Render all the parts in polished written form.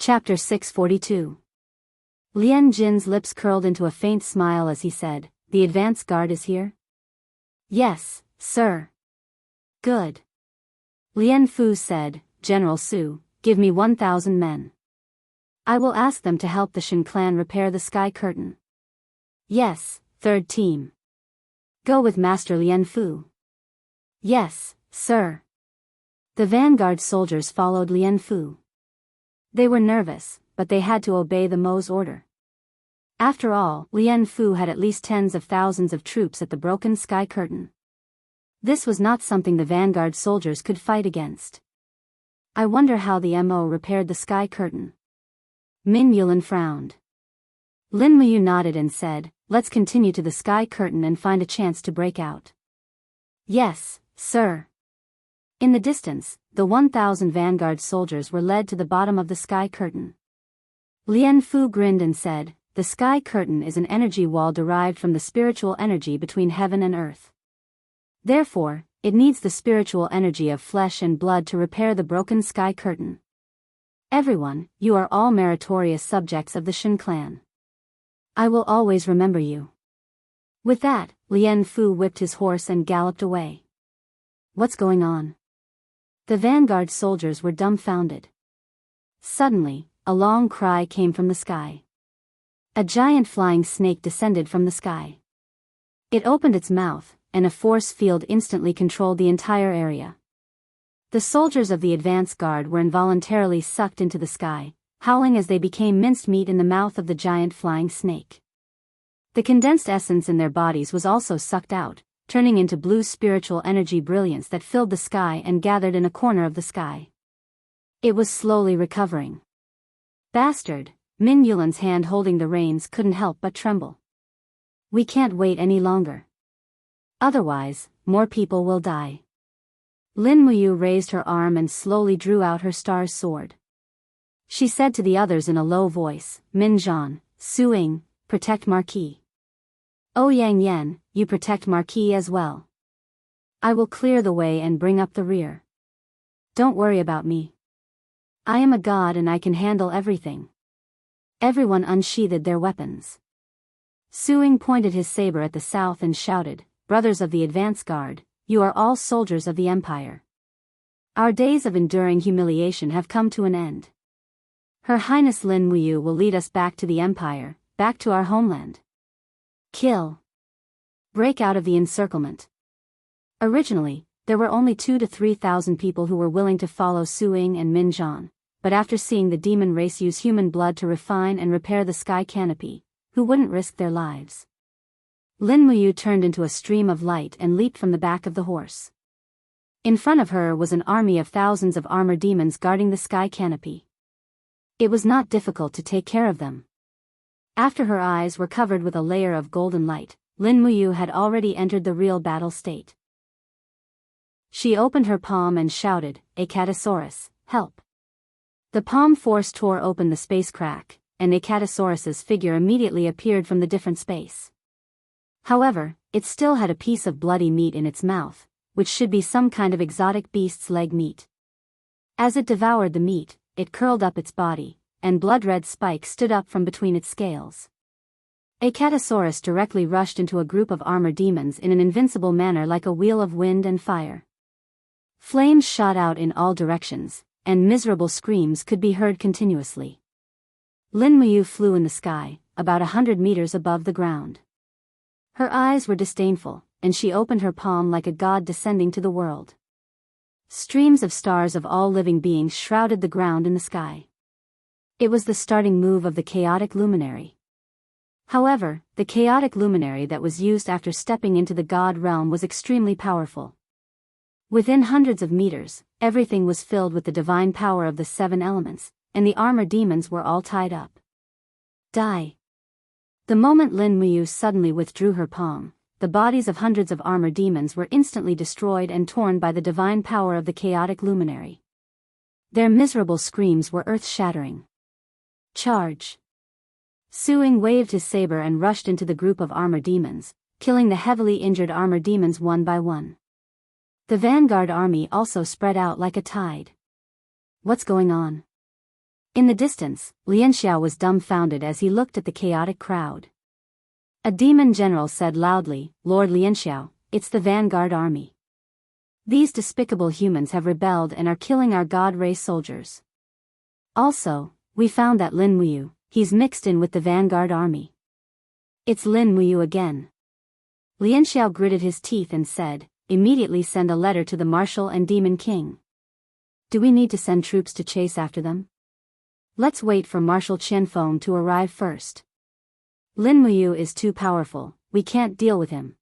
Chapter 642. Lian Jin's lips curled into a faint smile as he said, "The advance guard is here?" "Yes, sir." "Good." Lian Fu said, "General Su, give me 1,000 men. I will ask them to help the Shen clan repair the sky curtain." "Yes, third team." "Go with Master Lian Fu." "Yes, sir." The vanguard soldiers followed Lian Fu. They were nervous, but they had to obey the Mo's order. After all, Lian Fu had at least tens of thousands of troops at the broken sky curtain. This was not something the vanguard soldiers could fight against. "I wonder how the Mo repaired the sky curtain." Min Yulin frowned. Lin Muyu nodded and said, "Let's continue to the sky curtain and find a chance to break out." "Yes, sir." In the distance, the 1,000 vanguard soldiers were led to the bottom of the sky curtain. Lian Fu grinned and said, "The sky curtain is an energy wall derived from the spiritual energy between heaven and earth. Therefore, it needs the spiritual energy of flesh and blood to repair the broken sky curtain. Everyone, you are all meritorious subjects of the Shen clan. I will always remember you." With that, Lian Fu whipped his horse and galloped away. "What's going on?" The vanguard soldiers were dumbfounded. Suddenly, a long cry came from the sky. A giant flying snake descended from the sky. It opened its mouth, and a force field instantly controlled the entire area. The soldiers of the advance guard were involuntarily sucked into the sky, howling as they became minced meat in the mouth of the giant flying snake. The condensed essence in their bodies was also sucked out, turning into blue spiritual energy brilliance that filled the sky and gathered in a corner of the sky. It was slowly recovering. "Bastard!" Min Yulin's hand holding the reins couldn't help but tremble. "We can't wait any longer. Otherwise, more people will die." Lin Muyu raised her arm and slowly drew out her star's sword. She said to the others in a low voice, "Min Zhan, Su Ying, protect Marquis. Oh Yang Yan, you protect Marquis as well. I will clear the way and bring up the rear. Don't worry about me. I am a god and I can handle everything." Everyone unsheathed their weapons. Su Ying pointed his saber at the south and shouted, "Brothers of the advance guard, you are all soldiers of the Empire. Our days of enduring humiliation have come to an end. Her Highness Lin Muyu will lead us back to the Empire, back to our homeland. Kill. Break out of the encirclement." Originally, there were only 2,000 to 3,000 people who were willing to follow Su Ying and Min Zhan, but after seeing the demon race use human blood to refine and repair the sky canopy, who wouldn't risk their lives? Lin Muyu turned into a stream of light and leaped from the back of the horse. In front of her was an army of thousands of armor demons guarding the sky canopy. It was not difficult to take care of them. After her eyes were covered with a layer of golden light, Lin Muyu had already entered the real battle state. She opened her palm and shouted, "Acatosaurus, help." The palm force tore open the space crack, and Acatosaurus's figure immediately appeared from the different space. However, it still had a piece of bloody meat in its mouth, which should be some kind of exotic beast's leg meat. As it devoured the meat, it curled up its body, and blood-red spikes stood up from between its scales. Acatosaurus directly rushed into a group of armor demons in an invincible manner like a wheel of wind and fire. Flames shot out in all directions, and miserable screams could be heard continuously. Lin Muyu flew in the sky, about 100 meters above the ground. Her eyes were disdainful, and she opened her palm like a god descending to the world. Streams of stars of all living beings shrouded the ground in the sky. It was the starting move of the chaotic luminary. However, the chaotic luminary that was used after stepping into the god realm was extremely powerful. Within hundreds of meters, everything was filled with the divine power of the 7 elements, and the armor demons were all tied up. Die. The moment Lin Muyu suddenly withdrew her palm, the bodies of hundreds of armor demons were instantly destroyed and torn by the divine power of the chaotic luminary. Their miserable screams were earth-shattering. Charge. Su Ying waved his saber and rushed into the group of armor demons, killing the heavily injured armor demons one by one. The vanguard army also spread out like a tide. What's going on? In the distance, Lianxiao was dumbfounded as he looked at the chaotic crowd. A demon general said loudly, "Lord Lianxiao, it's the vanguard army. These despicable humans have rebelled and are killing our god race soldiers. Also, we found that Lin Muyu, he's mixed in with the vanguard army. It's Lin Muyu again." Lianxiao gritted his teeth and said, "Immediately send a letter to the marshal and demon king. Do we need to send troops to chase after them? Let's wait for Marshal Qianfeng to arrive first. Lin Muyu is too powerful, we can't deal with him.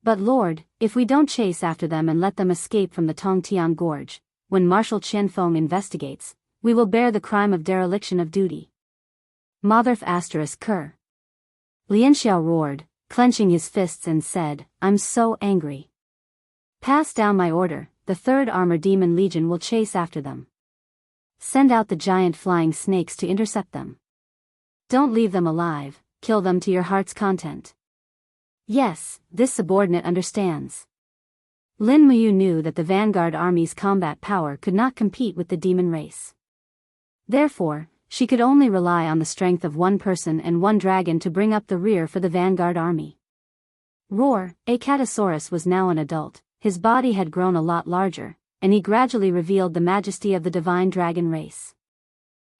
But Lord, if we don't chase after them and let them escape from the Tongtian Gorge, when Marshal Qianfeng investigates, we will bear the crime of dereliction of duty." Motherf ****. Lianxiao roared, clenching his fists and said, "I'm so angry. Pass down my order, the 3rd Armor Demon Legion will chase after them. Send out the giant flying snakes to intercept them. Don't leave them alive, kill them to your heart's content." Yes, this subordinate understands. Lin Muyu knew that the vanguard army's combat power could not compete with the demon race. Therefore, she could only rely on the strength of one person and one dragon to bring up the rear for the vanguard army. Roar, Acatosaurus was now an adult, his body had grown a lot larger, and he gradually revealed the majesty of the divine dragon race.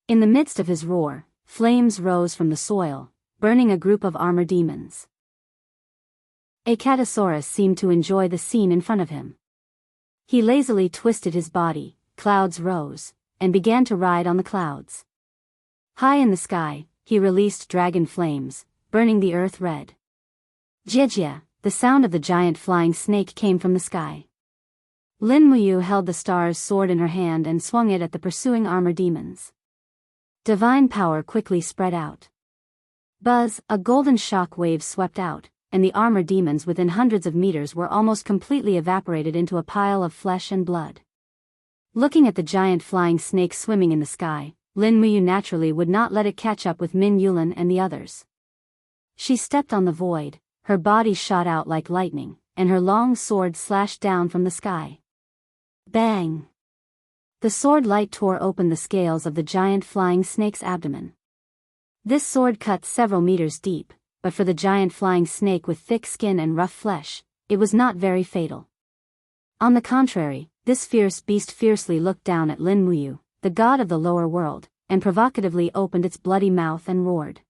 In the midst of his roar, flames rose from the soil, burning a group of armor demons. Acatosaurus seemed to enjoy the scene in front of him. He lazily twisted his body, clouds rose, and began to ride on the clouds. High in the sky, he released dragon flames, burning the earth red. Jijia, the sound of the giant flying snake came from the sky. Lin Muyu held the star's sword in her hand and swung it at the pursuing armor demons. Divine power quickly spread out. Buzz, a golden shock wave swept out, and the armor demons within hundreds of meters were almost completely evaporated into a pile of flesh and blood. Looking at the giant flying snake swimming in the sky, Lin Muyu naturally would not let it catch up with Min Yulin and the others. She stepped on the void, her body shot out like lightning, and her long sword slashed down from the sky. Bang! The sword light tore open the scales of the giant flying snake's abdomen. This sword cut several meters deep, but for the giant flying snake with thick skin and rough flesh, it was not very fatal. On the contrary, this fierce beast fiercely looked down at Lin Muyu, the god of the lower world, and provocatively opened its bloody mouth and roared.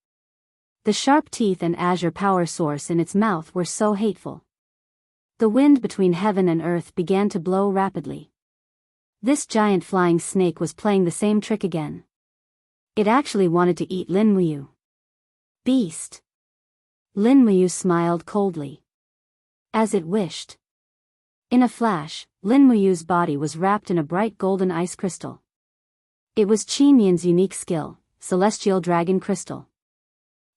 The sharp teeth and azure power source in its mouth were so hateful. The wind between heaven and earth began to blow rapidly. This giant flying snake was playing the same trick again. It actually wanted to eat Lin Muyu. Beast! Lin Muyu smiled coldly. As it wished. In a flash, Lin Muyu's body was wrapped in a bright golden ice crystal. It was Qin Yin's unique skill, Celestial Dragon Crystal.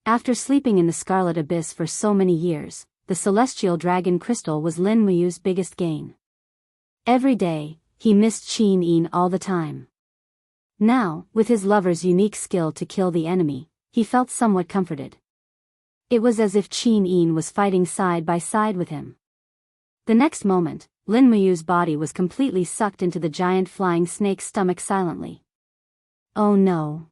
After sleeping in the Scarlet Abyss for so many years, the Celestial Dragon Crystal was Lin Muyu's biggest gain. Every day, he missed Qin Yin all the time. Now, with his lover's unique skill to kill the enemy, he felt somewhat comforted. It was as if Qin Yin was fighting side by side with him. The next moment, Lin Muyu's body was completely sucked into the giant flying snake's stomach silently. Oh no.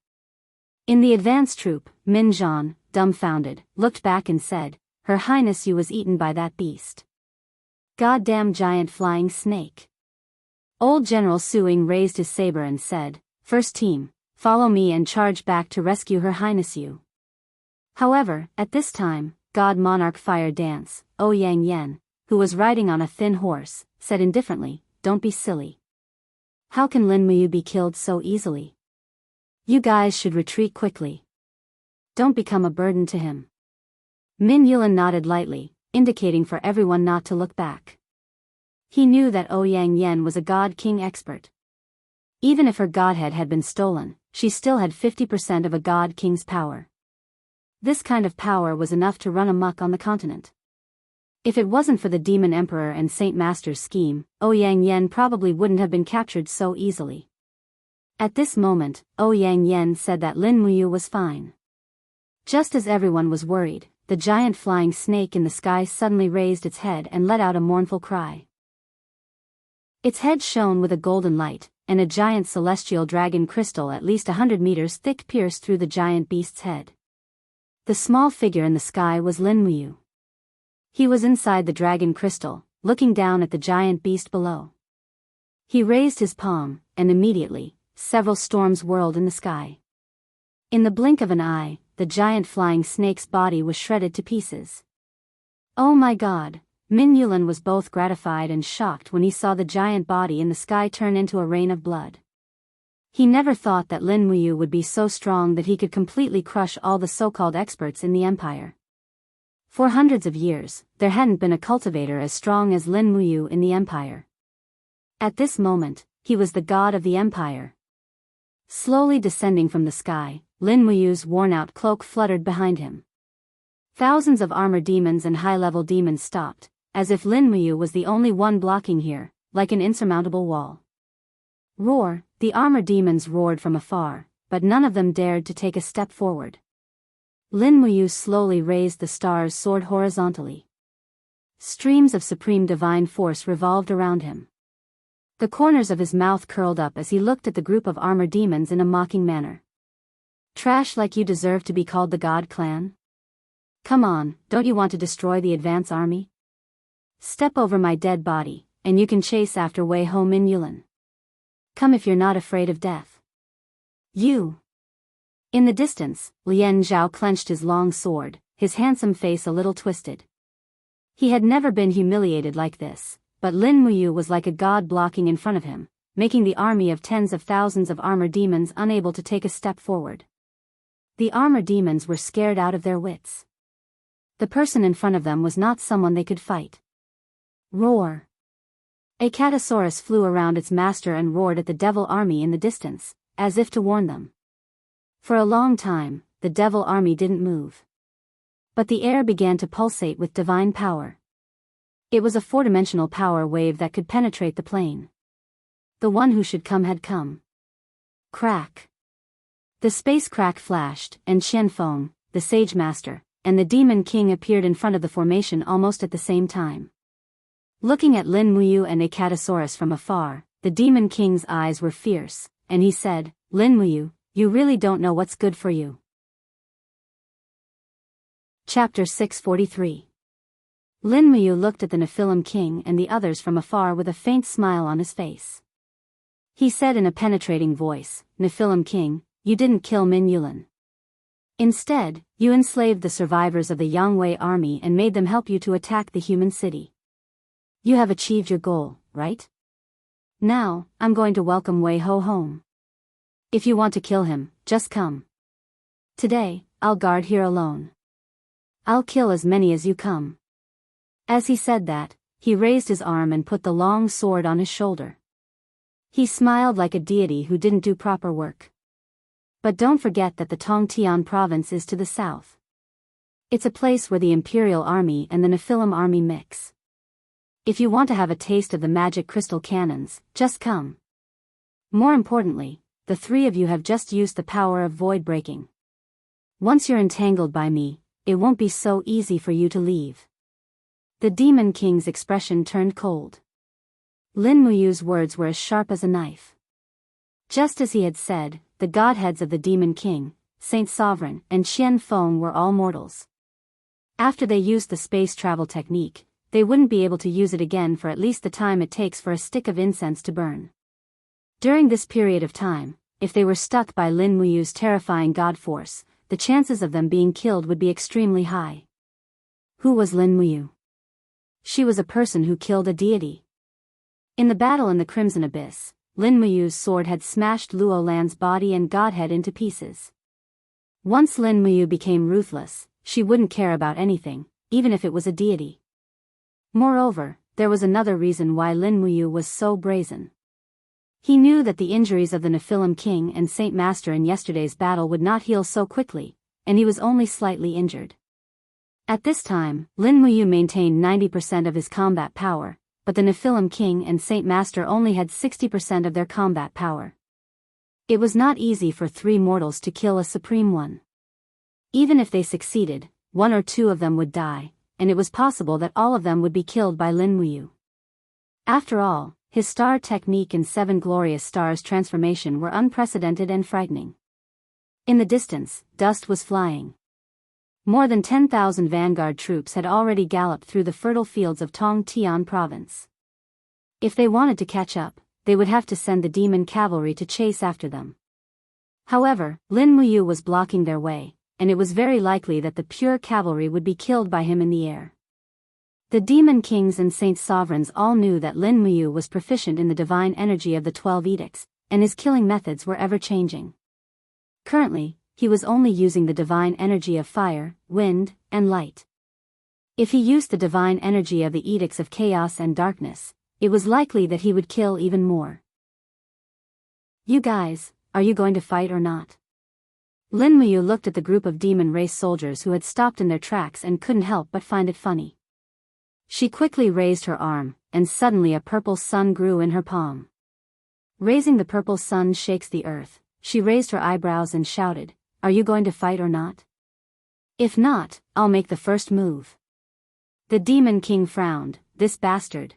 In the advance troop, Min Zhan, dumbfounded, looked back and said, "Her Highness Yu was eaten by that beast. Goddamn giant flying snake." Old General Suing raised his saber and said, "First team, follow me and charge back to rescue Her Highness Yu." However, at this time, God Monarch Fire Dance, Ouyang Yen, who was riding on a thin horse, said indifferently, "Don't be silly. How can Lin Muyu be killed so easily? You guys should retreat quickly. Don't become a burden to him." Min Yulin nodded lightly, indicating for everyone not to look back. He knew that Ouyang Yen was a God King expert. Even if her godhead had been stolen, she still had 50% of a God King's power. This kind of power was enough to run amok on the continent. If it wasn't for the Demon Emperor and Saint Master's scheme, Ouyang Yen probably wouldn't have been captured so easily. At this moment, Ouyang Yen said that Lin Muyu was fine. Just as everyone was worried, the giant flying snake in the sky suddenly raised its head and let out a mournful cry. Its head shone with a golden light, and a giant celestial dragon crystal at least 100 meters thick pierced through the giant beast's head. The small figure in the sky was Lin Muyu. He was inside the dragon crystal, looking down at the giant beast below. He raised his palm, and immediately, several storms whirled in the sky. In the blink of an eye, the giant flying snake's body was shredded to pieces. Oh my God! Min Yulan was both gratified and shocked when he saw the giant body in the sky turn into a rain of blood. He never thought that Lin Muyu would be so strong that he could completely crush all the so-called experts in the empire. For hundreds of years, there hadn't been a cultivator as strong as Lin Muyu in the empire. At this moment, he was the god of the empire. Slowly descending from the sky, Lin Muyu's worn-out cloak fluttered behind him. Thousands of armored demons and high-level demons stopped, as if Lin Muyu was the only one blocking here, like an insurmountable wall. Roar! The armored demons roared from afar, but none of them dared to take a step forward. Lin Muyu slowly raised the star's sword horizontally. Streams of supreme divine force revolved around him. The corners of his mouth curled up as he looked at the group of armored demons in a mocking manner. Trash like you deserve to be called the God Clan? Come on, don't you want to destroy the advance army? Step over my dead body, and you can chase after Wei Ho Min Yulan. Come if you're not afraid of death. You! In the distance, Lian Zhao clenched his long sword, his handsome face a little twisted. He had never been humiliated like this, but Lin Muyu was like a god blocking in front of him, making the army of tens of thousands of armored demons unable to take a step forward. The armored demons were scared out of their wits. The person in front of them was not someone they could fight. Roar! A catasaurus flew around its master and roared at the devil army in the distance, as if to warn them. For a long time, the devil army didn't move. But the air began to pulsate with divine power. It was a four-dimensional power wave that could penetrate the plane. The one who should come had come. Crack! The space crack flashed, and Qian Feng, the Sage Master, and the Demon King appeared in front of the formation almost at the same time. Looking at Lin Muyu and a catasaurus from afar, the Demon King's eyes were fierce, and he said, Lin Muyu, you really don't know what's good for you. Chapter 643. Lin Muyu looked at the Nephilim King and the others from afar with a faint smile on his face. He said in a penetrating voice, Nephilim King, you didn't kill Min Yulan. Instead, you enslaved the survivors of the Yangwei army and made them help you to attack the human city. You have achieved your goal, right? Now, I'm going to welcome Wei Ho home. If you want to kill him, just come. Today, I'll guard here alone. I'll kill as many as you come. As he said that, he raised his arm and put the long sword on his shoulder. He smiled like a deity who didn't do proper work. But don't forget that the Tongtian province is to the south. It's a place where the Imperial Army and the Nephilim Army mix. If you want to have a taste of the magic crystal cannons, just come. More importantly, the three of you have just used the power of void breaking. Once you're entangled by me, it won't be so easy for you to leave. The Demon King's expression turned cold. Lin Muyu's words were as sharp as a knife. Just as he had said, the godheads of the Demon King, Saint Sovereign, and Qian Feng were all mortals. After they used the space travel technique, they wouldn't be able to use it again for at least the time it takes for a stick of incense to burn. During this period of time, if they were stuck by Lin Muyu's terrifying god force, the chances of them being killed would be extremely high. Who was Lin Muyu? She was a person who killed a deity. In the battle in the Crimson Abyss, Lin Muyu's sword had smashed Luo Lan's body and godhead into pieces. Once Lin Muyu became ruthless, she wouldn't care about anything, even if it was a deity. Moreover, there was another reason why Lin Muyu was so brazen. He knew that the injuries of the Nephilim King and Saint Master in yesterday's battle would not heal so quickly, and he was only slightly injured. At this time, Lin Muyu maintained 90% of his combat power, but the Nephilim King and Saint Master only had 60% of their combat power. It was not easy for three mortals to kill a Supreme One. Even if they succeeded, one or two of them would die, and it was possible that all of them would be killed by Lin Muyu. After all, his star technique and 7 glorious stars transformation were unprecedented and frightening. In the distance, dust was flying. More than 10,000 vanguard troops had already galloped through the fertile fields of Tongtian province. If they wanted to catch up, they would have to send the demon cavalry to chase after them. However, Lin Muyu was blocking their way, and it was very likely that the pure cavalry would be killed by him in the air. The demon kings and saint sovereigns all knew that Lin Muyu was proficient in the divine energy of the 12 edicts, and his killing methods were ever-changing. Currently, he was only using the divine energy of fire, wind, and light. If he used the divine energy of the edicts of chaos and darkness, it was likely that he would kill even more. "You guys, are you going to fight or not?" Lin Muyu looked at the group of demon race soldiers who had stopped in their tracks and couldn't help but find it funny. She quickly raised her arm, and suddenly a purple sun grew in her palm. Raising the purple sun shakes the earth, she raised her eyebrows and shouted, "Are you going to fight or not? If not, I'll make the first move." The demon king frowned, "This bastard."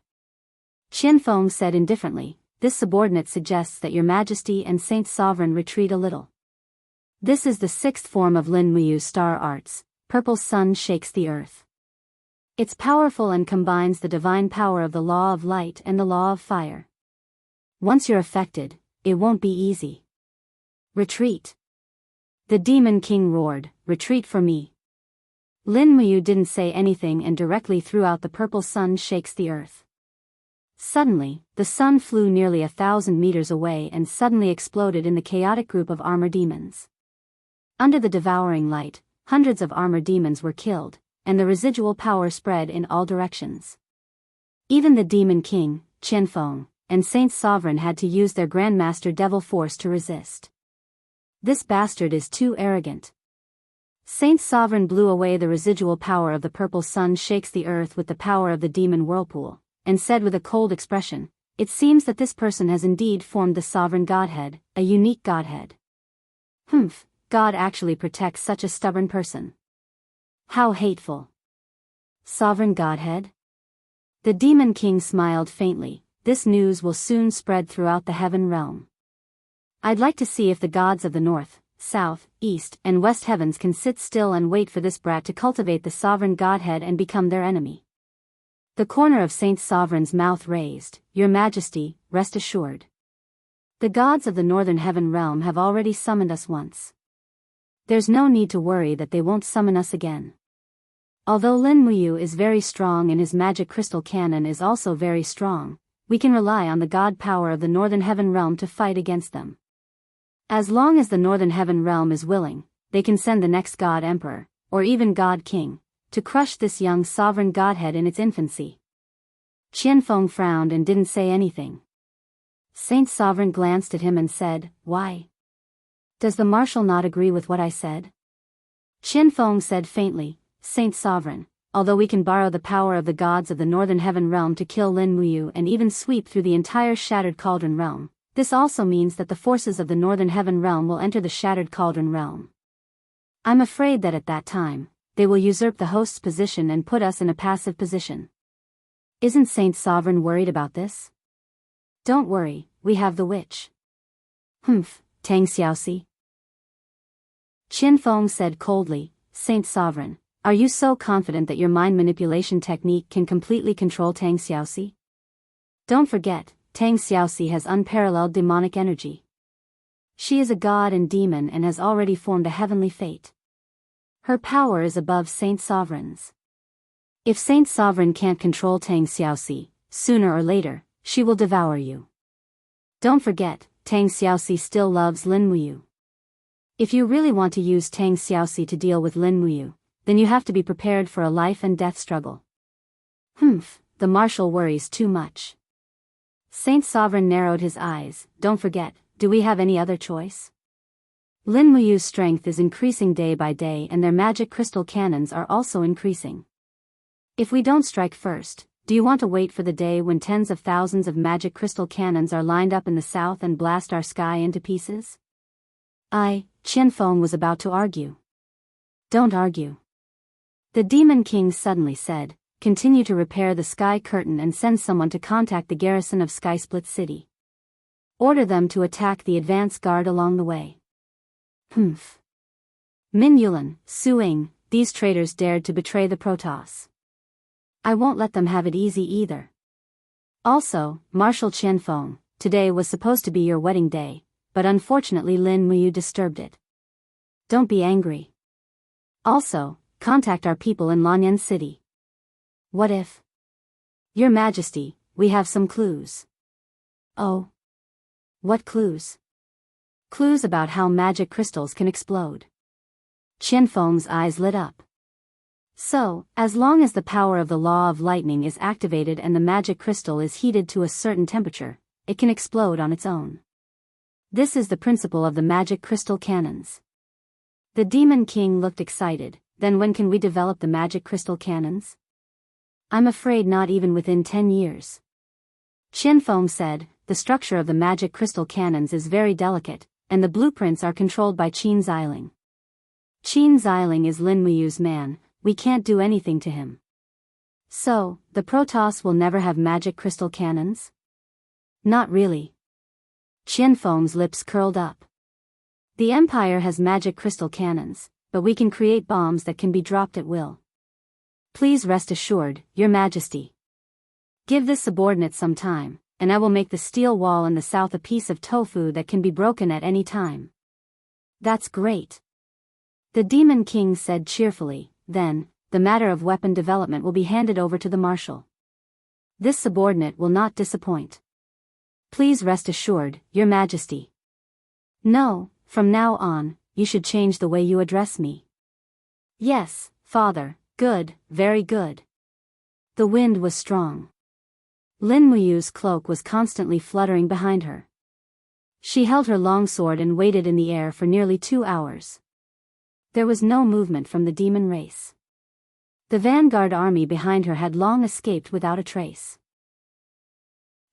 Qianfeng said indifferently, "This subordinate suggests that your majesty and saint sovereign retreat a little. This is the 6th form of Lin Muyu's star arts, purple sun shakes the earth. It's powerful and combines the divine power of the law of light and the law of fire. Once you're affected, it won't be easy. Retreat." The demon king roared, "Retreat for me." Lin Muyu didn't say anything and directly threw out the purple sun shakes the earth. Suddenly, the sun flew nearly 1,000 meters away and suddenly exploded in the chaotic group of armor demons. Under the devouring light, hundreds of armor demons were killed, and the residual power spread in all directions. Even the demon king, Qianfeng, and Saint Sovereign had to use their grandmaster devil force to resist. "This bastard is too arrogant." Saint Sovereign blew away the residual power of the purple sun shakes the earth with the power of the demon whirlpool, and said with a cold expression, "It seems that this person has indeed formed the sovereign godhead, a unique godhead. Humph, God actually protects such a stubborn person. How hateful. Sovereign godhead?" The demon king smiled faintly, "This news will soon spread throughout the heaven realm. I'd like to see if the gods of the north, south, east, and west heavens can sit still and wait for this brat to cultivate the sovereign godhead and become their enemy." The corner of Saint Sovereign's mouth raised, "Your Majesty, rest assured. The gods of the northern heaven realm have already summoned us once. There's no need to worry that they won't summon us again. Although Lin Muyu is very strong and his magic crystal cannon is also very strong, we can rely on the god power of the northern heaven realm to fight against them. As long as the northern heaven realm is willing, they can send the next god emperor, or even god king, to crush this young sovereign godhead in its infancy." Qianfeng frowned and didn't say anything. Saint Sovereign glanced at him and said, "Why? Does the marshal not agree with what I said?" Qianfeng said faintly, "Saint Sovereign, although we can borrow the power of the gods of the northern heaven realm to kill Lin Muyu and even sweep through the entire shattered cauldron realm, this also means that the forces of the northern heaven realm will enter the shattered cauldron realm. I'm afraid that at that time, they will usurp the host's position and put us in a passive position. Isn't Saint Sovereign worried about this?" "Don't worry, we have the witch." "Humph, Tang Xiaoxi." Qianfeng said coldly, "Saint Sovereign, are you so confident that your mind manipulation technique can completely control Tang Xiaoxi? Don't forget, Tang Xiaoxi has unparalleled demonic energy. She is a god and demon and has already formed a heavenly fate. Her power is above Saint Sovereign's. If Saint Sovereign can't control Tang Xiaoxi, sooner or later, she will devour you. Don't forget, Tang Xiaoxi still loves Lin Muyu. If you really want to use Tang Xiaoxi to deal with Lin Muyu, then you have to be prepared for a life and death struggle." "Humph, the marshal worries too much." Saint Sovereign narrowed his eyes, "Don't forget, do we have any other choice? Lin Muyu's strength is increasing day by day and their magic crystal cannons are also increasing. If we don't strike first, do you want to wait for the day when tens of thousands of magic crystal cannons are lined up in the south and blast our sky into pieces?" Qianfeng was about to argue. "Don't argue." The Demon King suddenly said, continue to repair the Sky Curtain and send someone to contact the garrison of Skysplit City. Order them to attack the advance guard along the way. Humph. Min Yulan, Su Ying, these traitors dared to betray the Protoss. I won't let them have it easy either. Also, Marshal Qianfeng, today was supposed to be your wedding day, but unfortunately Lin Muyu disturbed it. Don't be angry. Also, contact our people in Lanyan City. What if? Your Majesty, we have some clues. Oh. What clues? Clues about how magic crystals can explode. Qianfeng's eyes lit up. So, as long as the power of the law of lightning is activated and the magic crystal is heated to a certain temperature, it can explode on its own. This is the principle of the magic crystal cannons. The Demon King looked excited. Then when can we develop the magic crystal cannons? I'm afraid not even within 10 years. Qianfeng said, the structure of the magic crystal cannons is very delicate, and the blueprints are controlled by Qin Xiling. Qin Xiling is Lin Muyu's man, we can't do anything to him. So, the Protoss will never have magic crystal cannons? Not really. Qianfeng's lips curled up. The Empire has magic crystal cannons, but we can create bombs that can be dropped at will. Please rest assured, Your Majesty. Give this subordinate some time, and I will make the steel wall in the south a piece of tofu that can be broken at any time. That's great. The Demon King said cheerfully, then, the matter of weapon development will be handed over to the Marshal. This subordinate will not disappoint. Please rest assured, Your Majesty. No, from now on, you should change the way you address me. Yes, Father, good, very good. The wind was strong. Lin Muyu's cloak was constantly fluttering behind her. She held her longsword and waited in the air for nearly 2 hours. There was no movement from the demon race. The vanguard army behind her had long escaped without a trace.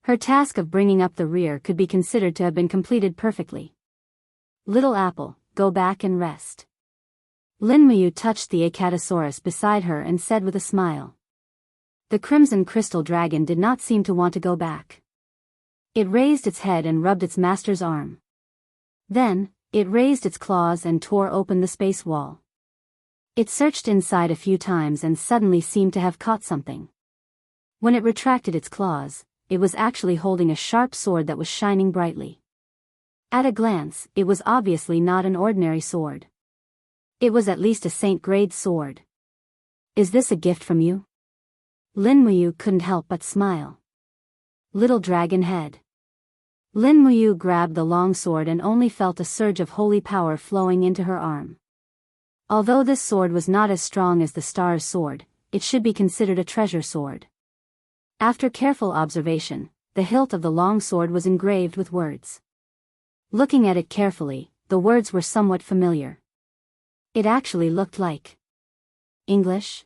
Her task of bringing up the rear could be considered to have been completed perfectly. Little Apple, go back and rest. Lin Muyu touched the Acatosaurus beside her and said with a smile. The crimson crystal dragon did not seem to want to go back. It raised its head and rubbed its master's arm. Then, it raised its claws and tore open the space wall. It searched inside a few times and suddenly seemed to have caught something. When it retracted its claws, it was actually holding a sharp sword that was shining brightly. At a glance, it was obviously not an ordinary sword. It was at least a saint-grade sword. Is this a gift from you? Lin Muyu couldn't help but smile. Little dragon head. Lin Muyu grabbed the long sword and only felt a surge of holy power flowing into her arm. Although this sword was not as strong as the star's sword, it should be considered a treasure sword. After careful observation, the hilt of the long sword was engraved with words. Looking at it carefully, the words were somewhat familiar. It actually looked like English.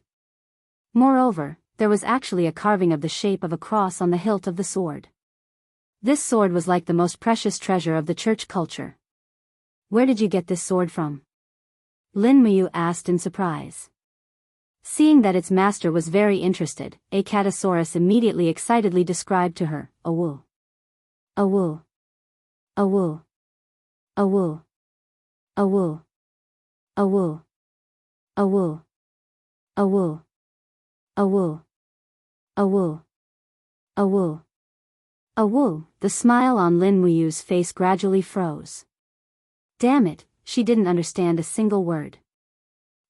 Moreover, there was actually a carving of the shape of a cross on the hilt of the sword. This sword was like the most precious treasure of the church culture. Where did you get this sword from? Lin Muyu asked in surprise. Seeing that its master was very interested, Acatosaurus immediately excitedly described to her, "Awu. Awu. Awu. Awu. Awu. Awu. Awu. Awu. Awu. Awu. Awu. Awu. The smile on Lin Muyu's face gradually froze. Damn it, she didn't understand a single word.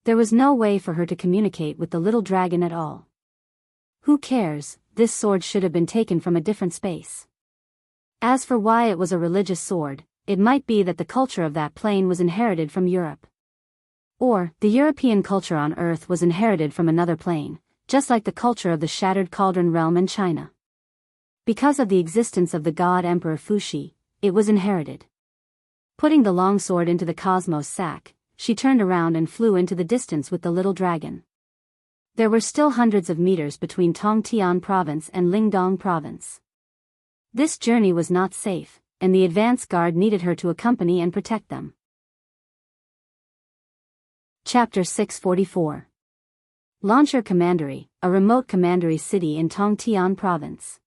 There was no way for her to communicate with the little dragon at all. Who cares, this sword should have been taken from a different space. As for why it was a religious sword, it might be that the culture of that plane was inherited from Europe. Or, the European culture on Earth was inherited from another plane, just like the culture of the Shattered Cauldron realm in China. Because of the existence of the god Emperor Fuxi, it was inherited. Putting the longsword into the cosmos sack, she turned around and flew into the distance with the little dragon. There were still hundreds of meters between Tongtian province and Lingdong province. This journey was not safe, and the advance guard needed her to accompany and protect them. Chapter 644. Launcher Commandery, a remote commandery city in Tongtian province.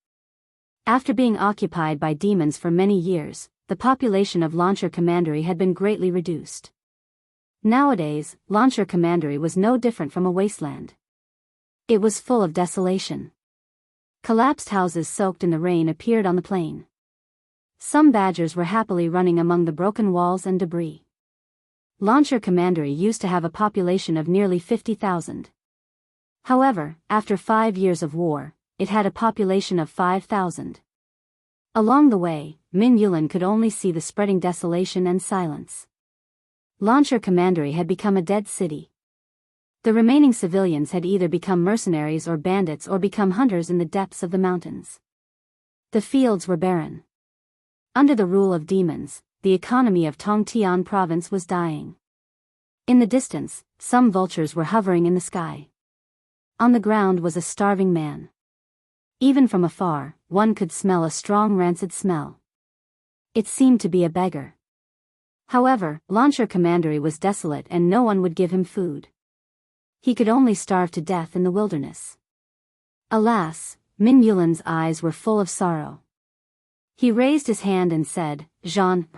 After being occupied by demons for many years, the population of Launcher Commandery had been greatly reduced. Nowadays, Launcher Commandery was no different from a wasteland. It was full of desolation. Collapsed houses soaked in the rain appeared on the plain. Some badgers were happily running among the broken walls and debris. Launcher Commandery used to have a population of nearly 50,000. However, after 5 years of war, it had a population of 5,000. Along the way, Min Yulan could only see the spreading desolation and silence. Launcher Commandery had become a dead city. The remaining civilians had either become mercenaries or bandits or become hunters in the depths of the mountains. The fields were barren. Under the rule of demons, the economy of Tongtian province was dying. In the distance, some vultures were hovering in the sky. On the ground was a starving man. Even from afar, one could smell a strong rancid smell. It seemed to be a beggar. However, Launcher Commandery was desolate and no one would give him food. He could only starve to death in the wilderness. Alas, Min Yulan's eyes were full of sorrow. He raised his hand and said, "Jean,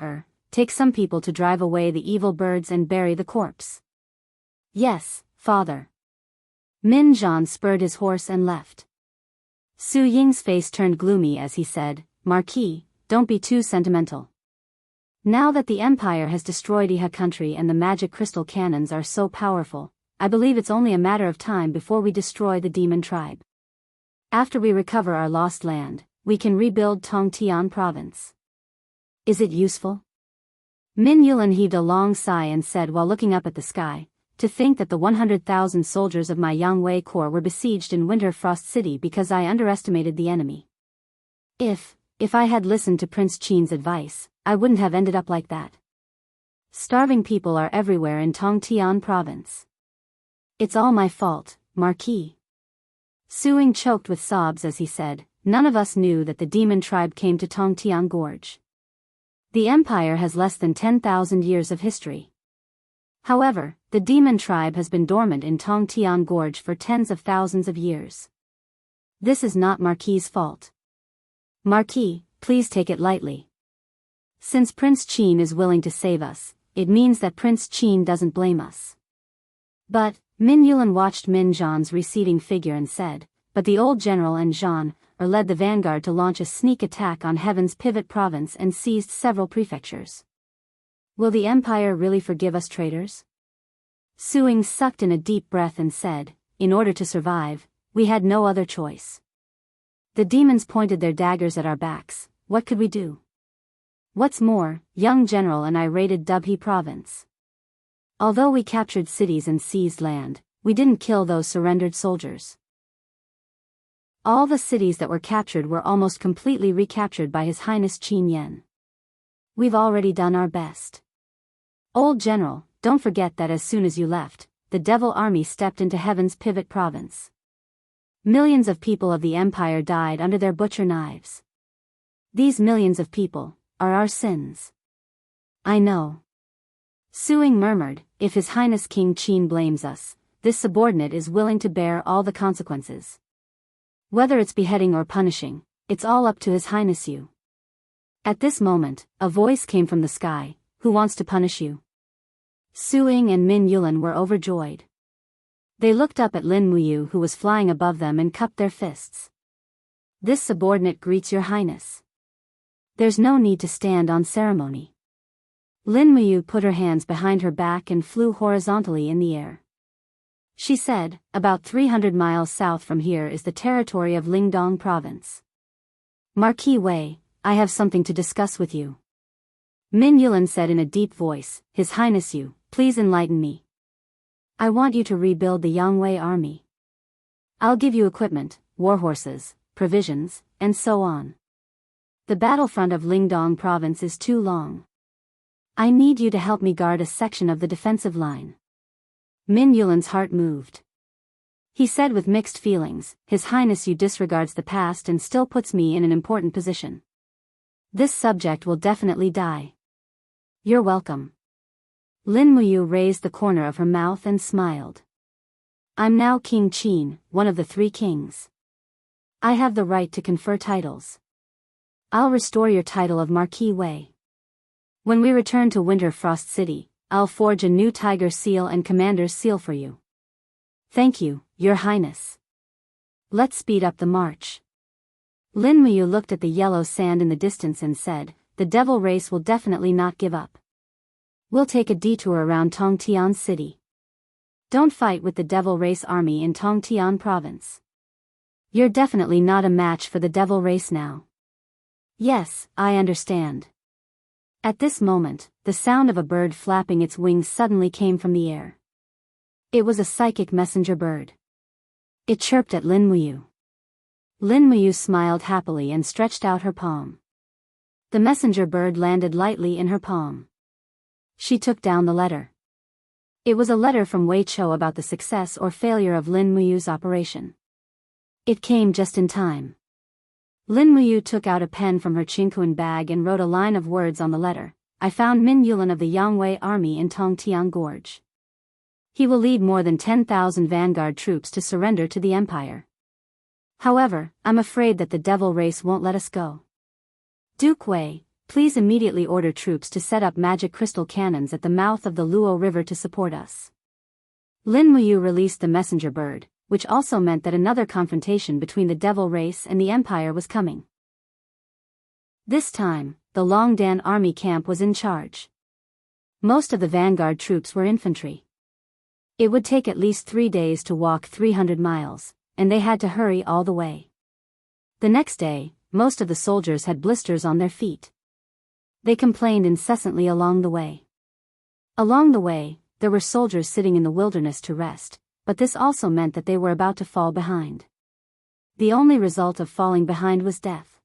take some people to drive away the evil birds and bury the corpse." "Yes, father." Min Jean spurred his horse and left. Su Ying's face turned gloomy as he said, "Marquis, don't be too sentimental. Now that the Empire has destroyed Iha country and the magic crystal cannons are so powerful, I believe it's only a matter of time before we destroy the demon tribe. After we recover our lost land, we can rebuild Tongtian province. Is it useful?" Min Yulan heaved a long sigh and said while looking up at the sky, "To think that the 100,000 soldiers of my Yangwei Corps were besieged in Winter Frost City because I underestimated the enemy. If I had listened to Prince Qin's advice, I wouldn't have ended up like that. Starving people are everywhere in Tongtian province. It's all my fault, Marquis." Su Ying choked with sobs as he said, "None of us knew that the demon tribe came to Tongtian Gorge. The Empire has less than 10,000 years of history. However, the demon tribe has been dormant in Tongtian Gorge for tens of thousands of years. This is not Marquis's fault. Marquis, please take it lightly. Since Prince Qin is willing to save us, it means that Prince Qin doesn't blame us." But, Min Yulan watched Min Zhan's receding figure and said, "But the old general and Zhan, led the vanguard to launch a sneak attack on Heaven's Pivot province and seized several prefectures. Will the Empire really forgive us traitors?" Su Ying sucked in a deep breath and said, "In order to survive, we had no other choice. The demons pointed their daggers at our backs, what could we do? What's more, young general and I raided Dubhe province. Although we captured cities and seized land, we didn't kill those surrendered soldiers. All the cities that were captured were almost completely recaptured by His Highness Qin Yan. We've already done our best. Old general, don't forget that as soon as you left, the devil army stepped into Heaven's Pivot province. Millions of people of the Empire died under their butcher knives. These millions of people are our sins." "I know." Su Ying murmured, "If His Highness King Qin blames us, this subordinate is willing to bear all the consequences. Whether it's beheading or punishing, it's all up to His Highness you." At this moment, a voice came from the sky, "Who wants to punish you?" Su Ying and Min Yulan were overjoyed. They looked up at Lin Muyu who was flying above them and cupped their fists. "This subordinate greets your highness. There's no need to stand on ceremony." Lin Muyu put her hands behind her back and flew horizontally in the air. She said, "About 300 miles south from here is the territory of Lingdong province. Marquis Wei, I have something to discuss with you." Min Yulan said in a deep voice, "His Highness you, please enlighten me. I want you to rebuild the Yangwei army. I'll give you equipment, war horses, provisions, and so on. The battlefront of Lingdong province is too long. I need you to help me guard a section of the defensive line." Min Yulan's heart moved. He said with mixed feelings, "His Highness you disregards the past and still puts me in an important position. This subject will definitely die." "You're welcome." Lin Muyu raised the corner of her mouth and smiled. I'm now King Qin, one of the three kings. I have the right to confer titles. I'll restore your title of Marquis Wei. When we return to Winter Frost City, I'll forge a new tiger seal and commander's seal for you. Thank you, Your Highness. Let's speed up the march. Lin Muyu looked at the yellow sand in the distance and said, the devil race will definitely not give up. We'll take a detour around Tongtian City. Don't fight with the devil race army in Tongtian province. You're definitely not a match for the devil race now. Yes, I understand. At this moment, the sound of a bird flapping its wings suddenly came from the air. It was a psychic messenger bird. It chirped at Lin Muyu. Lin Muyu smiled happily and stretched out her palm. The messenger bird landed lightly in her palm. She took down the letter. It was a letter from Wei Chou about the success or failure of Lin Muyu's operation. It came just in time. Lin Muyu took out a pen from her Qingquan bag and wrote a line of words on the letter. I found Min Yulan of the Yangwei army in Tongtian Gorge. He will lead more than 10,000 vanguard troops to surrender to the empire. However, I'm afraid that the devil race won't let us go. Duke Wei, please immediately order troops to set up magic crystal cannons at the mouth of the Luo River to support us. Lin Muyu released the messenger bird, which also meant that another confrontation between the devil race and the empire was coming. This time, the Longdan army camp was in charge. Most of the vanguard troops were infantry. It would take at least 3 days to walk 300 miles, and they had to hurry all the way. The next day, most of the soldiers had blisters on their feet. They complained incessantly along the way. Along the way, there were soldiers sitting in the wilderness to rest, but this also meant that they were about to fall behind. The only result of falling behind was death.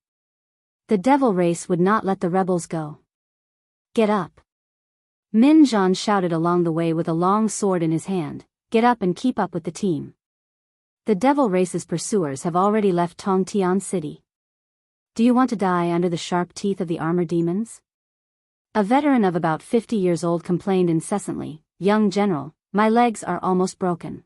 The devil race would not let the rebels go. Get up! Min Zhan shouted along the way with a long sword in his hand, get up and keep up with the team. The devil race's pursuers have already left Tongtian City. Do you want to die under the sharp teeth of the armor demons? A veteran of about 50 years old complained incessantly, young general, my legs are almost broken.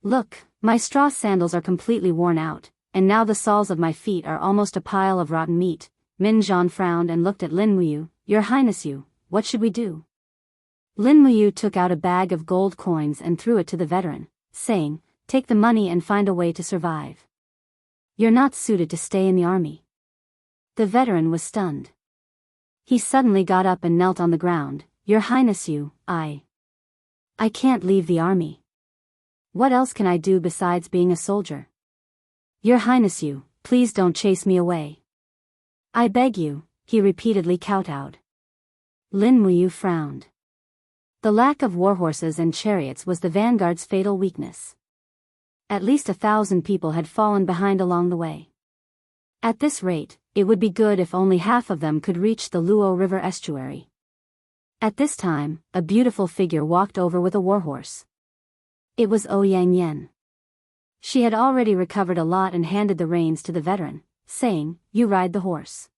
Look, my straw sandals are completely worn out, and now the soles of my feet are almost a pile of rotten meat. Min Zhan frowned and looked at Lin Muyu. Your Highness you, what should we do? Lin Muyu took out a bag of gold coins and threw it to the veteran, saying, take the money and find a way to survive. You're not suited to stay in the army. The veteran was stunned. He suddenly got up and knelt on the ground. Your Highness you, I can't leave the army. What else can I do besides being a soldier? Your Highness you, please don't chase me away. I beg you, he repeatedly kowtowed. Lin Muyu frowned. The lack of warhorses and chariots was the vanguard's fatal weakness. At least 1,000 people had fallen behind along the way. At this rate, it would be good if only half of them could reach the Luo River estuary. At this time, a beautiful figure walked over with a warhorse. It was Ouyang Yen. She had already recovered a lot and handed the reins to the veteran, saying, you ride the horse.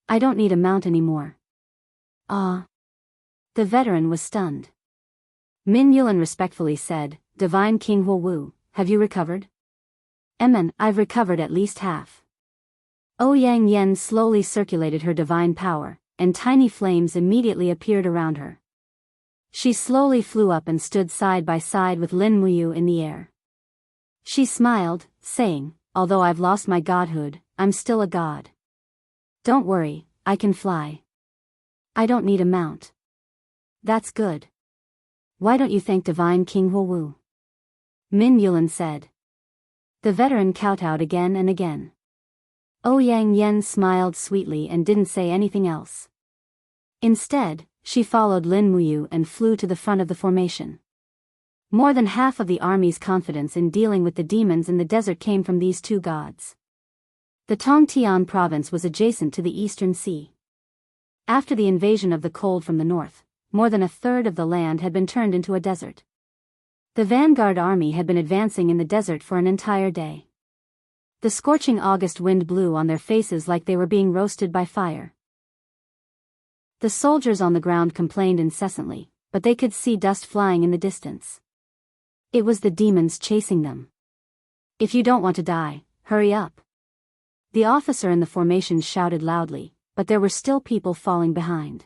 I don't need a mount anymore. Ah. The veteran was stunned. Min Yulan respectfully said, Divine King Huo Wu, have you recovered? I've recovered at least half. Ouyang Yen slowly circulated her divine power, and tiny flames immediately appeared around her. She slowly flew up and stood side by side with Lin Muyu in the air. She smiled, saying, although I've lost my godhood, I'm still a god. Don't worry, I can fly. I don't need a mount. That's good. Why don't you thank Divine King Huo Wu? Min Yulan said. The veteran kowtowed again and again. Ouyang Yen smiled sweetly and didn't say anything else. Instead, she followed Lin Muyu and flew to the front of the formation. More than half of the army's confidence in dealing with the demons in the desert came from these two gods. The Tongtian province was adjacent to the Eastern Sea. After the invasion of the cold from the north, more than a third of the land had been turned into a desert. The vanguard army had been advancing in the desert for an entire day. The scorching August wind blew on their faces like they were being roasted by fire. The soldiers on the ground complained incessantly, but they could see dust flying in the distance. It was the demons chasing them. If you don't want to die, hurry up. The officer in the formation shouted loudly, but there were still people falling behind.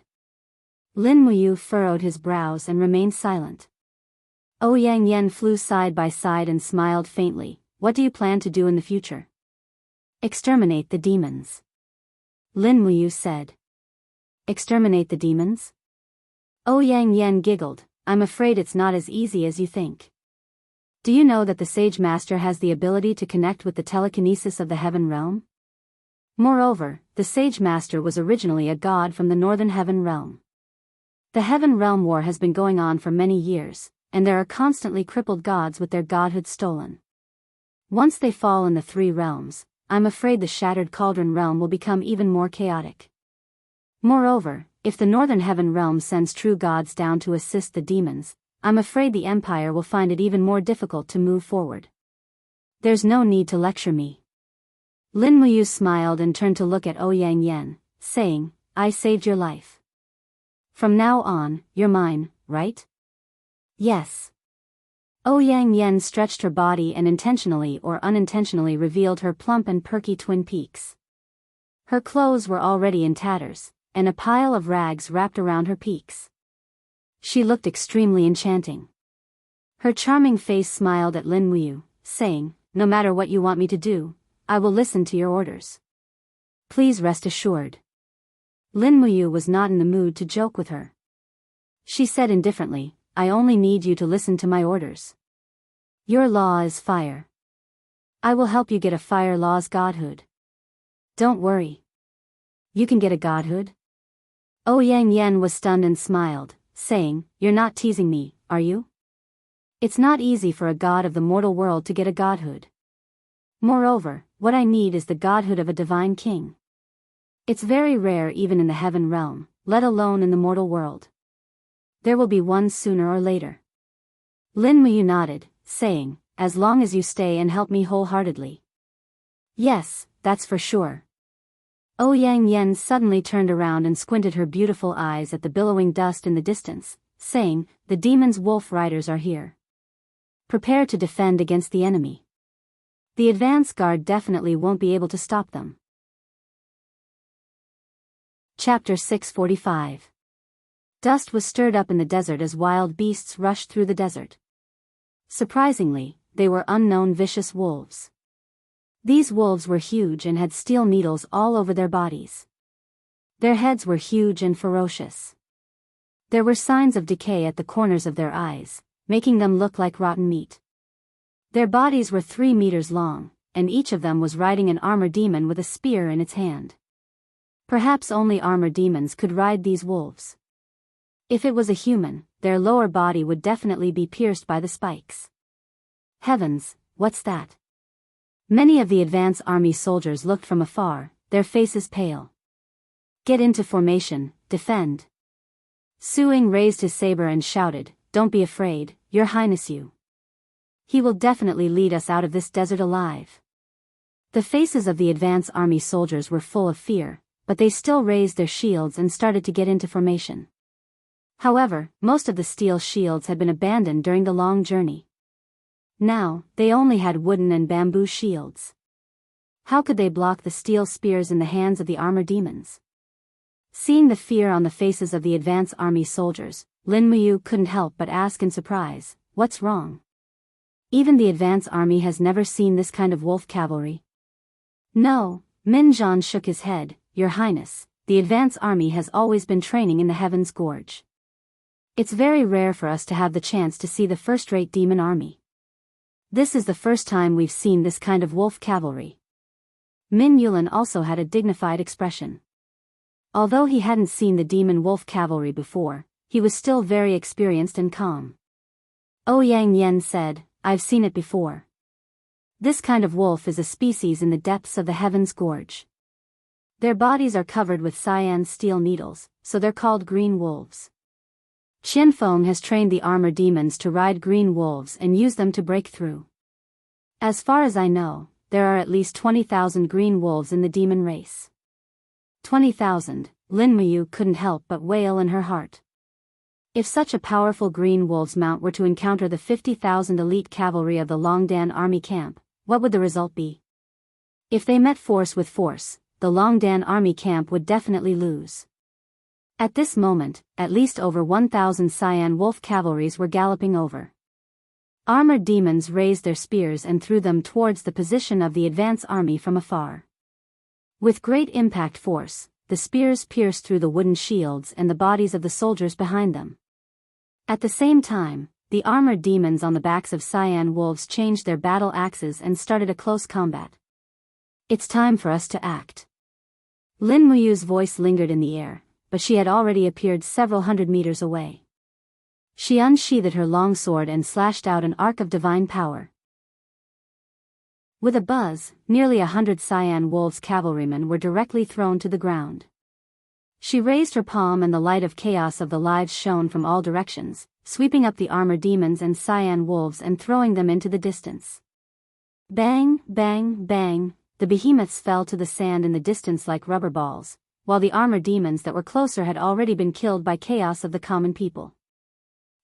Lin Muyu furrowed his brows and remained silent. Ouyang Yen flew side by side and smiled faintly. What do you plan to do in the future? Exterminate the demons. Lin Muyu said. Exterminate the demons? Ouyang Yen giggled. I'm afraid it's not as easy as you think. Do you know that the Sage Master has the ability to connect with the telekinesis of the Heaven Realm? Moreover, the Sage Master was originally a god from the Northern Heaven Realm. The Heaven Realm War has been going on for many years, and there are constantly crippled gods with their godhood stolen. Once they fall in the three realms, I'm afraid the Shattered Cauldron Realm will become even more chaotic. Moreover, if the Northern Heaven Realm sends true gods down to assist the demons, I'm afraid the Empire will find it even more difficult to move forward. There's no need to lecture me. Lin Muyu smiled and turned to look at Ouyang Yen, saying, I saved your life. From now on, you're mine, right? Yes. Ouyang Yen stretched her body and intentionally or unintentionally revealed her plump and perky twin peaks. Her clothes were already in tatters, and a pile of rags wrapped around her peaks. She looked extremely enchanting. Her charming face smiled at Lin Muyu, saying, no matter what you want me to do, I will listen to your orders. Please rest assured. Lin Muyu was not in the mood to joke with her. She said indifferently, I only need you to listen to my orders. Your law is fire. I will help you get a fire law's godhood. Don't worry. You can get a godhood? Ouyang Yen was stunned and smiled, saying, you're not teasing me, are you? It's not easy for a god of the mortal world to get a godhood. Moreover, what I need is the godhood of a divine king. It's very rare even in the heaven realm, let alone in the mortal world. There will be one sooner or later. Lin Muyu nodded, saying, as long as you stay and help me wholeheartedly. Yes, that's for sure. Ouyang Yen suddenly turned around and squinted her beautiful eyes at the billowing dust in the distance, saying, the demons' wolf riders are here. Prepare to defend against the enemy. The advance guard definitely won't be able to stop them. Chapter 645. Dust was stirred up in the desert as wild beasts rushed through the desert. Surprisingly, they were unknown vicious wolves. These wolves were huge and had steel needles all over their bodies. Their heads were huge and ferocious. There were signs of decay at the corners of their eyes, making them look like rotten meat. Their bodies were 3 meters long, and each of them was riding an armor demon with a spear in its hand. Perhaps only armor demons could ride these wolves. If it was a human, their lower body would definitely be pierced by the spikes. Heavens, what's that? Many of the advance army soldiers looked from afar, their faces pale. Get into formation, defend. Suing raised his saber and shouted, don't be afraid, your highness you. He will definitely lead us out of this desert alive. The faces of the advance army soldiers were full of fear, but they still raised their shields and started to get into formation. However, most of the steel shields had been abandoned during the long journey. Now, they only had wooden and bamboo shields. How could they block the steel spears in the hands of the armor demons? Seeing the fear on the faces of the advance army soldiers, Lin Muyu couldn't help but ask in surprise, what's wrong? Even the advance army has never seen this kind of wolf cavalry. No, Min Zhan shook his head, Your Highness, the advance army has always been training in the Heaven's Gorge. It's very rare for us to have the chance to see the first-rate demon army. This is the first time we've seen this kind of wolf cavalry. Min Yulin also had a dignified expression. Although he hadn't seen the demon wolf cavalry before, he was still very experienced and calm. Ouyang Yen said, I've seen it before. This kind of wolf is a species in the depths of the Heaven's Gorge. Their bodies are covered with cyan steel needles, so they're called green wolves. Qianfeng has trained the armor demons to ride green wolves and use them to break through. As far as I know, there are at least 20,000 green wolves in the demon race. 20,000, Lin Muyu couldn't help but wail in her heart. If such a powerful green wolf's mount were to encounter the 50,000 elite cavalry of the Longdan army camp, what would the result be? If they met force with force, the Longdan army camp would definitely lose. At this moment, at least over 1,000 Cyan wolf cavalries were galloping over. Armored demons raised their spears and threw them towards the position of the advance army from afar. With great impact force, the spears pierced through the wooden shields and the bodies of the soldiers behind them. At the same time, the armored demons on the backs of Cyan wolves changed their battle axes and started a close combat. It's time for us to act. Lin Muyu's voice lingered in the air, but she had already appeared several hundred meters away. She unsheathed her long sword and slashed out an arc of divine power. With a buzz, nearly 100 Cyan wolves' cavalrymen were directly thrown to the ground. She raised her palm and the light of chaos of the lives shone from all directions, sweeping up the armored demons and Cyan wolves and throwing them into the distance. Bang, bang, bang, the behemoths fell to the sand in the distance like rubber balls, while the armored demons that were closer had already been killed by chaos of the common people.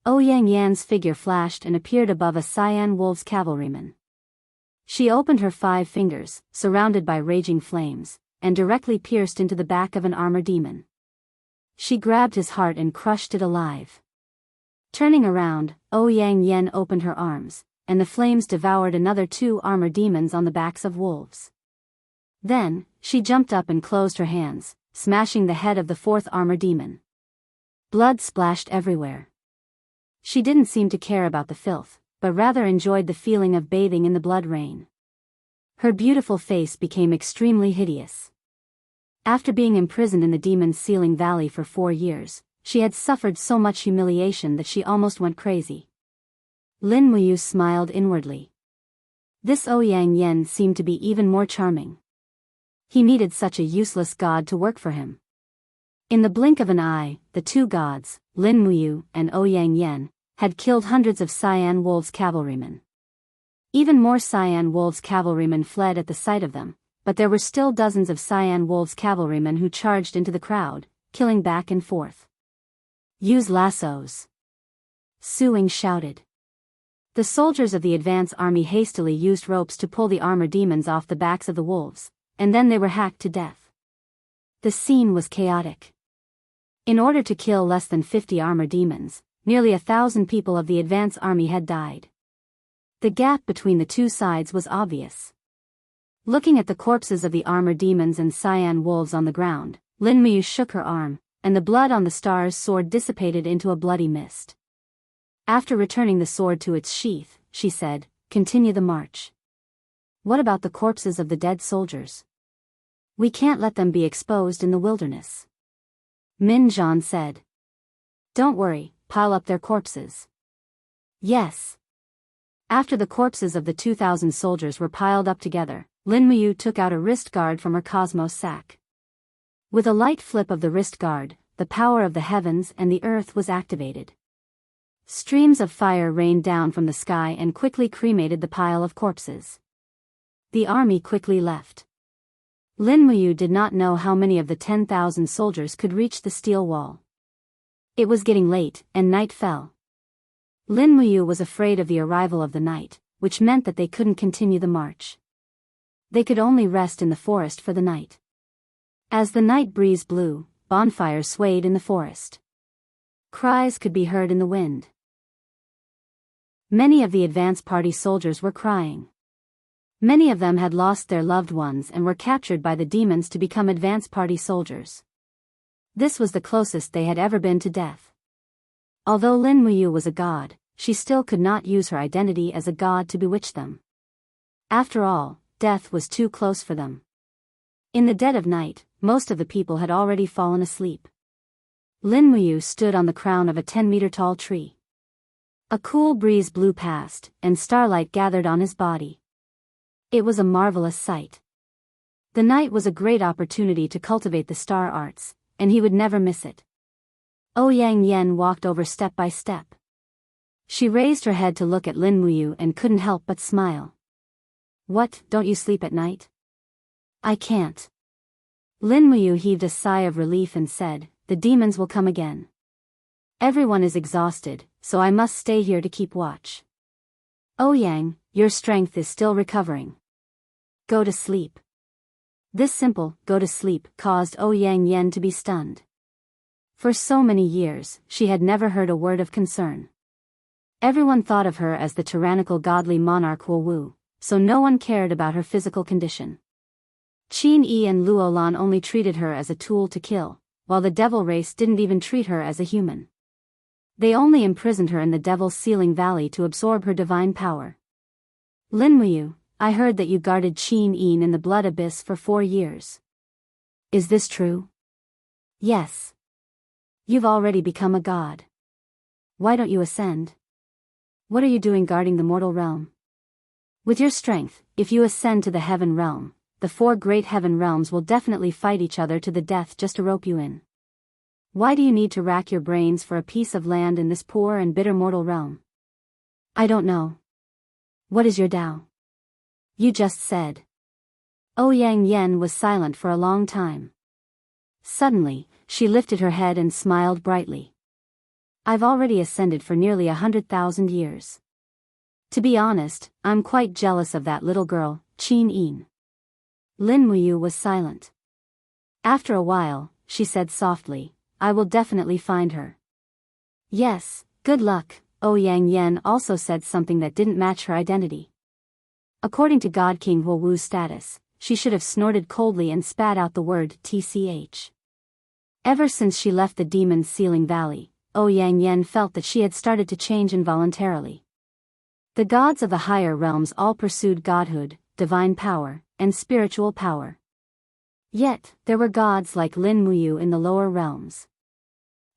Ouyang Yan's figure flashed and appeared above a Cyan wolf's cavalryman. She opened her 5 fingers, surrounded by raging flames, and directly pierced into the back of an armored demon. She grabbed his heart and crushed it alive. Turning around, Ouyang Yan opened her arms, and the flames devoured another 2 armored demons on the backs of wolves. Then, she jumped up and closed her hands, smashing the head of the 4th armored demon. Blood splashed everywhere. She didn't seem to care about the filth, but rather enjoyed the feeling of bathing in the blood rain. Her beautiful face became extremely hideous. After being imprisoned in the Demon's Ceiling Valley for 4 years, she had suffered so much humiliation that she almost went crazy. Lin Muyu smiled inwardly. This Ouyang Yan seemed to be even more charming. He needed such a useless god to work for him. In the blink of an eye, the 2 gods, Lin Muyu and Ouyang Yan, had killed hundreds of Cyan wolves' cavalrymen. Even more Cyan wolves' cavalrymen fled at the sight of them, but there were still dozens of Cyan wolves' cavalrymen who charged into the crowd, killing back and forth. Use lassos. Su Ying shouted. The soldiers of the advance army hastily used ropes to pull the armored demons off the backs of the wolves, and then they were hacked to death. The scene was chaotic. In order to kill less than 50 armored demons, nearly 1,000 people of the advance army had died. The gap between the 2 sides was obvious. Looking at the corpses of the armored demons and Cyan wolves on the ground, Lin Muyu shook her arm, and the blood on the star's sword dissipated into a bloody mist. After returning the sword to its sheath, she said, "Continue the march." "What about the corpses of the dead soldiers? We can't let them be exposed in the wilderness." Min Zhan said. "Don't worry, pile up their corpses." "Yes." After the corpses of the 2,000 soldiers were piled up together, Lin Muyu took out a wrist guard from her cosmos sack. With a light flip of the wrist guard, the power of the heavens and the earth was activated. Streams of fire rained down from the sky and quickly cremated the pile of corpses. The army quickly left. Lin Muyu did not know how many of the 10,000 soldiers could reach the steel wall. It was getting late, and night fell. Lin Muyu was afraid of the arrival of the night, which meant that they couldn't continue the march. They could only rest in the forest for the night. As the night breeze blew, bonfires swayed in the forest. Cries could be heard in the wind. Many of the advance party soldiers were crying. Many of them had lost their loved ones and were captured by the demons to become advance party soldiers. This was the closest they had ever been to death. Although Lin Muyu was a god, she still could not use her identity as a god to bewitch them. After all, death was too close for them. In the dead of night, most of the people had already fallen asleep. Lin Muyu stood on the crown of a 10-meter-tall tree. A cool breeze blew past, and starlight gathered on his body. It was a marvelous sight. The night was a great opportunity to cultivate the star arts, and he would never miss it. Ouyang Yan walked over step by step. She raised her head to look at Lin Muyu and couldn't help but smile. "What, don't you sleep at night?" "I can't." Lin Muyu heaved a sigh of relief and said, "The demons will come again." Everyone is exhausted, so I must stay here to keep watch. Ouyang, your strength is still recovering. Go to sleep. This simple, go to sleep, caused Ouyang Yen to be stunned. For so many years, she had never heard a word of concern. Everyone thought of her as the tyrannical godly monarch Wu Wu, so no one cared about her physical condition. Qin Yi and Luolan only treated her as a tool to kill, while the devil race didn't even treat her as a human. They only imprisoned her in the Devil's Sealing Valley to absorb her divine power. Lin Muyu, I heard that you guarded Qin Yin in the Blood Abyss for 4 years. Is this true? Yes. You've already become a god. Why don't you ascend? What are you doing guarding the mortal realm? With your strength, if you ascend to the heaven realm, the 4 great heaven realms will definitely fight each other to the death just to rope you in. Why do you need to rack your brains for a piece of land in this poor and bitter mortal realm? I don't know. What is your Tao? You just said. Ouyang Yen was silent for a long time. Suddenly, she lifted her head and smiled brightly. I've already ascended for nearly 100,000 years. To be honest, I'm quite jealous of that little girl, Qin Yin. Lin Muyu was silent. After a while, she said softly, I will definitely find her. Yes, good luck. Ouyang Yen also said something that didn't match her identity. According to God King Wu Wu's status, she should have snorted coldly and spat out the word TCH. Ever since she left the Demon's Sealing Valley, Ouyang Yen felt that she had started to change involuntarily. The gods of the higher realms all pursued godhood, divine power, and spiritual power. Yet, there were gods like Lin Muyu in the lower realms.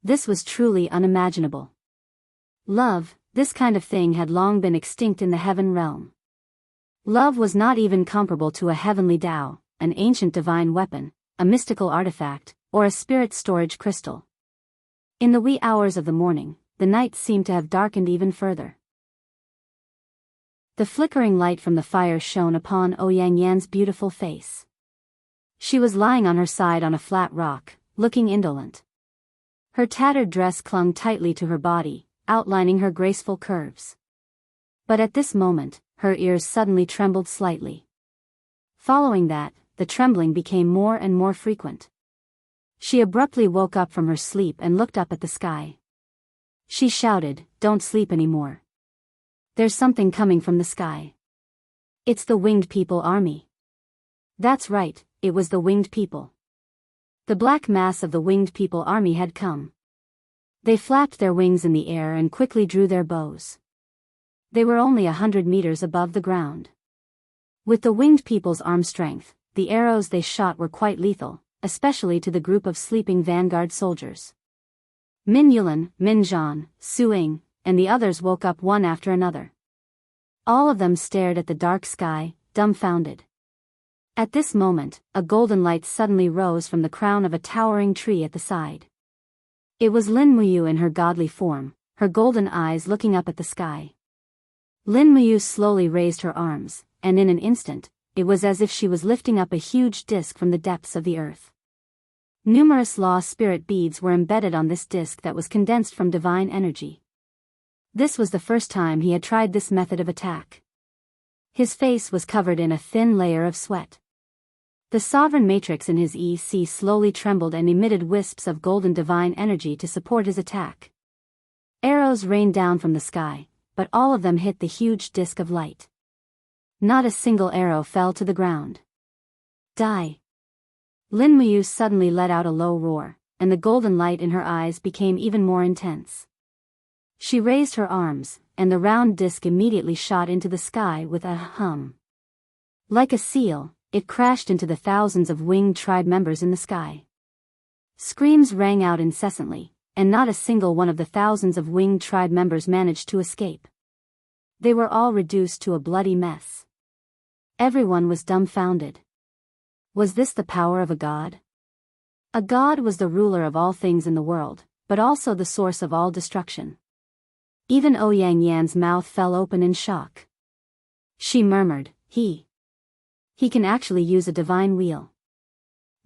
This was truly unimaginable. Love, this kind of thing had long been extinct in the heaven realm. Love was not even comparable to a heavenly Tao, an ancient divine weapon, a mystical artifact, or a spirit storage crystal. In the wee hours of the morning, the night seemed to have darkened even further. The flickering light from the fire shone upon Ouyang Yan's beautiful face. She was lying on her side on a flat rock, looking indolent. Her tattered dress clung tightly to her body, outlining her graceful curves. But at this moment, her ears suddenly trembled slightly. Following that, the trembling became more and more frequent. She abruptly woke up from her sleep and looked up at the sky. She shouted, "Don't sleep anymore. There's something coming from the sky. It's the Winged People army." That's right, it was the Winged People. The black mass of the Winged People army had come. They flapped their wings in the air and quickly drew their bows. They were only 100 meters above the ground. With the Winged People's arm strength, the arrows they shot were quite lethal, especially to the group of sleeping vanguard soldiers. Min Yulan, Min Zhan, Su Ying, and the others woke up one after another. All of them stared at the dark sky, dumbfounded. At this moment, a golden light suddenly rose from the crown of a towering tree at the side. It was Lin Muyu in her godly form, her golden eyes looking up at the sky. Lin Muyu slowly raised her arms, and in an instant, it was as if she was lifting up a huge disc from the depths of the earth. Numerous law spirit beads were embedded on this disc that was condensed from divine energy. This was the first time he had tried this method of attack. His face was covered in a thin layer of sweat. The sovereign matrix in his EC slowly trembled and emitted wisps of golden divine energy to support his attack. Arrows rained down from the sky, but all of them hit the huge disk of light. Not a single arrow fell to the ground. Die! Lin Muyu suddenly let out a low roar, and the golden light in her eyes became even more intense. She raised her arms, and the round disk immediately shot into the sky with a hum. Like a seal, it crashed into the thousands of winged tribe members in the sky. Screams rang out incessantly, and not a single one of the thousands of winged tribe members managed to escape. They were all reduced to a bloody mess. Everyone was dumbfounded. Was this the power of a god? A god was the ruler of all things in the world, but also the source of all destruction. Even Ouyang Yan's mouth fell open in shock. She murmured, He can actually use a divine wheel.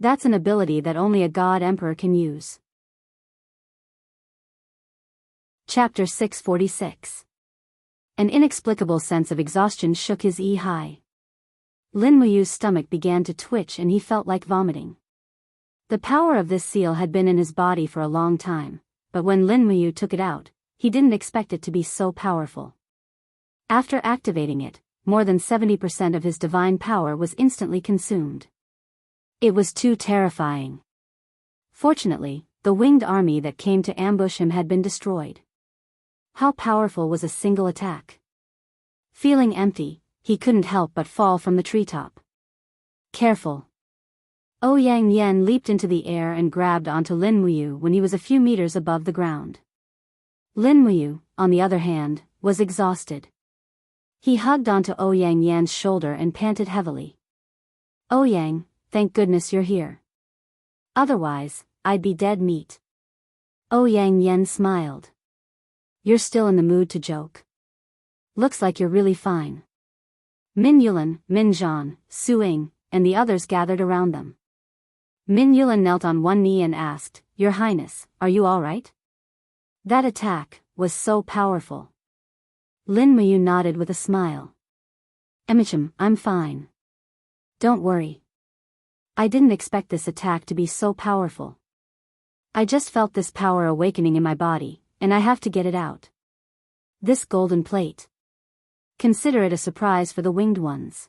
That's an ability that only a god emperor can use. Chapter 646. An inexplicable sense of exhaustion shook his high. Lin Muyu's stomach began to twitch and he felt like vomiting. The power of this seal had been in his body for a long time, but when Lin Muyu took it out, he didn't expect it to be so powerful. After activating it, more than 70% of his divine power was instantly consumed. It was too terrifying. Fortunately, the winged army that came to ambush him had been destroyed. How powerful was a single attack? Feeling empty, he couldn't help but fall from the treetop. Careful! Ouyang Yen leaped into the air and grabbed onto Lin Muyu when he was a few meters above the ground. Lin Muyu, on the other hand, was exhausted. He hugged onto Ouyang Yan's shoulder and panted heavily. Ouyang, thank goodness you're here. Otherwise, I'd be dead meat. Ouyang Yan smiled. You're still in the mood to joke. Looks like you're really fine. Min Yulan, Min Zhan, Su Ying, and the others gathered around them. Min Yulan knelt on one knee and asked, Your Highness, are you all right? That attack was so powerful. Lin Muyu nodded with a smile. Emichim, I'm fine. Don't worry. I didn't expect this attack to be so powerful. I just felt this power awakening in my body, and I have to get it out. This golden plate. Consider it a surprise for the winged ones.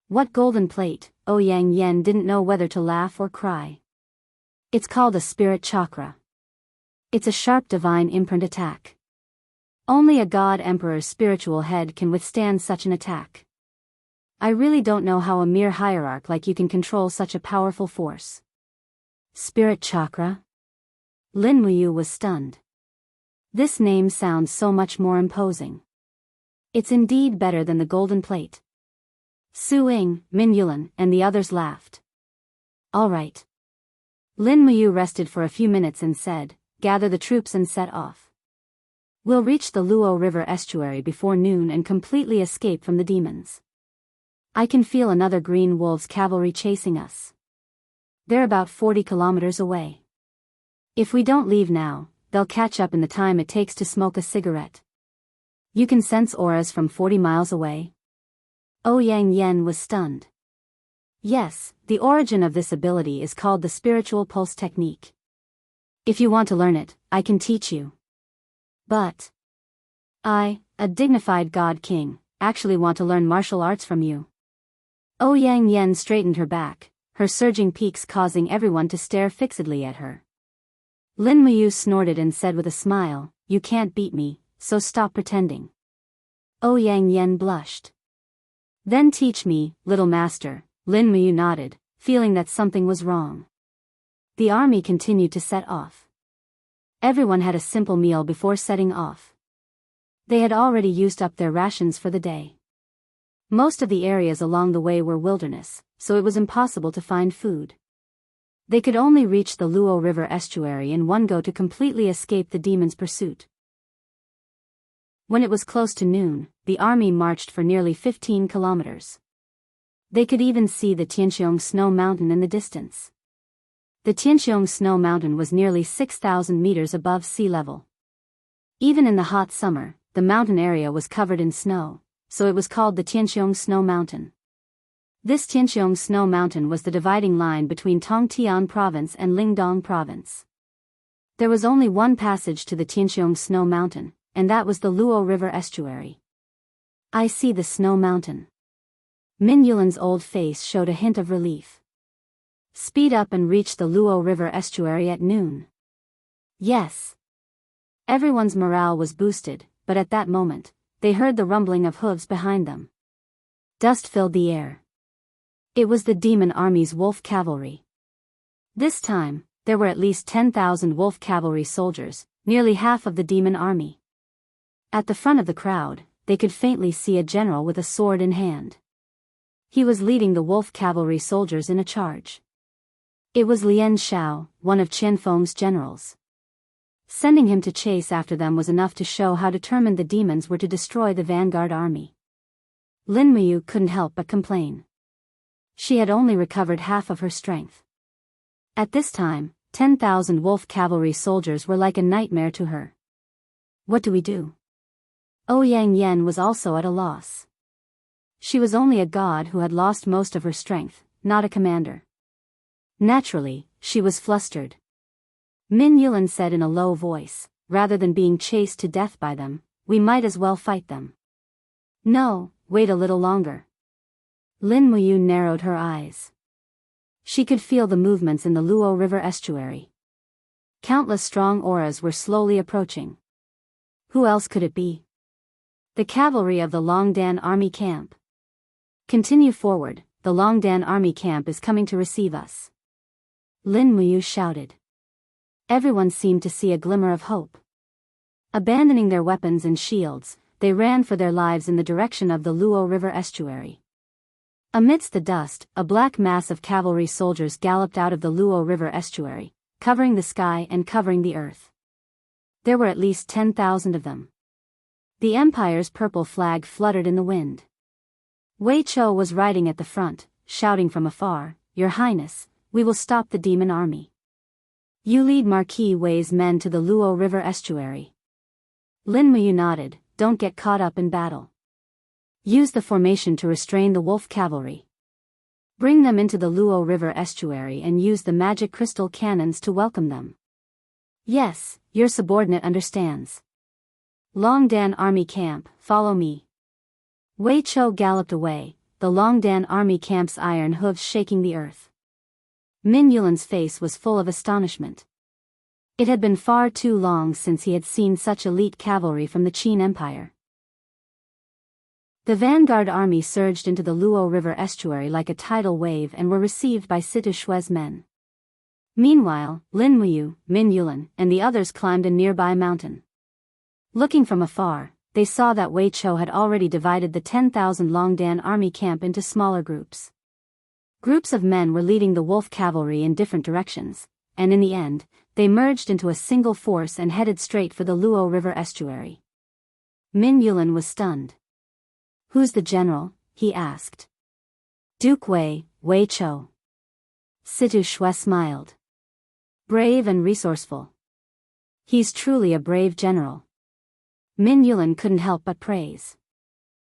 What golden plate? Ouyang Yen didn't know whether to laugh or cry. It's called a spirit chakra. It's a sharp divine imprint attack. Only a god emperor's spiritual head can withstand such an attack. I really don't know how a mere hierarch like you can control such a powerful force. Spirit chakra? Lin Muyu was stunned. This name sounds so much more imposing. It's indeed better than the golden plate. Su Ying, Min Yulan, and the others laughed. All right. Lin Muyu rested for a few minutes and said, Gather the troops and set off. We'll reach the Luo River estuary before noon and completely escape from the demons. I can feel another Green Wolves cavalry chasing us. They're about 40 kilometers away. If we don't leave now, they'll catch up in the time it takes to smoke a cigarette. You can sense auras from 40 miles away? Ouyang Yen was stunned. Yes, the origin of this ability is called the spiritual pulse technique. If you want to learn it, I can teach you. But I, a dignified god king, actually want to learn martial arts from you. Ouyang Yen straightened her back, her surging peaks causing everyone to stare fixedly at her. Lin Muyu snorted and said with a smile, You can't beat me, so stop pretending. Ouyang Yen blushed. Then teach me, little master, Lin Muyu nodded, feeling that something was wrong. The army continued to set off. Everyone had a simple meal before setting off. They had already used up their rations for the day. Most of the areas along the way were wilderness, so it was impossible to find food. They could only reach the Luo River estuary in one go to completely escape the demons' pursuit. When it was close to noon, the army marched for nearly 15 kilometers. They could even see the Tianqiong Snow Mountain in the distance. The Tianqiong Snow Mountain was nearly 6,000 meters above sea level. Even in the hot summer, the mountain area was covered in snow, so it was called the Tianqiong Snow Mountain. This Tianqiong Snow Mountain was the dividing line between Tongtian Province and Lingdong Province. There was only one passage to the Tianqiong Snow Mountain, and that was the Luo River estuary. I see the snow mountain. Min Yulan's old face showed a hint of relief. Speed up and reach the Luo River estuary at noon. Yes. Everyone's morale was boosted, but at that moment, they heard the rumbling of hooves behind them. Dust filled the air. It was the demon army's wolf cavalry. This time, there were at least 10,000 wolf cavalry soldiers, nearly half of the demon army. At the front of the crowd, they could faintly see a general with a sword in hand. He was leading the wolf cavalry soldiers in a charge. It was Lian Shao, one of Qian Feng's generals. Sending him to chase after them was enough to show how determined the demons were to destroy the vanguard army. Lin Muyu couldn't help but complain. She had only recovered half of her strength. At this time, 10,000 wolf cavalry soldiers were like a nightmare to her. What do we do? Ouyang Yen was also at a loss. She was only a god who had lost most of her strength, not a commander. Naturally, she was flustered. Min Yulan said in a low voice, rather than being chased to death by them, we might as well fight them. No, wait a little longer. Lin Muyu narrowed her eyes. She could feel the movements in the Luo River estuary. Countless strong auras were slowly approaching. Who else could it be? The cavalry of the Longdan army camp. Continue forward, the Longdan army camp is coming to receive us. Lin Muyu shouted. Everyone seemed to see a glimmer of hope. Abandoning their weapons and shields, they ran for their lives in the direction of the Luo River estuary. Amidst the dust, a black mass of cavalry soldiers galloped out of the Luo River estuary, covering the sky and covering the earth. There were at least 10,000 of them. The Empire's purple flag fluttered in the wind. Wei Chou was riding at the front, shouting from afar, Your Highness, we will stop the demon army. You lead Marquis Wei's men to the Luo River estuary. Lin Muyu nodded, don't get caught up in battle. Use the formation to restrain the wolf cavalry. Bring them into the Luo River estuary and use the magic crystal cannons to welcome them. Yes, your subordinate understands. Longdan army camp, follow me. Wei Chou galloped away, the Longdan army camp's iron hooves shaking the earth. Min Yulan's face was full of astonishment. It had been far too long since he had seen such elite cavalry from the Qin Empire. The vanguard army surged into the Luo River estuary like a tidal wave and were received by Situ Shui's men. Meanwhile, Lin Muyu, Min Yulan, and the others climbed a nearby mountain. Looking from afar, they saw that Wei Chou had already divided the 10,000 Longdan army camp into smaller groups. Groups of men were leading the wolf cavalry in different directions, and in the end, they merged into a single force and headed straight for the Luo River estuary. Min Yulan was stunned. Who's the general? He asked. Duke Wei, Wei Chou. Situ Shui smiled. Brave and resourceful. He's truly a brave general. Min Yulan couldn't help but praise.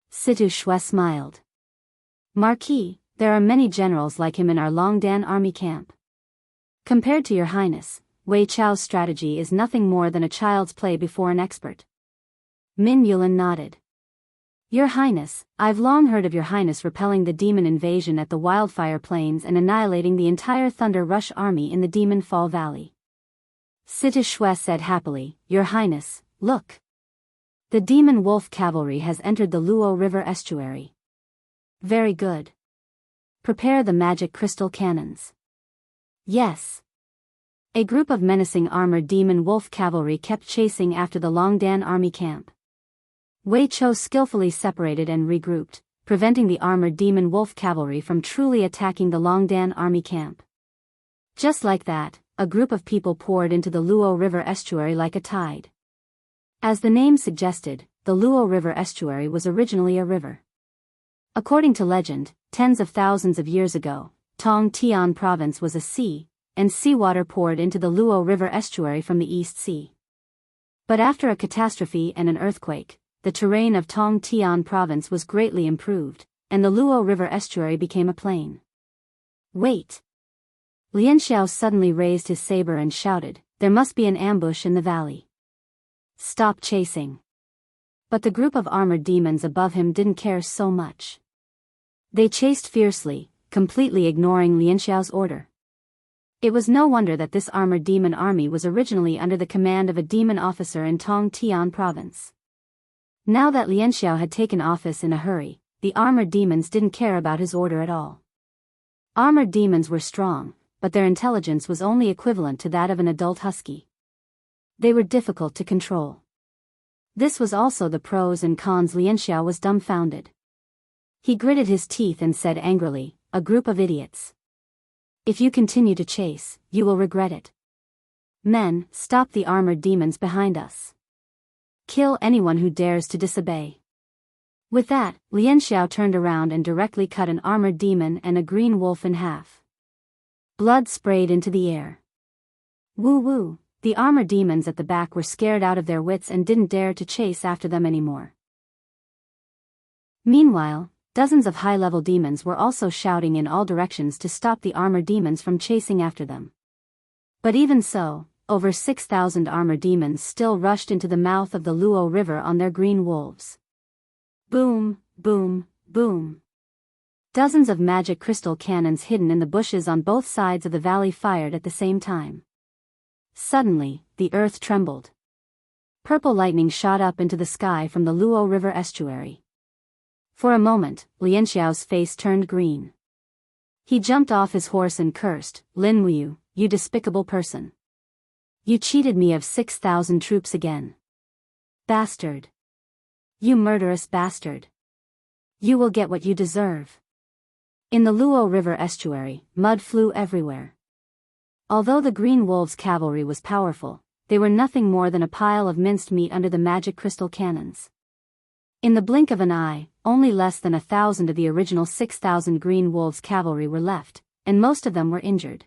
Situ Shui smiled. Marquis, there are many generals like him in our Longdan army camp. Compared to your highness, Wei Chou's strategy is nothing more than a child's play before an expert. Min Yulan nodded. Your Highness, I've long heard of your Highness repelling the demon invasion at the Wildfire Plains and annihilating the entire Thunder Rush army in the Demon Fall Valley. Situ Shui said happily, Your Highness, look. The Demon Wolf Cavalry has entered the Luo River estuary. Very good. Prepare the magic crystal cannons. Yes. A group of menacing armored Demon Wolf Cavalry kept chasing after the Longdan army camp. Wei Chou skillfully separated and regrouped, preventing the armored Demon Wolf Cavalry from truly attacking the Longdan army camp. Just like that, a group of people poured into the Luo River estuary like a tide. As the name suggested, the Luo River estuary was originally a river. According to legend, tens of thousands of years ago, Tong Tian province was a sea, and seawater poured into the Luo River estuary from the East Sea. But after a catastrophe and an earthquake, the terrain of Tong Tian province was greatly improved, and the Luo River estuary became a plain. Wait! Lian Xiao suddenly raised his saber and shouted, There must be an ambush in the valley. Stop chasing. But the group of armored demons above him didn't care so much. They chased fiercely, completely ignoring Lian Xiao's order. It was no wonder that this armored demon army was originally under the command of a demon officer in Tong Tian province. Now that Lian Xiao had taken office in a hurry, the armored demons didn't care about his order at all. Armored demons were strong, but their intelligence was only equivalent to that of an adult husky. They were difficult to control. This was also the pros and cons. Lian Xiao was dumbfounded. He gritted his teeth and said angrily, A group of idiots. If you continue to chase, you will regret it. Men, stop the armored demons behind us. Kill anyone who dares to disobey. With that, Lian Xiao turned around and directly cut an armored demon and a green wolf in half. Blood sprayed into the air. Woo woo, The armor demons at the back were scared out of their wits and didn't dare to chase after them anymore. Meanwhile, dozens of high-level demons were also shouting in all directions to stop the armor demons from chasing after them. But even so, over 6,000 armor demons still rushed into the mouth of the Luo River on their green wolves. Boom, boom, boom. Dozens of magic crystal cannons hidden in the bushes on both sides of the valley fired at the same time. Suddenly, the earth trembled. Purple lightning shot up into the sky from the Luo River estuary. For a moment, Lianxiao's face turned green. He jumped off his horse and cursed, "Lin Muyu, you despicable person. You cheated me of 6,000 troops again. Bastard. You murderous bastard. You will get what you deserve." In the Luo River estuary, mud flew everywhere. Although the Green Wolves' cavalry was powerful, they were nothing more than a pile of minced meat under the magic crystal cannons. In the blink of an eye, only less than 1,000 of the original 6,000 Green Wolves' cavalry were left, and most of them were injured.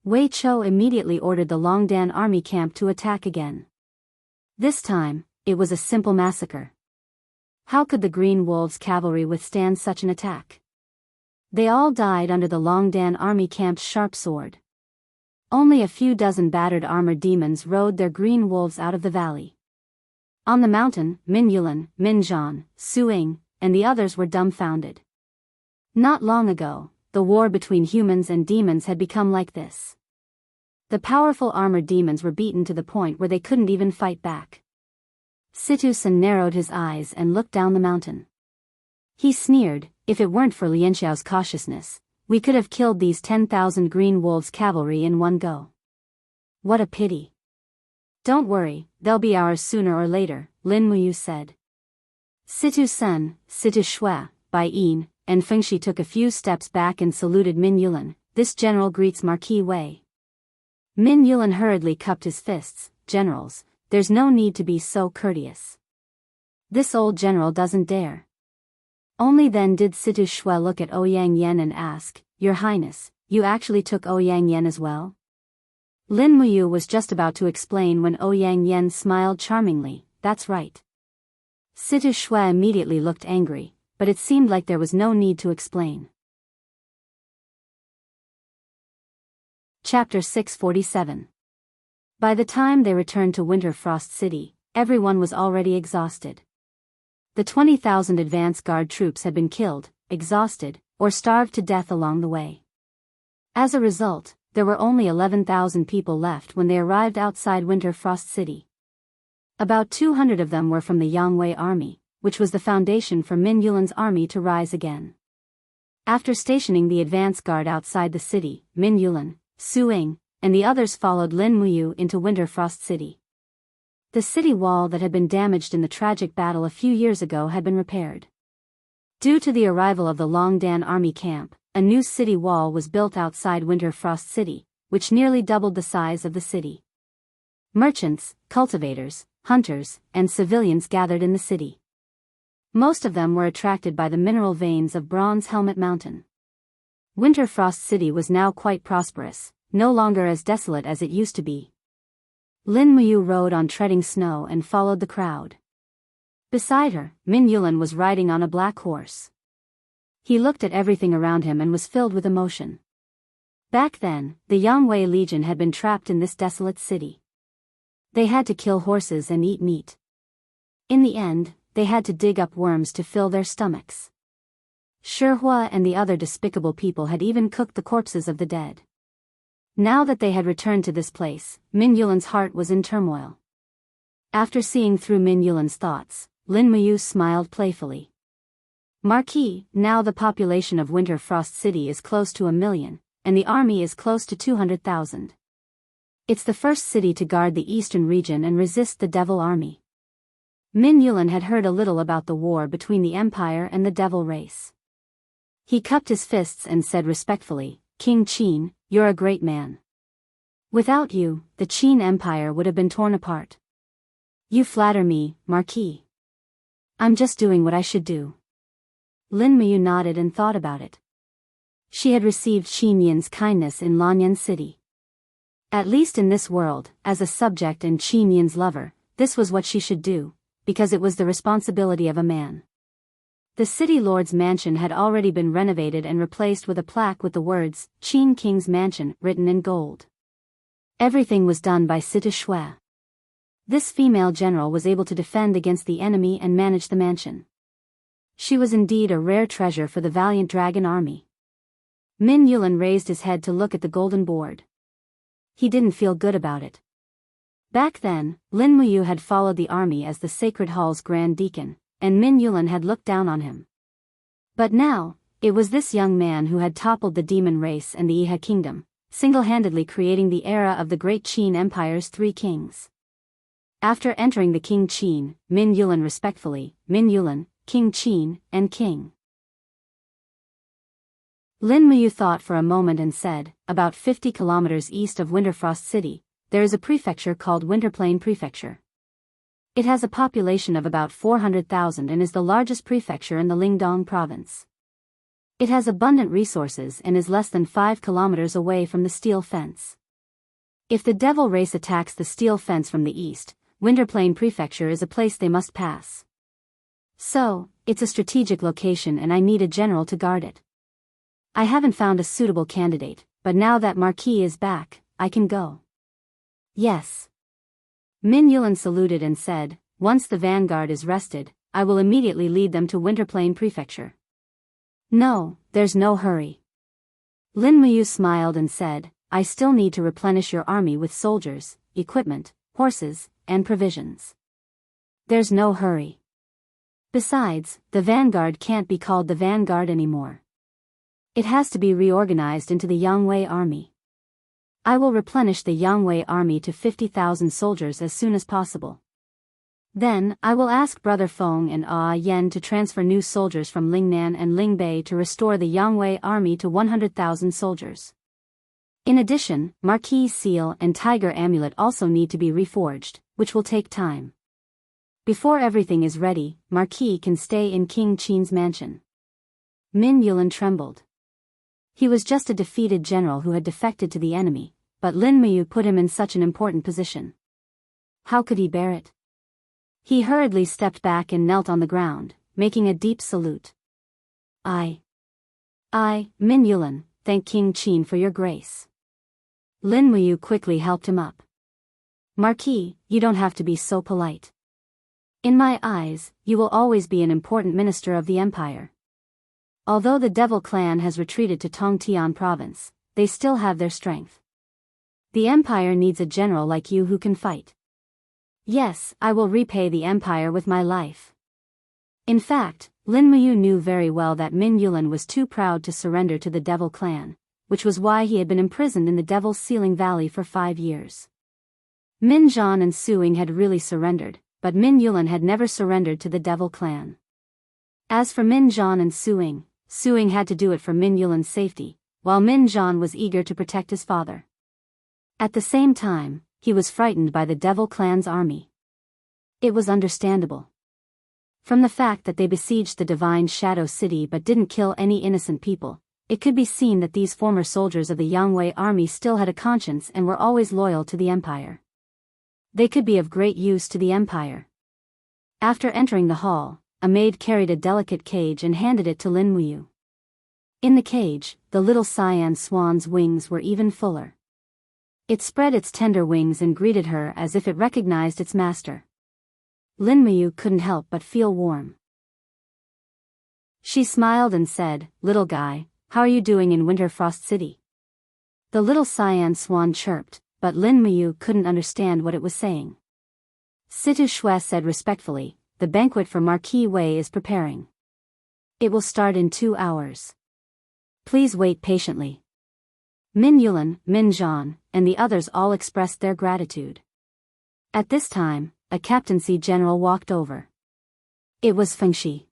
Wei Chou immediately ordered the Longdan army camp to attack again. This time, it was a simple massacre. How could the Green Wolves' cavalry withstand such an attack? They all died under the Longdan army camp's sharp sword. Only a few dozen battered armored demons rode their green wolves out of the valley. On the mountain, Min Yulan, Min Zhan, Su Ying, and the others were dumbfounded. Not long ago, the war between humans and demons had become like this. The powerful armored demons were beaten to the point where they couldn't even fight back. Situ-san narrowed his eyes and looked down the mountain. He sneered, "If it weren't for Lianxiao's cautiousness, we could have killed these 10,000 Green Wolves' cavalry in one go. What a pity." "Don't worry, they'll be ours sooner or later," Lin Muyu said. Situ-san, Situ-shui, Bai Yin, and Fengshi took a few steps back and saluted Min Yulan. "This general greets Marquis Wei." Min Yulan hurriedly cupped his fists. "Generals, there's no need to be so courteous. This old general doesn't dare." Only then did Situ-shui look at Ouyang Yan and ask, "Your Highness, you actually took Ouyang Yan as well?" Lin Muyu was just about to explain when Ouyang Yan smiled charmingly. "That's right." Situ-shui immediately looked angry, but it seemed like there was no need to explain. Chapter 647. By the time they returned to Winter Frost City, everyone was already exhausted. The 20,000 advance guard troops had been killed, exhausted, or starved to death along the way. As a result, there were only 11,000 people left when they arrived outside Winter Frost City. About 200 of them were from the Yangwei army, which was the foundation for Min Yulan's army to rise again. After stationing the advance guard outside the city, Min Yulan, Su Ying, and the others followed Lin Muyu into Winter Frost City. The city wall that had been damaged in the tragic battle a few years ago had been repaired. Due to the arrival of the Longdan army camp, a new city wall was built outside Winter Frost City, which nearly doubled the size of the city. Merchants, cultivators, hunters, and civilians gathered in the city. Most of them were attracted by the mineral veins of Bronze Helmet Mountain. Winter Frost City was now quite prosperous, no longer as desolate as it used to be. Lin Muyu rode on treading snow and followed the crowd. Beside her, Min Yulan was riding on a black horse. He looked at everything around him and was filled with emotion. Back then, the Yangwei Legion had been trapped in this desolate city. They had to kill horses and eat meat. In the end, they had to dig up worms to fill their stomachs. Shihua and the other despicable people had even cooked the corpses of the dead. Now that they had returned to this place, Min Yulan's heart was in turmoil. After seeing through Min Yulan's thoughts, Lin Muyu smiled playfully. "Marquis, now the population of Winter Frost City is close to 1 million, and the army is close to 200,000. It's the first city to guard the eastern region and resist the Devil Army." Min Yulan had heard a little about the war between the Empire and the Devil race. He cupped his fists and said respectfully, "King Qin, you're a great man. Without you, the Qin Empire would have been torn apart." "You flatter me, Marquis. I'm just doing what I should do." Lin Muyu nodded and thought about it. She had received Qin Yin's kindness in Lanyan City. At least in this world, as a subject and Qin Yin's lover, this was what she should do, because it was the responsibility of a man. The city lord's mansion had already been renovated and replaced with a plaque with the words, Qin King's Mansion, written in gold. Everything was done by Sita Shui. This female general was able to defend against the enemy and manage the mansion. She was indeed a rare treasure for the valiant dragon army. Min Yulan raised his head to look at the golden board. He didn't feel good about it. Back then, Lin Muyu had followed the army as the Sacred Hall's Grand Deacon, and Min Yulan had looked down on him. But now, it was this young man who had toppled the demon race and the Iha kingdom, single-handedly creating the era of the great Qin Empire's 3 kings. After entering the King Qin, Min Yulan respectfully, Min Yulan, King Qin, and King. Lin Muyu thought for a moment and said, about 50 kilometers east of Winterfrost City, there is a prefecture called Winterplain Prefecture. It has a population of about 400,000 and is the largest prefecture in the Lingdong province. It has abundant resources and is less than 5 kilometers away from the steel fence. If the devil race attacks the steel fence from the east, Winterplain Prefecture is a place they must pass. So, it's a strategic location and I need a general to guard it. I haven't found a suitable candidate, but now that Marquis is back, I can go. Yes. Min Yulan saluted and said, once the vanguard is rested, I will immediately lead them to Winterplain Prefecture. No, there's no hurry. Lin Muyu smiled and said, I still need to replenish your army with soldiers, equipment, horses, and provisions. There's no hurry. Besides, the vanguard can't be called the vanguard anymore. It has to be reorganized into the Yangwei army. I will replenish the Yangwei army to 50,000 soldiers as soon as possible. Then, I will ask Brother Feng and Yen to transfer new soldiers from Lingnan and Lingbei to restore the Yangwei army to 100,000 soldiers. In addition, Marquis Seal and Tiger Amulet also need to be reforged, which will take time. Before everything is ready, Marquis can stay in King Qin's mansion. Min Yulan trembled. He was just a defeated general who had defected to the enemy, but Lin Muyu put him in such an important position. How could he bear it? He hurriedly stepped back and knelt on the ground, making a deep salute. I, Min Yulan, thank King Qin for your grace. Lin Muyu quickly helped him up. Marquis, you don't have to be so polite. In my eyes, you will always be an important minister of the empire. Although the Devil clan has retreated to Tongtian province, they still have their strength. The empire needs a general like you who can fight. Yes, I will repay the empire with my life. In fact, Lin Muyu knew very well that Min Yulan was too proud to surrender to the Devil clan, which was why he had been imprisoned in the Devil's Ceiling Valley for 5 years. Min Zhan and Suing had really surrendered, but Min Yulan had never surrendered to the Devil clan. As for Min Zhan and Suing had to do it for Min Yulan's safety, while Min Zhan was eager to protect his father. At the same time, he was frightened by the Devil clan's army. It was understandable. From the fact that they besieged the Divine Shadow City but didn't kill any innocent people, it could be seen that these former soldiers of the Yangwei army still had a conscience and were always loyal to the empire. They could be of great use to the empire. After entering the hall, a maid carried a delicate cage and handed it to Lin Muyu. In the cage, the little cyan swan's wings were even fuller. It spread its tender wings and greeted her as if it recognized its master. Lin Muyu couldn't help but feel warm. She smiled and said, "Little guy, how are you doing in Winterfrost City?" The little cyan swan chirped, but Lin Muyu couldn't understand what it was saying. Situ Shui said respectfully, "The banquet for Marquis Wei is preparing. It will start in 2 hours. Please wait patiently." Min Yulan, Min Zhan, and the others all expressed their gratitude. At this time, a captaincy general walked over. It was Feng Shi.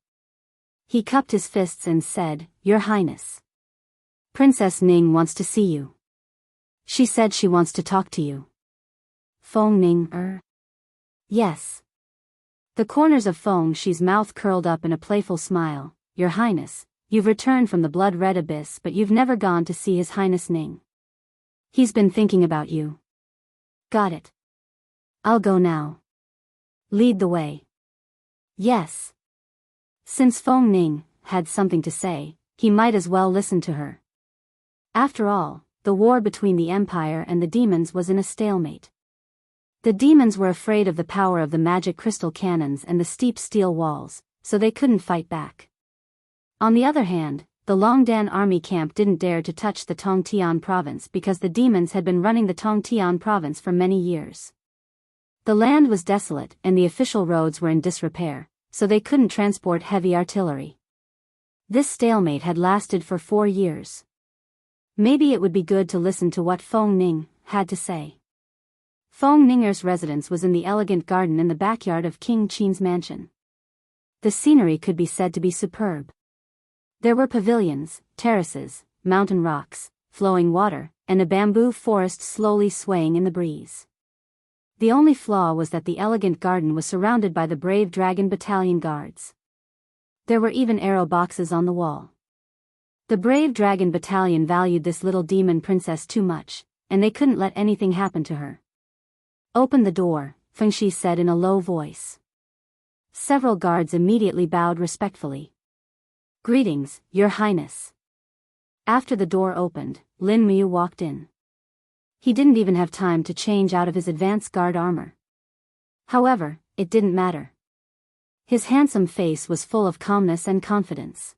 He cupped his fists and said, "Your Highness. Princess Ning wants to see you. She said she wants to talk to you." Feng Ning, Yes. The corners of Feng Shi's mouth curled up in a playful smile. "Your Highness, you've returned from the blood-red abyss but you've never gone to see His Highness Ning. He's been thinking about you." Got it. I'll go now. Lead the way. Yes. Since Feng Ning had something to say, he might as well listen to her. After all, the war between the Empire and the demons was in a stalemate. The demons were afraid of the power of the magic crystal cannons and the steep steel walls, so they couldn't fight back. On the other hand, the Longdan army camp didn't dare to touch the Tongtian province because the demons had been running the Tongtian province for many years. The land was desolate and the official roads were in disrepair, so they couldn't transport heavy artillery. This stalemate had lasted for 4 years. Maybe it would be good to listen to what Feng Ning had to say. Feng Ninger's residence was in the elegant garden in the backyard of King Qin's mansion. The scenery could be said to be superb. There were pavilions, terraces, mountain rocks, flowing water, and a bamboo forest slowly swaying in the breeze. The only flaw was that the elegant garden was surrounded by the brave dragon battalion guards. There were even arrow boxes on the wall. The brave dragon battalion valued this little demon princess too much, and they couldn't let anything happen to her. Open the door, Feng Shi said in a low voice. Several guards immediately bowed respectfully. Greetings, Your Highness. After the door opened, Lin Muyu walked in. He didn't even have time to change out of his advance guard armor. However, it didn't matter. His handsome face was full of calmness and confidence.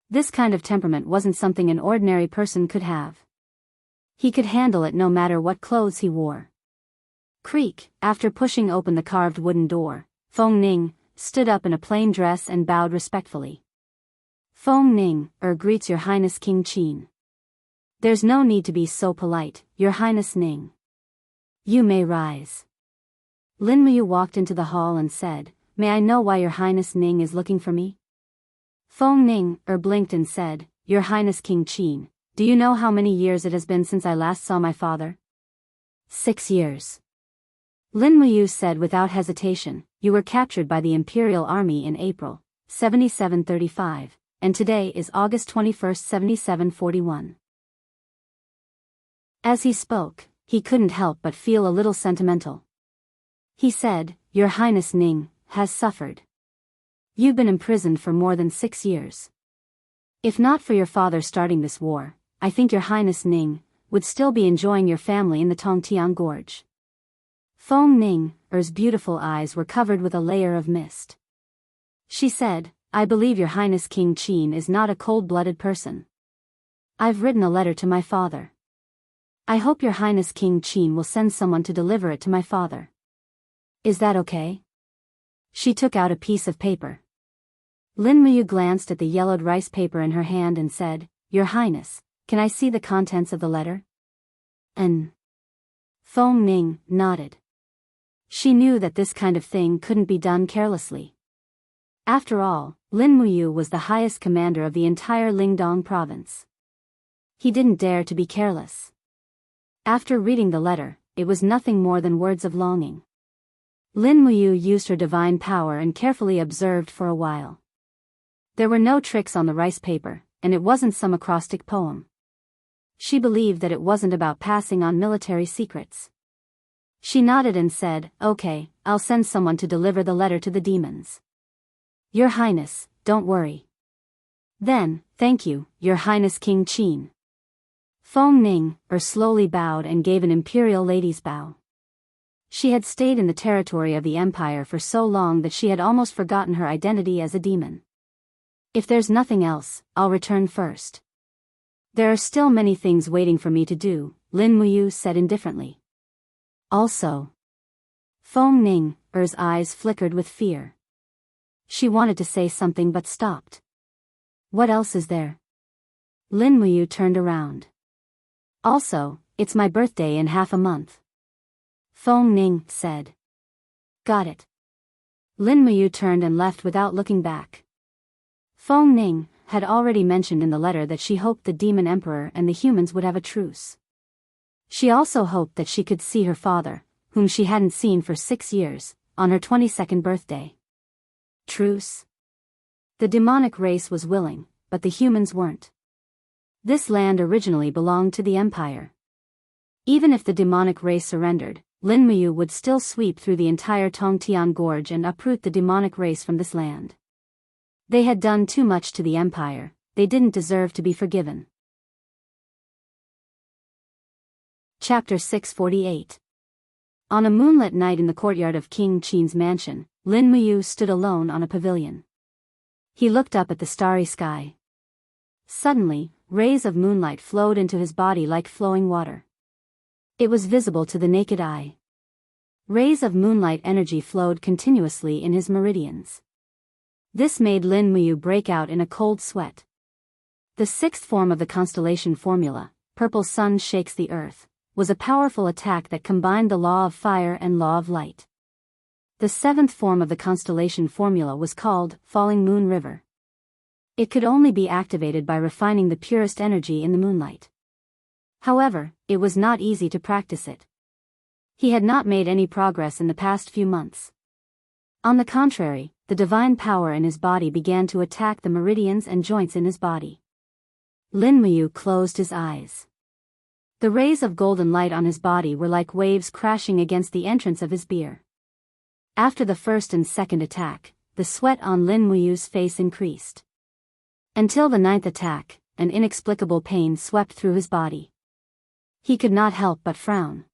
This kind of temperament wasn't something an ordinary person could have. He could handle it no matter what clothes he wore. Creak, after pushing open the carved wooden door, Feng Ning stood up in a plain dress and bowed respectfully. Feng Ning, greets Your Highness King Qin. There's no need to be so polite, Your Highness Ning. You may rise. Lin Muyu walked into the hall and said, May I know why Your Highness Ning is looking for me? Feng Ning, blinked and said, Your Highness King Qin, do you know how many years it has been since I last saw my father? 6 years. Lin Muyu said without hesitation, You were captured by the Imperial Army in April, 7735, and today is August 21, 7741. As he spoke, he couldn't help but feel a little sentimental. He said, Your Highness Ning has suffered. You've been imprisoned for more than 6 years. If not for your father starting this war, I think Your Highness Ning would still be enjoying your family in the Tongtian Gorge. Feng Ning's beautiful eyes were covered with a layer of mist. She said, I believe Your Highness King Qin is not a cold-blooded person. I've written a letter to my father. I hope Your Highness King Qin will send someone to deliver it to my father. Is that okay? She took out a piece of paper. Lin Muyu glanced at the yellowed rice paper in her hand and said, Your Highness, can I see the contents of the letter? Feng Ning nodded. She knew that this kind of thing couldn't be done carelessly. After all, Lin Muyu was the highest commander of the entire Lingdong province. He didn't dare to be careless. After reading the letter, it was nothing more than words of longing. Lin Muyu used her divine power and carefully observed for a while. There were no tricks on the rice paper, and it wasn't some acrostic poem. She believed that it wasn't about passing on military secrets. She nodded and said, Okay, I'll send someone to deliver the letter to the demons. Your Highness, don't worry. Then, thank you, Your Highness King Qin. Feng Ning slowly bowed and gave an imperial lady's bow. She had stayed in the territory of the Empire for so long that she had almost forgotten her identity as a demon. If there's nothing else, I'll return first. There are still many things waiting for me to do, Lin Muyu said indifferently. Also. Feng Ning's eyes flickered with fear. She wanted to say something but stopped. What else is there? Lin Muyu turned around. Also, it's my birthday in half a month. Feng Ning said. Got it. Lin Muyu turned and left without looking back. Feng Ning had already mentioned in the letter that she hoped the Demon Emperor and the humans would have a truce. She also hoped that she could see her father, whom she hadn't seen for 6 years, on her 22nd birthday. Truce? The demonic race was willing, but the humans weren't. This land originally belonged to the Empire. Even if the demonic race surrendered, Lin Muyu would still sweep through the entire Tongtian Gorge and uproot the demonic race from this land. They had done too much to the empire, they didn't deserve to be forgiven. Chapter 648. On a moonlit night in the courtyard of King Qin's mansion, Lin Muyu stood alone on a pavilion. He looked up at the starry sky. Suddenly, rays of moonlight flowed into his body like flowing water. It was visible to the naked eye. Rays of moonlight energy flowed continuously in his meridians. This made Lin Muyu break out in a cold sweat. The sixth form of the constellation formula, Purple Sun Shakes the Earth, was a powerful attack that combined the law of fire and law of light. The seventh form of the constellation formula was called Falling Moon River. It could only be activated by refining the purest energy in the moonlight. However, it was not easy to practice it. He had not made any progress in the past few months. On the contrary, the divine power in his body began to attack the meridians and joints in his body. Lin Muyu closed his eyes. The rays of golden light on his body were like waves crashing against the entrance of his beer. After the first and second attack, the sweat on Lin Muyu's face increased. Until the ninth attack, an inexplicable pain swept through his body. He could not help but frown.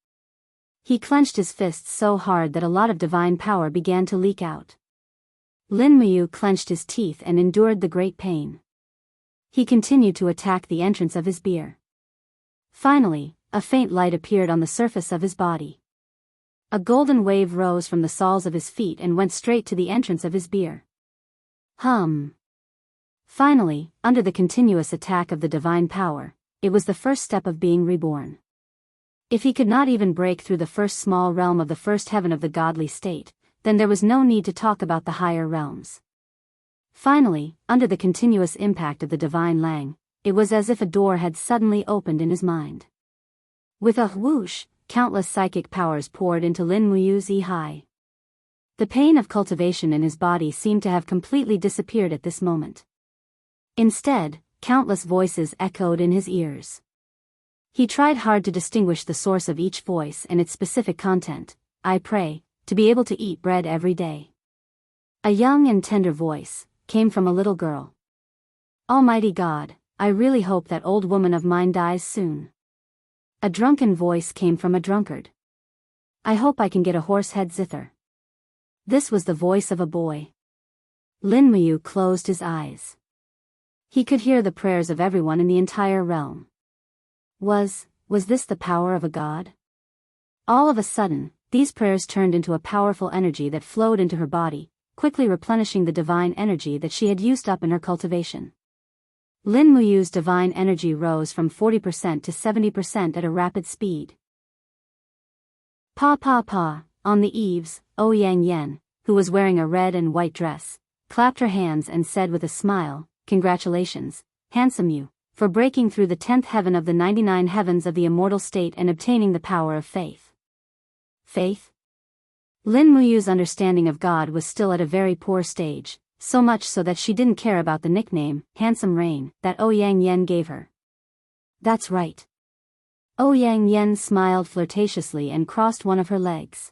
He clenched his fists so hard that a lot of divine power began to leak out. Lin Muyu clenched his teeth and endured the great pain. He continued to attack the entrance of his beer. Finally, a faint light appeared on the surface of his body. A golden wave rose from the soles of his feet and went straight to the entrance of his beer. Finally, under the continuous attack of the divine power, it was the first step of being reborn. If he could not even break through the first small realm of the first heaven of the godly state, then there was no need to talk about the higher realms. Finally, under the continuous impact of the divine Lang, it was as if a door had suddenly opened in his mind. With a whoosh, countless psychic powers poured into Lin Muyu's eye. The pain of cultivation in his body seemed to have completely disappeared at this moment. Instead, countless voices echoed in his ears. He tried hard to distinguish the source of each voice and its specific content. I pray, to be able to eat bread every day. A young and tender voice came from a little girl. Almighty God, I really hope that old woman of mine dies soon. A drunken voice came from a drunkard. I hope I can get a horse head zither. This was the voice of a boy. Lin Muyu closed his eyes. He could hear the prayers of everyone in the entire realm. Was this the power of a god? All of a sudden, these prayers turned into a powerful energy that flowed into her body, quickly replenishing the divine energy that she had used up in her cultivation. Lin Muyu's divine energy rose from 40% to 70% at a rapid speed. Pa. On the eaves, Yang Yan, who was wearing a red and white dress, clapped her hands and said with a smile, Congratulations, handsome you, for breaking through the 10th heaven of the 99 heavens of the immortal state and obtaining the power of faith. Faith? Lin Muyu's understanding of God was still at a very poor stage, so much so that she didn't care about the nickname, Handsome Rain, that Yang Yan gave her. That's right. Yang Yan smiled flirtatiously and crossed one of her legs.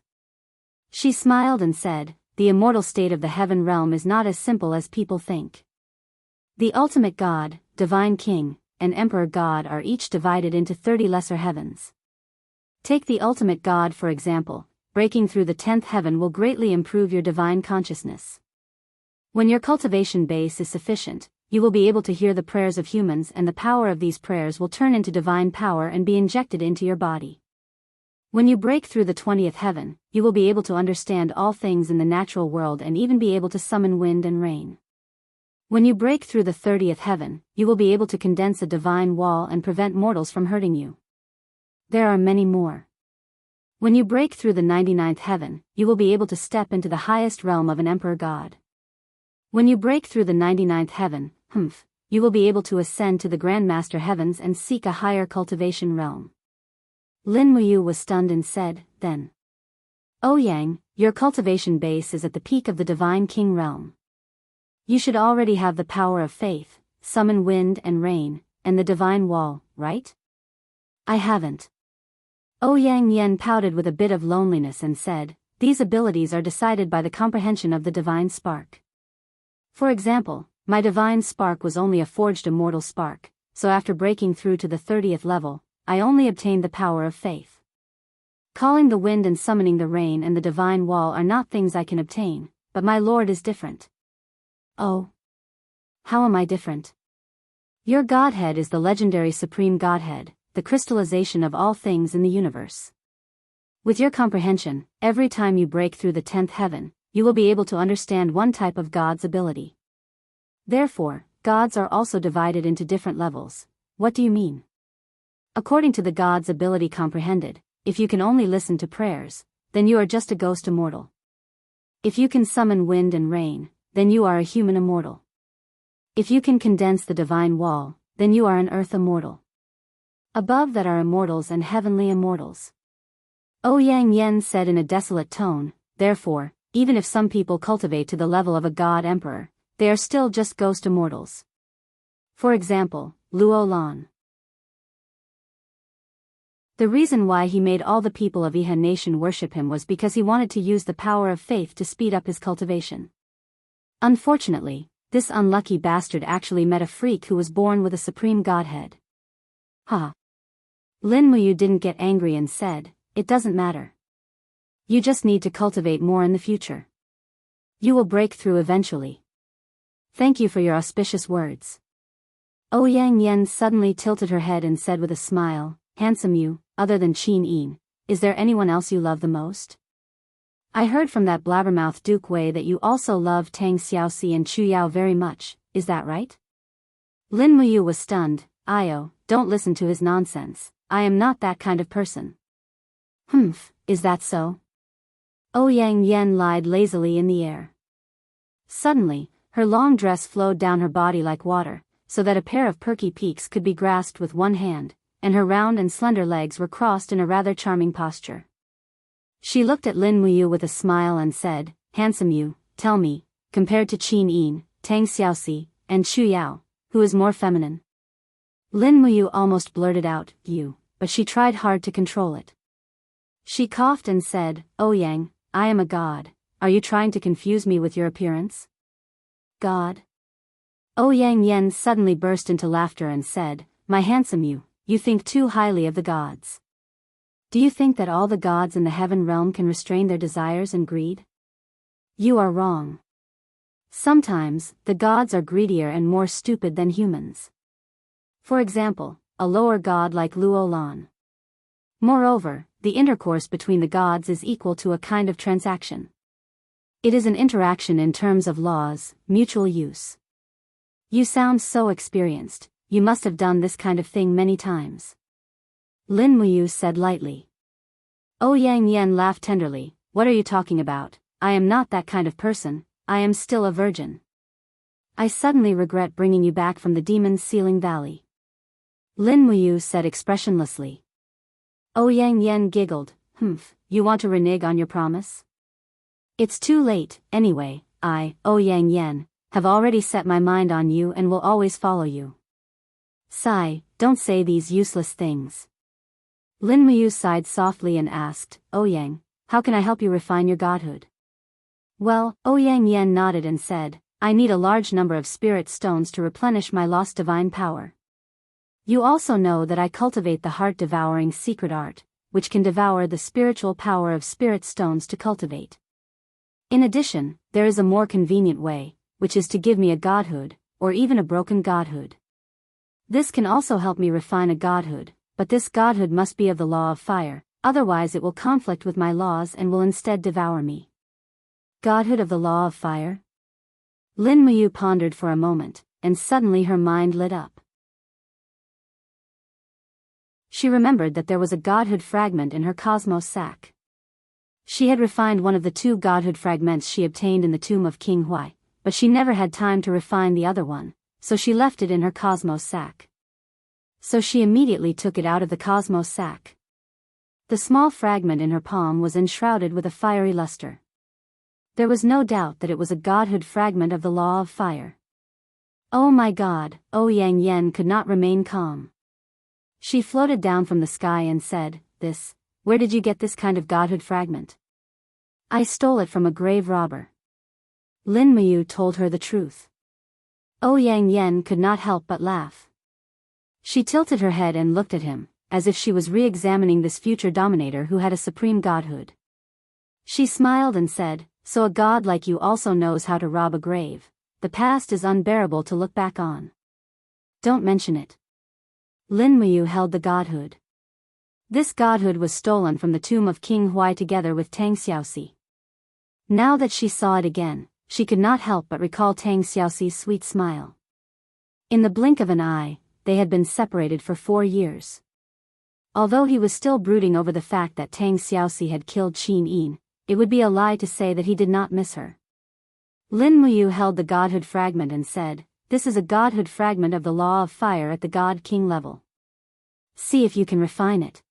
She smiled and said, The immortal state of the heaven realm is not as simple as people think. The ultimate God, Divine King, and Emperor God are each divided into 30 lesser heavens. Take the ultimate God for example, breaking through the 10th heaven will greatly improve your divine consciousness. When your cultivation base is sufficient, you will be able to hear the prayers of humans and the power of these prayers will turn into divine power and be injected into your body. When you break through the 20th heaven, you will be able to understand all things in the natural world and even be able to summon wind and rain. When you break through the 30th heaven, you will be able to condense a divine wall and prevent mortals from hurting you. There are many more. When you break through the 99th heaven, you will be able to step into the highest realm of an emperor god. When you break through the 99th heaven, you will be able to ascend to the Grandmaster heavens and seek a higher cultivation realm. Lin Muyu was stunned and said, then. Yang, your cultivation base is at the peak of the Divine King realm. You should already have the power of faith, summon wind and rain, and the divine wall, right? I haven't. Yang Yen pouted with a bit of loneliness and said, "These abilities are decided by the comprehension of the divine spark. For example, my divine spark was only a forged immortal spark, so after breaking through to the 30th level, I only obtained the power of faith. Calling the wind and summoning the rain and the divine wall are not things I can obtain, but my Lord is different." "Oh. How am I different?" "Your Godhead is the legendary Supreme Godhead, the crystallization of all things in the universe. With your comprehension, every time you break through the 10th heaven, you will be able to understand one type of God's ability. Therefore, gods are also divided into different levels." "What do you mean?" "According to the God's ability comprehended, if you can only listen to prayers, then you are just a ghost immortal. If you can summon wind and rain, then you are a human immortal. If you can condense the divine wall, then you are an earth immortal. Above that are immortals and heavenly immortals." Yang Yen said in a desolate tone, "Therefore, even if some people cultivate to the level of a god emperor, they are still just ghost immortals. For example, Luo Lan. The reason why he made all the people of Iha nation worship him was because he wanted to use the power of faith to speed up his cultivation. Unfortunately, this unlucky bastard actually met a freak who was born with a supreme godhead." "Ha." Lin Muyu didn't get angry and said, "It doesn't matter. You just need to cultivate more in the future. You will break through eventually. Thank you for your auspicious words." Yang Yen suddenly tilted her head and said with a smile, "Handsome you, other than Qin Yin, is there anyone else you love the most? I heard from that blabbermouth Duke Wei that you also love Tang Xiaoxi and Chu Yao very much, is that right?" Lin Muyu was stunned. "Io, don't listen to his nonsense, I am not that kind of person." "Humph, is that so?" Yang Yen lied lazily in the air. Suddenly, her long dress flowed down her body like water, so that a pair of perky peaks could be grasped with one hand, and her round and slender legs were crossed in a rather charming posture. She looked at Lin Muyu with a smile and said, "Handsome you, tell me, compared to Qin Yin, Tang Xiaoxi, and Chu Yao, who is more feminine?" Lin Muyu almost blurted out, "You," but she tried hard to control it. She coughed and said, "Yang, I am a god. Are you trying to confuse me with your appearance?" "God?" Yang Yen suddenly burst into laughter and said, "My handsome you think too highly of the gods. Do you think that all the gods in the heaven realm can restrain their desires and greed? You are wrong. Sometimes, the gods are greedier and more stupid than humans. For example, a lower god like Luo Lan. Moreover, the intercourse between the gods is equal to a kind of transaction. It is an interaction in terms of laws, mutual use. You sound so experienced, you must have done this kind of thing many times." Lin Muyu said lightly. Yang Yen laughed tenderly, "What are you talking about? I am not that kind of person, I am still a virgin. I suddenly regret bringing you back from the demon's ceiling valley." Lin Muyu said expressionlessly. Yang Yen giggled, "Humph, you want to renege on your promise?" "It's too late, anyway. Yang Yen, have already set my mind on you and will always follow you." "Sigh, don't say these useless things." Lin Muyu sighed softly and asked, "Yang, how can I help you refine your godhood?" "Well," Yang Yen nodded and said, "I need a large number of spirit stones to replenish my lost divine power. You also know that I cultivate the heart-devouring secret art, which can devour the spiritual power of spirit stones to cultivate. In addition, there is a more convenient way, which is to give me a godhood, or even a broken godhood. This can also help me refine a godhood, but this godhood must be of the law of fire, otherwise it will conflict with my laws and will instead devour me." "Godhood of the law of fire?" Lin Muyu pondered for a moment, and suddenly her mind lit up. She remembered that there was a godhood fragment in her cosmos sack. She had refined one of the 2 godhood fragments she obtained in the tomb of King Huai, but she never had time to refine the other one, so she left it in her cosmos sack. So she immediately took it out of the cosmos sack. The small fragment in her palm was enshrouded with a fiery luster. There was no doubt that it was a godhood fragment of the law of fire. "Oh my God!" Yang Yen could not remain calm. She floated down from the sky and said, This Where did you get this kind of godhood fragment? I stole it from a grave robber. Lin Muyu told her the truth. Ouyang Yen could not help but laugh. She tilted her head and looked at him, as if she was re-examining this future dominator who had a supreme godhood. She smiled and said, "So a god like you also knows how to rob a grave. The past is unbearable to look back on. Don't mention it." Lin Muyu held the godhood. This godhood was stolen from the tomb of King Huai together with Tang Xiaoxi. Now that she saw it again, she could not help but recall Tang Xiaoxi's sweet smile. In the blink of an eye, they had been separated for 4 years. Although he was still brooding over the fact that Tang Xiaoxi had killed Qin Yin, it would be a lie to say that he did not miss her. Lin Muyu held the godhood fragment and said, "This is a godhood fragment of the law of fire at the god-king level. See if you can refine it.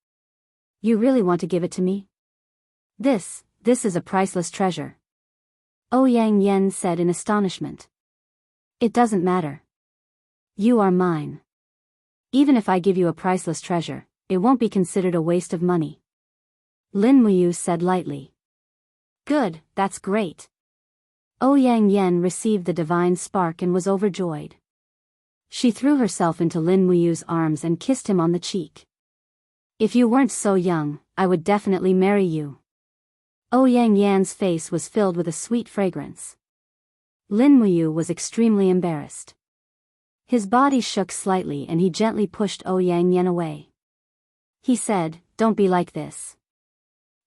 You really want to give it to me? This is a priceless treasure." Ouyang Yen said in astonishment. "It doesn't matter. You are mine. Even if I give you a priceless treasure, it won't be considered a waste of money." Lin Muyu said lightly. "Good, that's great." Ouyang Yen received the divine spark and was overjoyed. She threw herself into Lin Muyu's arms and kissed him on the cheek. "If you weren't so young, I would definitely marry you." Ouyang Yan's face was filled with a sweet fragrance. Lin Muyu was extremely embarrassed. His body shook slightly and he gently pushed Ouyang Yan away. He said, "Don't be like this.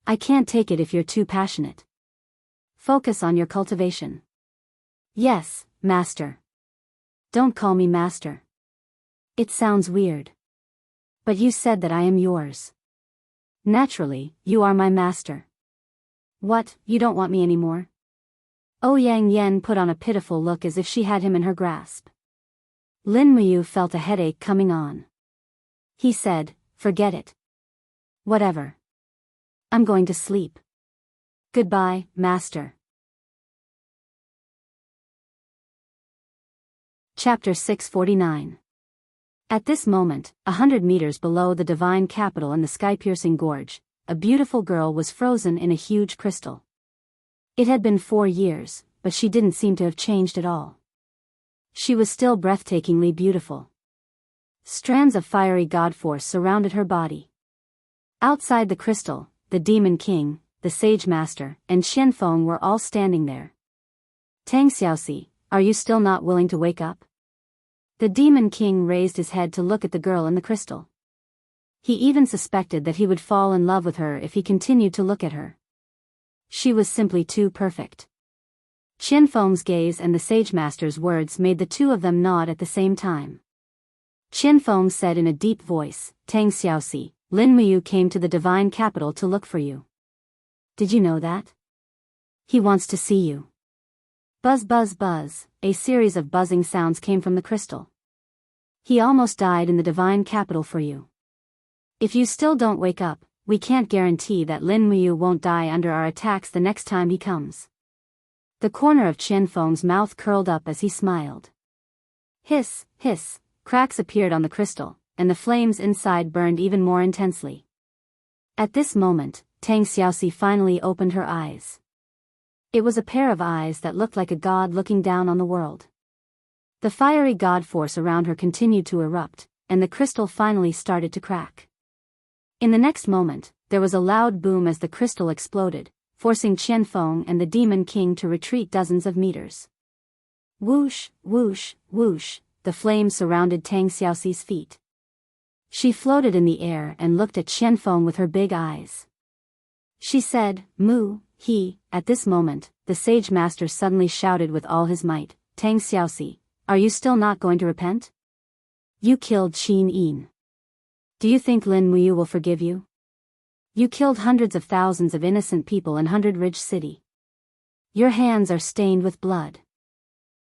I can't take it if you're too passionate. Focus on your cultivation." "Yes, master." "Don't call me master. It sounds weird. But you said that I am yours. Naturally, you are my master." "What, you don't want me anymore?" Ouyang Yen put on a pitiful look as if she had him in her grasp. Lin Muyu felt a headache coming on. He said, "Forget it. Whatever. I'm going to sleep. Goodbye, master." Chapter 649. At this moment, 100 meters below the divine capital in the sky-piercing gorge, a beautiful girl was frozen in a huge crystal. It had been 4 years, but she didn't seem to have changed at all. She was still breathtakingly beautiful. Strands of fiery god force surrounded her body. Outside the crystal, the Demon King, the Sage Master, and Qianfeng were all standing there. "Tang Xiaoxi, are you still not willing to wake up?" The Demon King raised his head to look at the girl in the crystal. He even suspected that he would fall in love with her if he continued to look at her. She was simply too perfect. Qianfeng's gaze and the Sage Master's words made the two of them nod at the same time. Qianfeng said in a deep voice, "Tang Xiaoxi, Lin Muyu came to the divine capital to look for you. Did you know that? He wants to see you." Buzz buzz buzz, a series of buzzing sounds came from the crystal. "He almost died in the divine capital for you. If you still don't wake up, we can't guarantee that Lin Muyu won't die under our attacks the next time he comes." The corner of Qianfeng's mouth curled up as he smiled. Hiss, hiss, cracks appeared on the crystal, and the flames inside burned even more intensely. At this moment, Tang Xiaoxi finally opened her eyes. It was a pair of eyes that looked like a god looking down on the world. The fiery god force around her continued to erupt, and the crystal finally started to crack. In the next moment, there was a loud boom as the crystal exploded, forcing Qianfeng and the Demon King to retreat dozens of meters. Whoosh, whoosh, whoosh, the flames surrounded Tang Xiaoxi's feet. She floated in the air and looked at Qianfeng with her big eyes. She said, "Moo, he." At this moment, the Sage Master suddenly shouted with all his might, "Tang Xiaoxi, are you still not going to repent? You killed Qin Yin. Do you think Lin Muyu will forgive you? You killed hundreds of thousands of innocent people in 100 Ridge City. Your hands are stained with blood.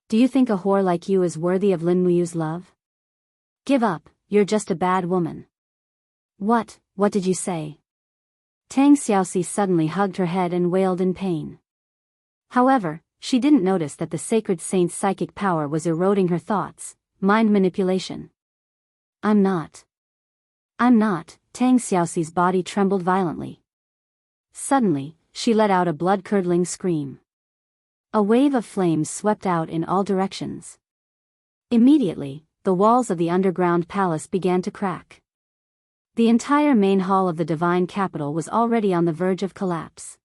Do you think a whore like you is worthy of Lin Muyu's love? Give up, you're just a bad woman." What did you say?" Tang Xiaoxi suddenly hugged her head and wailed in pain. However, she didn't notice that the sacred saint's psychic power was eroding her thoughts, mind manipulation. I'm not I'm not. Tang Xiaoxi's body trembled violently. Suddenly, she let out a blood-curdling scream. A wave of flames swept out in all directions. Immediately, the walls of the underground palace began to crack. The entire main hall of the divine capital was already on the verge of collapse.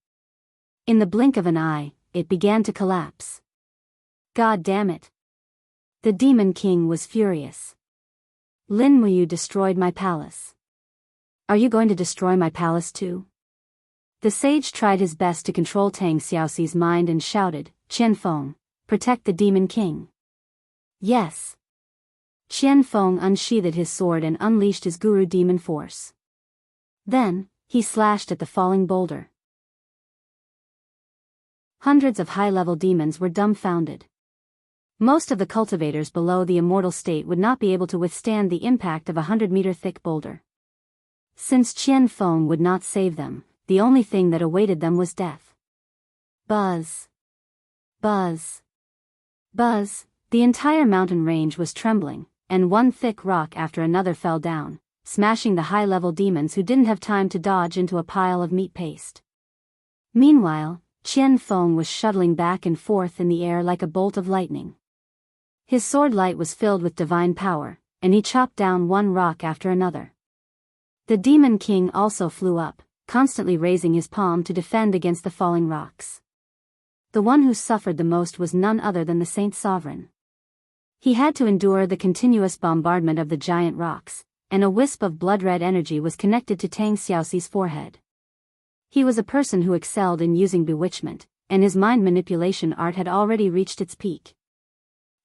In the blink of an eye, it began to collapse. God damn it! The Demon King was furious. Lin Muyu destroyed my palace. Are you going to destroy my palace too? The sage tried his best to control Tang Xiaoxi's mind and shouted, Qianfeng, protect the Demon King. Yes. Qianfeng unsheathed his sword and unleashed his guru demon force. Then, he slashed at the falling boulder. Hundreds of high-level demons were dumbfounded. Most of the cultivators below the immortal state would not be able to withstand the impact of a 100-meter-thick boulder. Since Qianfeng would not save them, the only thing that awaited them was death. Buzz. Buzz. Buzz. The entire mountain range was trembling, and one thick rock after another fell down, smashing the high-level demons who didn't have time to dodge into a pile of meat paste. Meanwhile, Qianfeng was shuttling back and forth in the air like a bolt of lightning. His sword light was filled with divine power, and he chopped down one rock after another. The Demon King also flew up, constantly raising his palm to defend against the falling rocks. The one who suffered the most was none other than the Saint Sovereign. He had to endure the continuous bombardment of the giant rocks, and a wisp of blood-red energy was connected to Tang Xiaoxi's forehead. He was a person who excelled in using bewitchment, and his mind manipulation art had already reached its peak.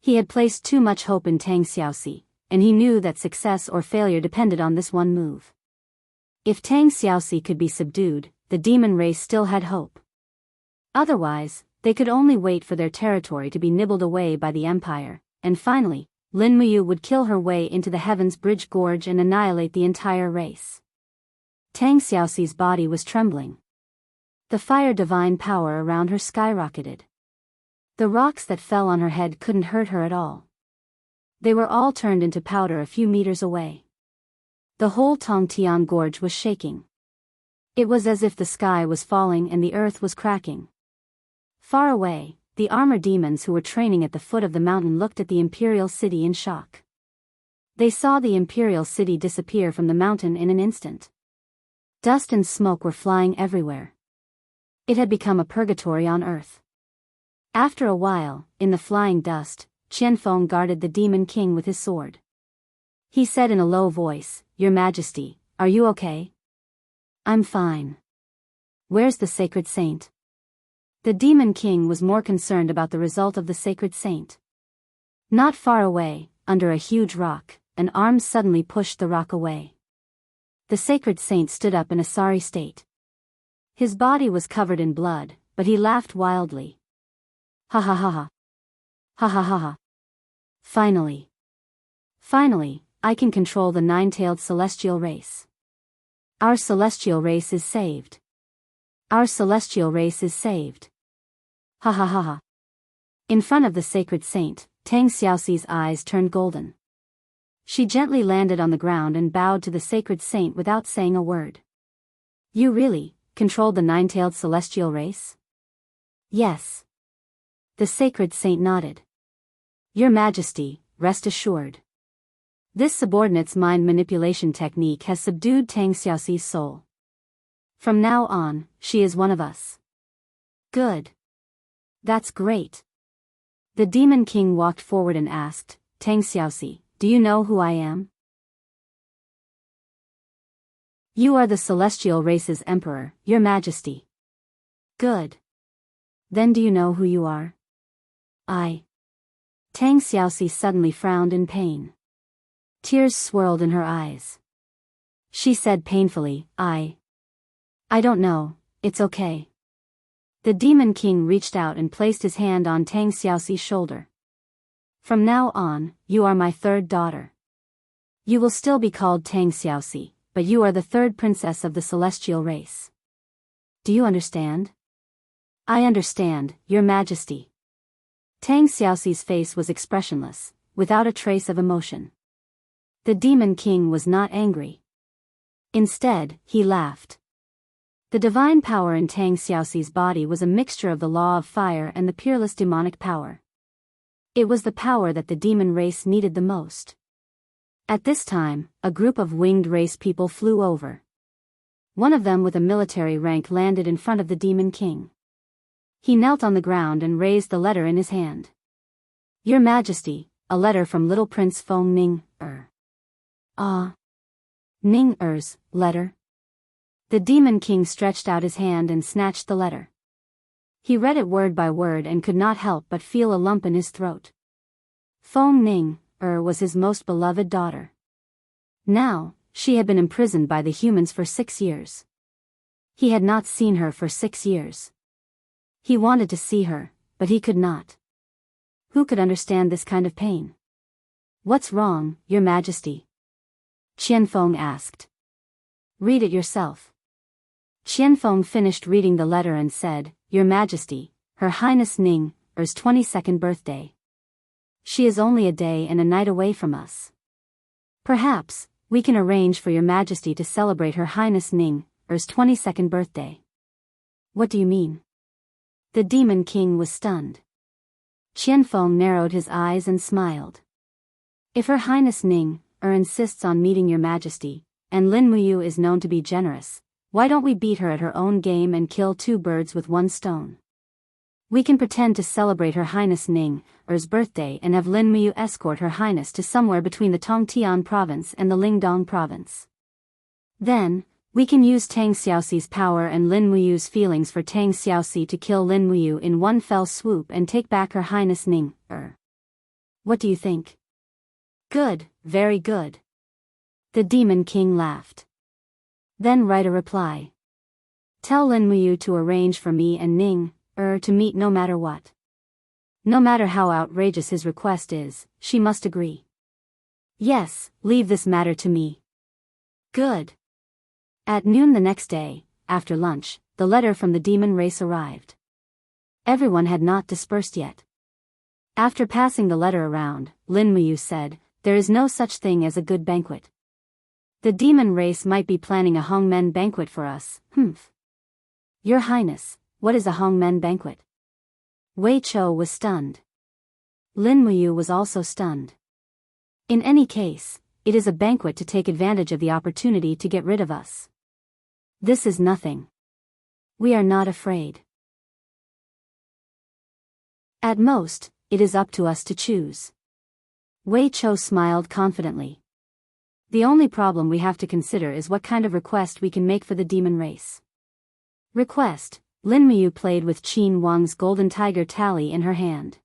He had placed too much hope in Tang Xiaoxi, and he knew that success or failure depended on this one move. If Tang Xiaoxi could be subdued, the demon race still had hope. Otherwise, they could only wait for their territory to be nibbled away by the Empire, and finally, Lin Muyu would kill her way into the Heaven's Bridge Gorge and annihilate the entire race. Tang Xiaoxi's body was trembling. The fire divine power around her skyrocketed. The rocks that fell on her head couldn't hurt her at all. They were all turned into powder a few meters away. The whole Tongtian Gorge was shaking. It was as if the sky was falling and the earth was cracking. Far away, the armor demons who were training at the foot of the mountain looked at the imperial city in shock. They saw the imperial city disappear from the mountain in an instant. Dust and smoke were flying everywhere. It had become a purgatory on earth. After a while, in the flying dust, Qianfeng guarded the Demon King with his sword. He said in a low voice, Your Majesty, are you okay? I'm fine. Where's the sacred saint? The Demon King was more concerned about the result of the sacred saint. Not far away, under a huge rock, an arm suddenly pushed the rock away. The sacred saint stood up in a sorry state. His body was covered in blood, but he laughed wildly. Ha ha ha ha. Ha ha ha ha. Finally. Finally, I can control the nine-tailed celestial race. Our celestial race is saved. Our celestial race is saved. Ha ha ha ha. In front of the sacred saint, Tang Xiaoxi's eyes turned golden. She gently landed on the ground and bowed to the sacred saint without saying a word. You really controlled the nine-tailed celestial race? Yes. The sacred saint nodded. Your Majesty, rest assured. This subordinate's mind manipulation technique has subdued Tang Xiaoxi's soul. From now on, she is one of us. Good. That's great. The Demon King walked forward and asked, Tang Xiaoxi, do you know who I am? You are the celestial race's emperor, Your Majesty. Good. Then do you know who you are? Tang Xiaoxi suddenly frowned in pain. Tears swirled in her eyes. She said painfully, I don't know, it's okay. The Demon King reached out and placed his hand on Tang Xiaoxi's shoulder. From now on, you are my third daughter. You will still be called Tang Xiaoxi, but you are the third princess of the celestial race. Do you understand? I understand, Your Majesty. Tang Xiaoxi's face was expressionless, without a trace of emotion. The Demon King was not angry. Instead, he laughed. The divine power in Tang Xiaoxi's body was a mixture of the law of fire and the peerless demonic power. It was the power that the demon race needed the most. At this time, a group of winged race people flew over. One of them with a military rank landed in front of the demon king. He knelt on the ground and raised the letter in his hand. Your Majesty, a letter from little Prince Feng Ning-er. Ah. Ning-er's letter? The demon king stretched out his hand and snatched the letter. He read it word by word and could not help but feel a lump in his throat. Feng Ning-er was his most beloved daughter. Now, she had been imprisoned by the humans for 6 years. He had not seen her for 6 years. He wanted to see her, but he could not. Who could understand this kind of pain? What's wrong, Your Majesty? Qianfeng asked. Read it yourself. Qianfeng finished reading the letter and said, Your Majesty, Her Highness Ning-er's 22nd birthday. She is only a day and a night away from us. Perhaps, we can arrange for Your Majesty to celebrate Her Highness Ning-er's 22nd birthday. What do you mean? The demon king was stunned. Qianfeng narrowed his eyes and smiled. If Her Highness Ning-er insists on meeting Your Majesty, and Lin Muyu is known to be generous, why don't we beat her at her own game and kill 2 birds with 1 stone? We can pretend to celebrate Her Highness Ning-er's birthday and have Lin Muyu escort Her Highness to somewhere between the Tongtian province and the Lingdong province. Then, we can use Tang Xiaoxi's power and Lin Muyu's feelings for Tang Xiaoxi to kill Lin Muyu in one fell swoop and take back Her Highness Ning-er. What do you think? Good, very good. The demon king laughed. Then write a reply. Tell Lin Muyu to arrange for me and Ning-er to meet no matter what. No matter how outrageous his request is, she must agree. Yes, leave this matter to me. Good. At noon the next day, after lunch, the letter from the demon race arrived. Everyone had not dispersed yet. After passing the letter around, Lin Muyu said, There is no such thing as a good banquet. The demon race might be planning a Hongmen banquet for us, Your Highness, what is a Hongmen banquet? Wei Chou was stunned. Lin Muyu was also stunned. In any case, it is a banquet to take advantage of the opportunity to get rid of us. This is nothing. We are not afraid. At most, it is up to us to choose. Wei Chou smiled confidently. The only problem we have to consider is what kind of request we can make for the demon race. Request. Lin Muyu played with Qin Wang's golden tiger tally in her hand.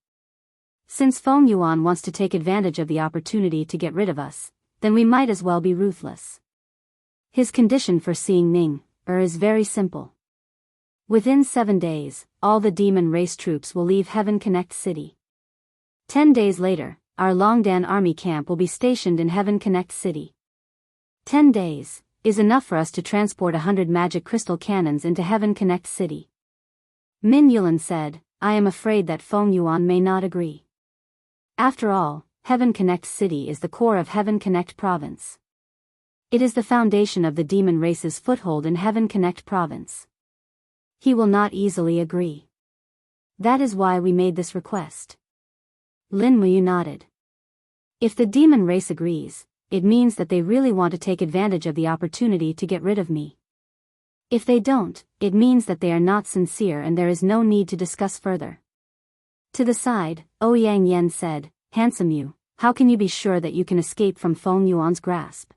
Since Feng Yuan wants to take advantage of the opportunity to get rid of us, then we might as well be ruthless. His condition for seeing Ning-er is very simple. Within 7 days, all the demon race troops will leave Heaven Connect City. 10 days later, our Longdan army camp will be stationed in Heaven Connect City. 10 days is enough for us to transport 100 magic crystal cannons into Heaven Connect City. Min Yulan said, I am afraid that Feng Yuan may not agree. After all, Heaven Connect City is the core of Heaven Connect Province. It is the foundation of the demon race's foothold in Heaven Connect Province. He will not easily agree. That is why we made this request. Lin Muyu nodded. If the demon race agrees, it means that they really want to take advantage of the opportunity to get rid of me. If they don't, it means that they are not sincere and there is no need to discuss further. To the side, Ouyang Yan said, Handsome you, how can you be sure that you can escape from Feng Yuan's grasp?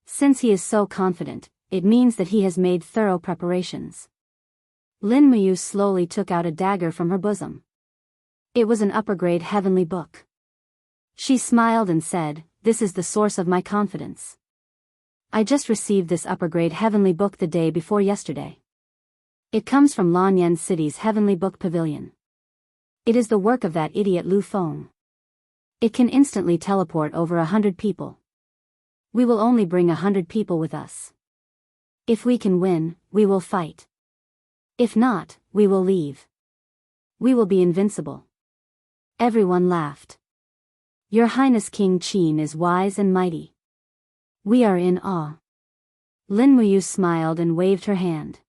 Since he is so confident, it means that he has made thorough preparations. Lin Muyu slowly took out a dagger from her bosom. It was an upper-grade heavenly book. She smiled and said, This is the source of my confidence. I just received this upper-grade heavenly book the day before yesterday. It comes from Lanyan City's heavenly book pavilion. It is the work of that idiot Lu Feng. It can instantly teleport over 100 people. We will only bring 100 people with us. If we can win, we will fight. If not, we will leave. We will be invincible. Everyone laughed. Your Highness King Qin is wise and mighty. We are in awe. Lin Muyu smiled and waved her hand.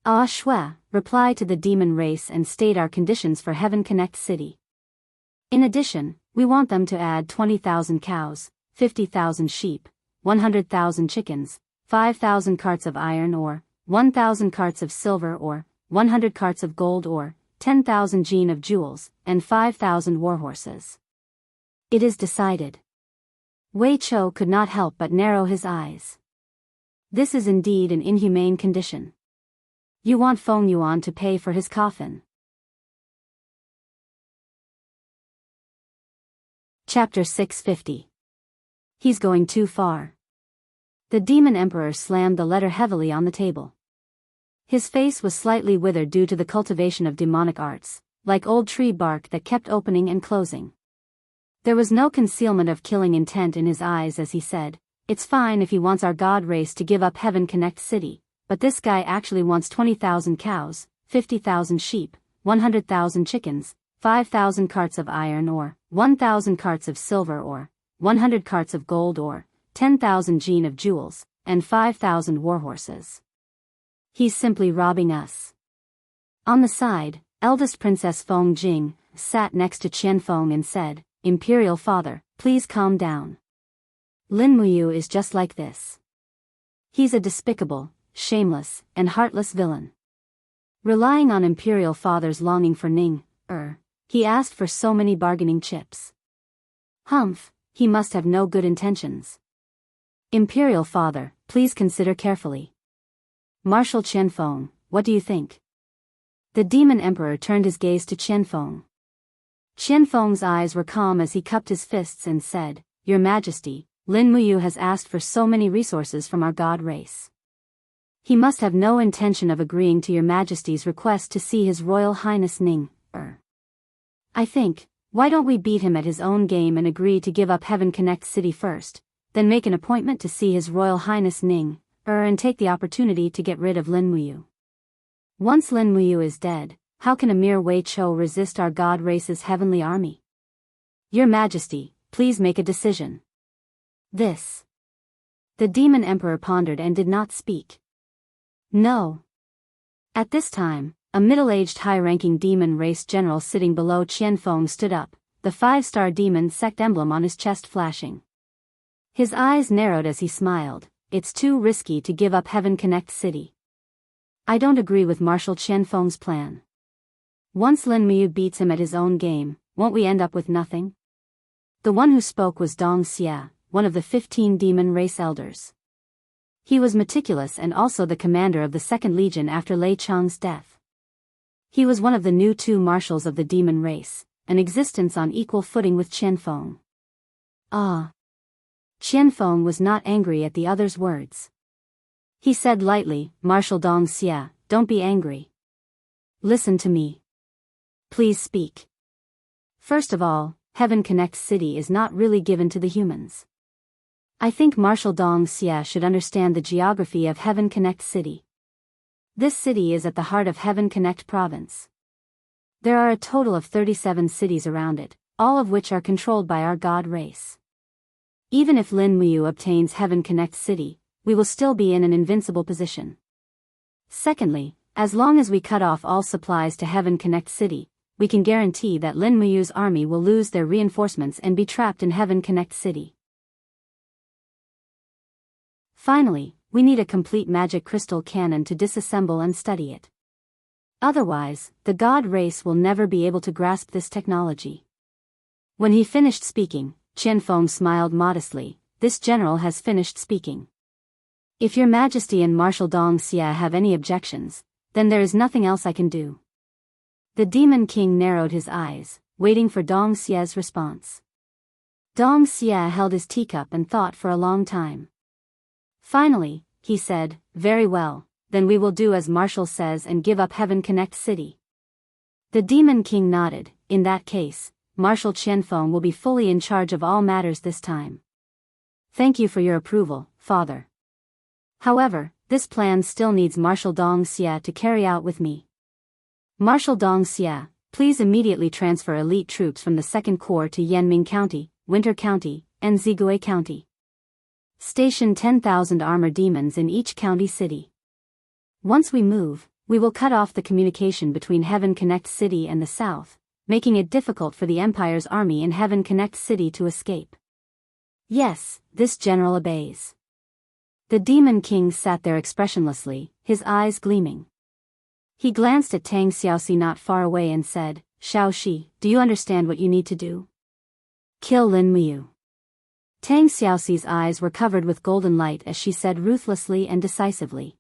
Ah Shui, reply to the demon race and state our conditions for Heaven Connect City. In addition, we want them to add 20,000 cows, 50,000 sheep, 100,000 chickens, 5,000 carts of iron ore, 1,000 carts of silver ore, 100 carts of gold ore, 10,000 jin of jewels, and 5,000 warhorses. It is decided. Wei Chou could not help but narrow his eyes. This is indeed an inhumane condition. You want Feng Yuan to pay for his coffin. Chapter 650. He's going too far. The demon emperor slammed the letter heavily on the table. His face was slightly withered due to the cultivation of demonic arts, like old tree bark that kept opening and closing. There was no concealment of killing intent in his eyes as he said, "It's fine if he wants our god race to give up Heaven Connect City, but this guy actually wants 20,000 cows, 50,000 sheep, 100,000 chickens, 5,000 carts of iron ore, 1,000 carts of silver ore, 100 carts of gold ore, 10,000 jin of jewels, and 5,000 warhorses. He's simply robbing us." On the side, eldest Princess Feng Jing sat next to Qian Feng and said, "Imperial Father, please calm down. Lin Muyu is just like this. He's a despicable, shameless, and heartless villain. Relying on Imperial Father's longing for Ning, he asked for so many bargaining chips. Humph, he must have no good intentions. Imperial Father, please consider carefully. Marshal Qian Feng, what do you think?" The demon emperor turned his gaze to Qian Feng. Qian Feng's eyes were calm as he cupped his fists and said, "Your Majesty, Lin Muyu has asked for so many resources from our god race. He must have no intention of agreeing to your Majesty's request to see His Royal Highness Ning, I think, why don't we beat him at his own game and agree to give up Heaven Connect City first, then make an appointment to see His Royal Highness Ning, and take the opportunity to get rid of Lin Muyu. Once Lin Muyu is dead, how can a mere Wei Chou resist our god race's heavenly army? Your Majesty, please make a decision." This. The demon emperor pondered and did not speak. No. At this time, a middle-aged high-ranking demon race general sitting below Qian Feng stood up, the 5-star demon sect emblem on his chest flashing. His eyes narrowed as he smiled. "It's too risky to give up Heaven Connect City. I don't agree with Marshal Qian Feng's plan. Once Lin Muyu beats him at his own game, won't we end up with nothing?" The one who spoke was Dong Xia, one of the 15 demon race elders. He was meticulous and also the commander of the 2nd Legion after Lei Chang's death. He was one of the new 2 marshals of the demon race, an existence on equal footing with Qian Feng. Ah. Qian Feng was not angry at the other's words. He said lightly, "Marshal Dong Xia, don't be angry. Listen to me. Please speak. First of all, Heaven Connect City is not really given to the humans. I think Marshal Dong Xia should understand the geography of Heaven Connect City. This city is at the heart of Heaven Connect Province. There are a total of 37 cities around it, all of which are controlled by our god race. Even if Lin Muyu obtains Heaven Connect City, we will still be in an invincible position. Secondly, as long as we cut off all supplies to Heaven Connect City, we can guarantee that Lin Muyu's army will lose their reinforcements and be trapped in Heaven Connect City. Finally, we need a complete magic crystal cannon to disassemble and study it. Otherwise, the god race will never be able to grasp this technology." When he finished speaking, Qian Feng smiled modestly. "This general has finished speaking. If your Majesty and Marshal Dong Xia have any objections, then there is nothing else I can do." The demon king narrowed his eyes, waiting for Dong Xia's response. Dong Xia held his teacup and thought for a long time. Finally, he said, "Very well, then we will do as Marshal says and give up Heaven Connect City." The demon king nodded. "In that case, Marshal Qian Feng will be fully in charge of all matters this time. Thank you for your approval, Father. However, this plan still needs Marshal Dong Xia to carry out with me. Marshal Dong Xia, please immediately transfer elite troops from the 2nd Corps to Yanming County, Winter County, and Zigui County. Station 10,000 armor demons in each county city. Once we move, we will cut off the communication between Heaven Connect City and the south, making it difficult for the Empire's army in Heaven Connect City to escape. Yes, this general obeys. The Demon King sat there expressionlessly, his eyes gleaming. He glanced at Tang Xiaoxi not far away and said, Xiaoxi, do you understand what you need to do? Kill Lin Muyu. Tang Xiaoxi's eyes were covered with golden light as she said ruthlessly and decisively.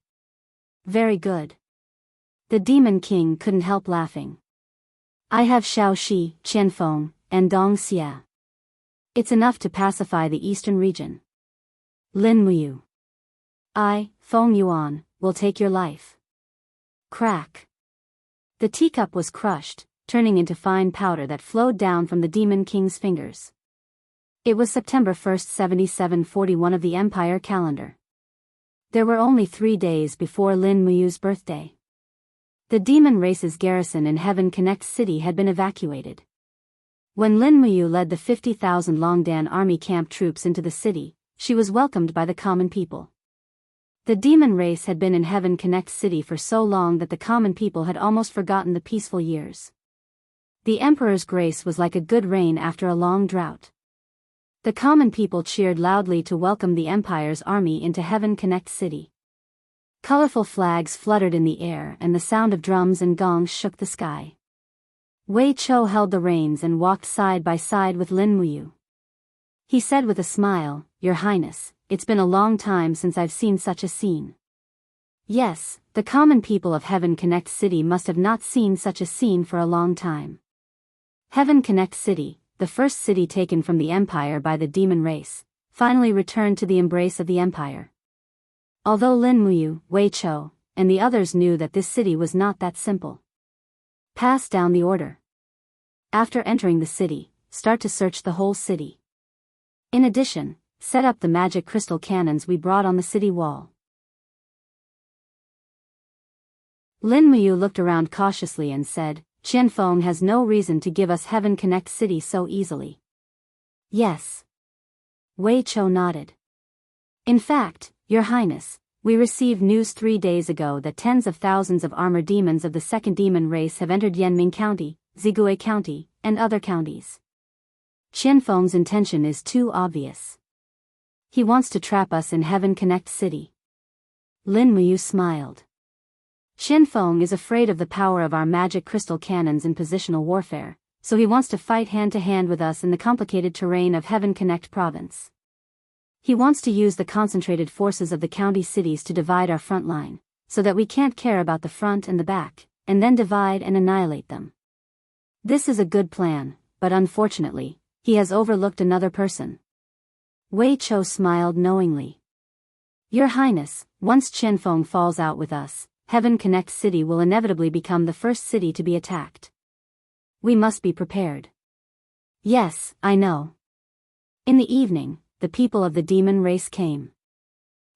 Very good. The Demon King couldn't help laughing. I have Xiaoxi, Qianfeng, and Dong Xia. It's enough to pacify the eastern region. Lin Muyu. I, Feng Yuan, will take your life. Crack. The teacup was crushed, turning into fine powder that flowed down from the Demon King's fingers. It was September 1st, 7741 of the Empire calendar. There were only 3 days before Lin Muyu's birthday. The demon race's garrison in Heaven Connect City had been evacuated. When Lin Muyu led the 50,000 Longdan army camp troops into the city, she was welcomed by the common people. The demon race had been in Heaven Connect City for so long that the common people had almost forgotten the peaceful years. The Emperor's grace was like a good rain after a long drought. The common people cheered loudly to welcome the Empire's army into Heaven Connect City. Colorful flags fluttered in the air and the sound of drums and gongs shook the sky. Wei Chou held the reins and walked side by side with Lin Muyu. He said with a smile, Your Highness, it's been a long time since I've seen such a scene. Yes, the common people of Heaven Connect City must have not seen such a scene for a long time. Heaven Connect City, the first city taken from the Empire by the demon race, finally returned to the embrace of the Empire. Although Lin Muyu, Wei Chou, and the others knew that this city was not that simple. Pass down the order. After entering the city, start to search the whole city. In addition, set up the magic crystal cannons we brought on the city wall. Lin Muyu looked around cautiously and said, Qianfeng has no reason to give us Heaven Connect City so easily. Yes. Wei Chou nodded. In fact, Your Highness, we received news 3 days ago that tens of thousands of armored demons of the second demon race have entered Yanming County, Zigui County, and other counties. Qianfeng's intention is too obvious. He wants to trap us in Heaven Connect City. Lin Muyu smiled. Qianfeng is afraid of the power of our magic crystal cannons in positional warfare, so he wants to fight hand-to-hand with us in the complicated terrain of Heaven Connect Province. He wants to use the concentrated forces of the county cities to divide our front line, so that we can't care about the front and the back, and then divide and annihilate them. This is a good plan, but unfortunately, he has overlooked another person. Wei Chou smiled knowingly. Your Highness, once Qianfeng falls out with us, Heaven Connect City will inevitably become the first city to be attacked. We must be prepared. Yes, I know. In the evening, the people of the demon race came.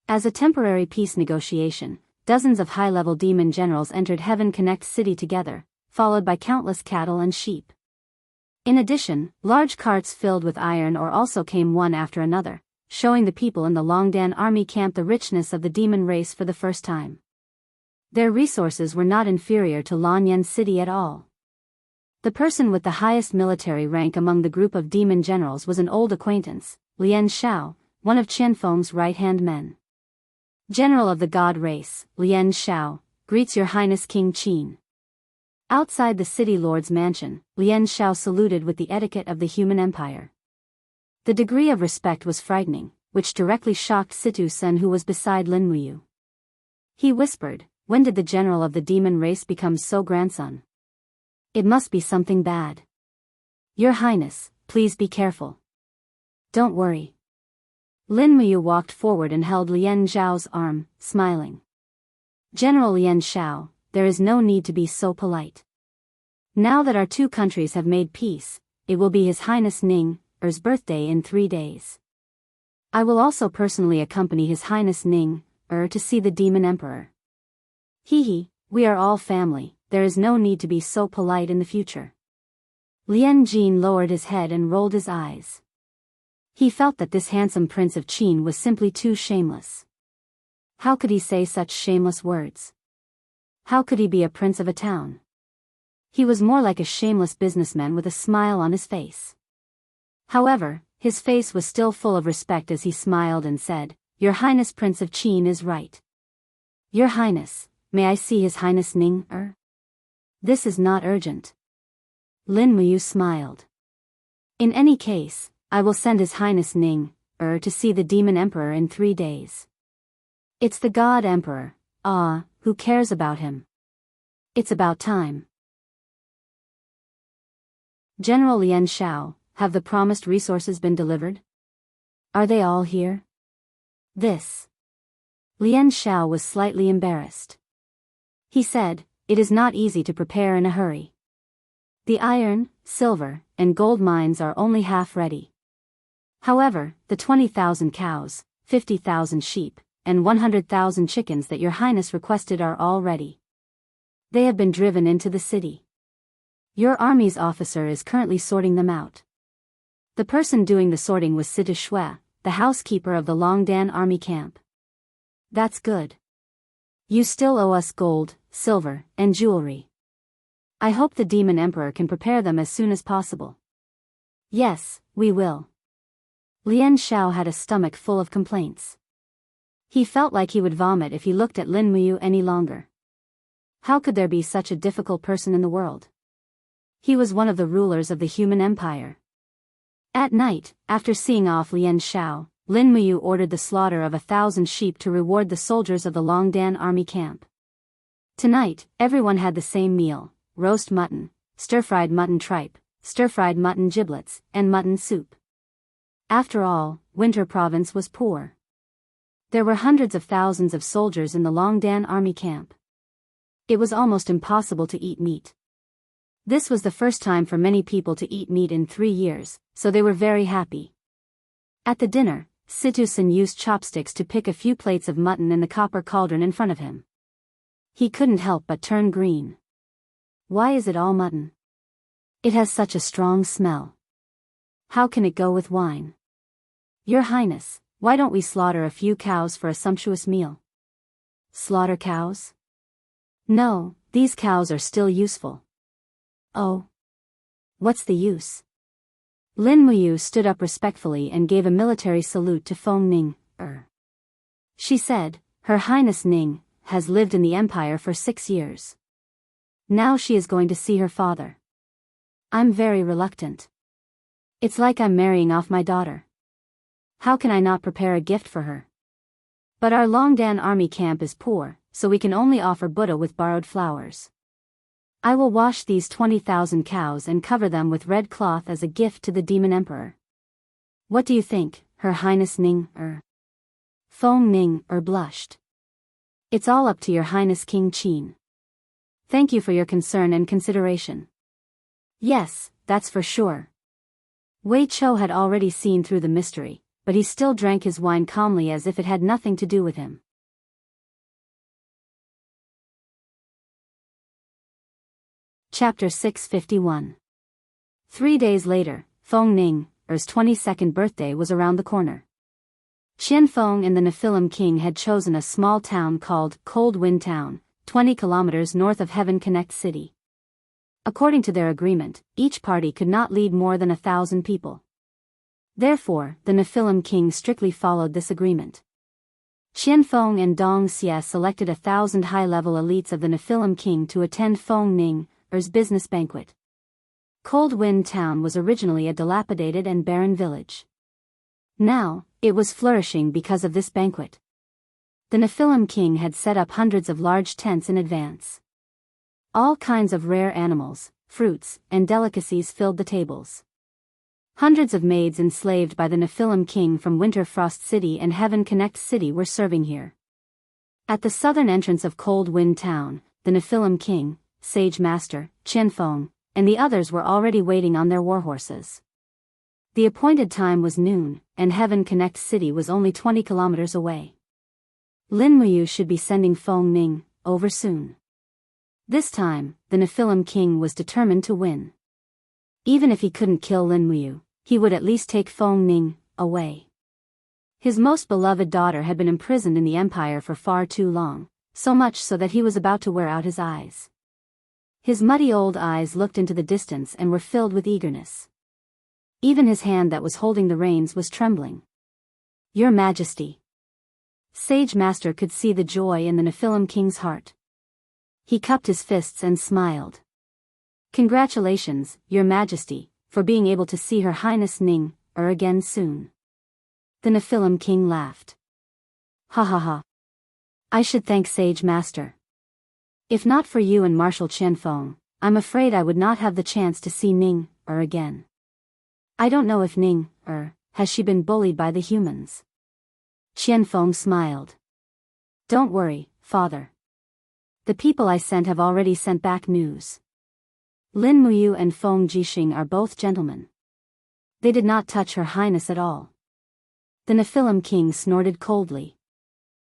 As a temporary peace negotiation, dozens of high-level demon generals entered Heaven Connect City together, followed by countless cattle and sheep. In addition, large carts filled with iron ore also came one after another, showing the people in the Longdan army camp the richness of the demon race for the first time. Their resources were not inferior to Lanyan City at all. The person with the highest military rank among the group of demon generals was an old acquaintance, Lian Xiao, one of Qianfeng's right-hand men. General of the god race, Lian Xiao, greets Your Highness King Qin. Outside the city lord's mansion, Lian Xiao saluted with the etiquette of the human empire. The degree of respect was frightening, which directly shocked Situ Sen, who was beside Lin Muyu. He whispered, When did the general of the demon race become so grandson? It must be something bad. Your Highness, please be careful. Don't worry. Lin Muyu walked forward and held Lian Xiao's arm, smiling. General Lian Xiao, there is no need to be so polite. Now that our two countries have made peace, it will be His Highness Ning's birthday in 3 days. I will also personally accompany His Highness Ning to see the Demon Emperor. Hee, we are all family, there is no need to be so polite in the future. Lian Jin lowered his head and rolled his eyes. He felt that this handsome prince of Qin was simply too shameless. How could he say such shameless words? How could he be a prince of a town? He was more like a shameless businessman with a smile on his face. However, his face was still full of respect as he smiled and said, "Your Highness Prince of Qin is right. Your Highness, may I see His Highness Ning? This is not urgent." Lin Muyu smiled. "In any case, I will send His Highness Ning to see the Demon Emperor in 3 days. It's the God Emperor, who cares about him. It's about time." General Lian Shao, have the promised resources been delivered? Are they all here? Lian Shao was slightly embarrassed. He said, "It is not easy to prepare in a hurry. The iron, silver, and gold mines are only half ready. However, the 20,000 cows, 50,000 sheep, and 100,000 chickens that your Highness requested are all ready. They have been driven into the city. Your army's officer is currently sorting them out." The person doing the sorting was Situ Shui, the housekeeper of the Longdan army camp. "That's good. You still owe us gold, silver, and jewelry. I hope the Demon Emperor can prepare them as soon as possible." "Yes, we will." Lian Shao had a stomach full of complaints. He felt like he would vomit if he looked at Lin Muyu any longer. How could there be such a difficult person in the world? He was one of the rulers of the human empire. At night, after seeing off Lian Shao, Lin Muyu ordered the slaughter of 1,000 sheep to reward the soldiers of the Longdan army camp. Tonight, everyone had the same meal: roast mutton, stir-fried mutton tripe, stir-fried mutton giblets, and mutton soup. After all, Winter Province was poor. There were hundreds of thousands of soldiers in the Longdan army camp. It was almost impossible to eat meat. This was the first time for many people to eat meat in 3 years, so they were very happy. At the dinner, Situ Sun used chopsticks to pick a few plates of mutton in the copper cauldron in front of him. He couldn't help but turn green. Why is it all mutton? It has such a strong smell. How can it go with wine? Your Highness, why don't we slaughter a few cows for a sumptuous meal? Slaughter cows? No, these cows are still useful. Oh. What's the use? Lin Muyu stood up respectfully and gave a military salute to Feng Ning. She said, "Her Highness Ning has lived in the empire for 6 years. Now she is going to see her father. I'm very reluctant. It's like I'm marrying off my daughter. How can I not prepare a gift for her? But our Longdan army camp is poor, so we can only offer Buddha with borrowed flowers. I will wash these 20,000 cows and cover them with red cloth as a gift to the Demon Emperor. What do you think, Her Highness Ning? Feng Ning blushed. It's all up to your Highness King Qin. Thank you for your concern and consideration. Yes, that's for sure. Wei Chou had already seen through the mystery, but he still drank his wine calmly as if it had nothing to do with him. Chapter 651. 3 days later, Feng Ning's 22nd birthday was around the corner. Qian Feng and the Nephilim King had chosen a small town called Cold Wind Town, 20 kilometers north of Heaven Connect City. According to their agreement, each party could not lead more than 1,000 people. Therefore, the Nephilim King strictly followed this agreement. Qian Feng and Dong Xie selected 1,000 high-level elites of the Nephilim King to attend Feng Ning's business banquet. Cold Wind Town was originally a dilapidated and barren village. Now, it was flourishing because of this banquet. The Nephilim King had set up hundreds of large tents in advance. All kinds of rare animals, fruits, and delicacies filled the tables. Hundreds of maids enslaved by the Nephilim King from Winter Frost City and Heaven Connect City were serving here. At the southern entrance of Cold Wind Town, the Nephilim King, Sage Master, Qian Feng, and the others were already waiting on their warhorses. The appointed time was noon, and Heaven Connect City was only 20 kilometers away. Lin Muyu should be sending Feng Ning over soon. This time, the Nephilim King was determined to win. Even if he couldn't kill Lin Muyu, he would at least take Feng Ning away. His most beloved daughter had been imprisoned in the empire for far too long, so much so that he was about to wear out his eyes. His muddy old eyes looked into the distance and were filled with eagerness. Even his hand that was holding the reins was trembling. "Your Majesty." Sage Master could see the joy in the Nephilim king's heart. He cupped his fists and smiled. "Congratulations, Your Majesty, for being able to see Her Highness Ning again soon." The Nephilim king laughed. "Ha ha ha. I should thank Sage Master. If not for you and Marshal Qianfeng, I'm afraid I would not have the chance to see Ning again. I don't know if Ning has she been bullied by the humans?" Qianfeng smiled. "Don't worry, father. The people I sent have already sent back news. Lin Muyu and Feng Jixing are both gentlemen. They did not touch Her Highness at all." The Nephilim king snorted coldly.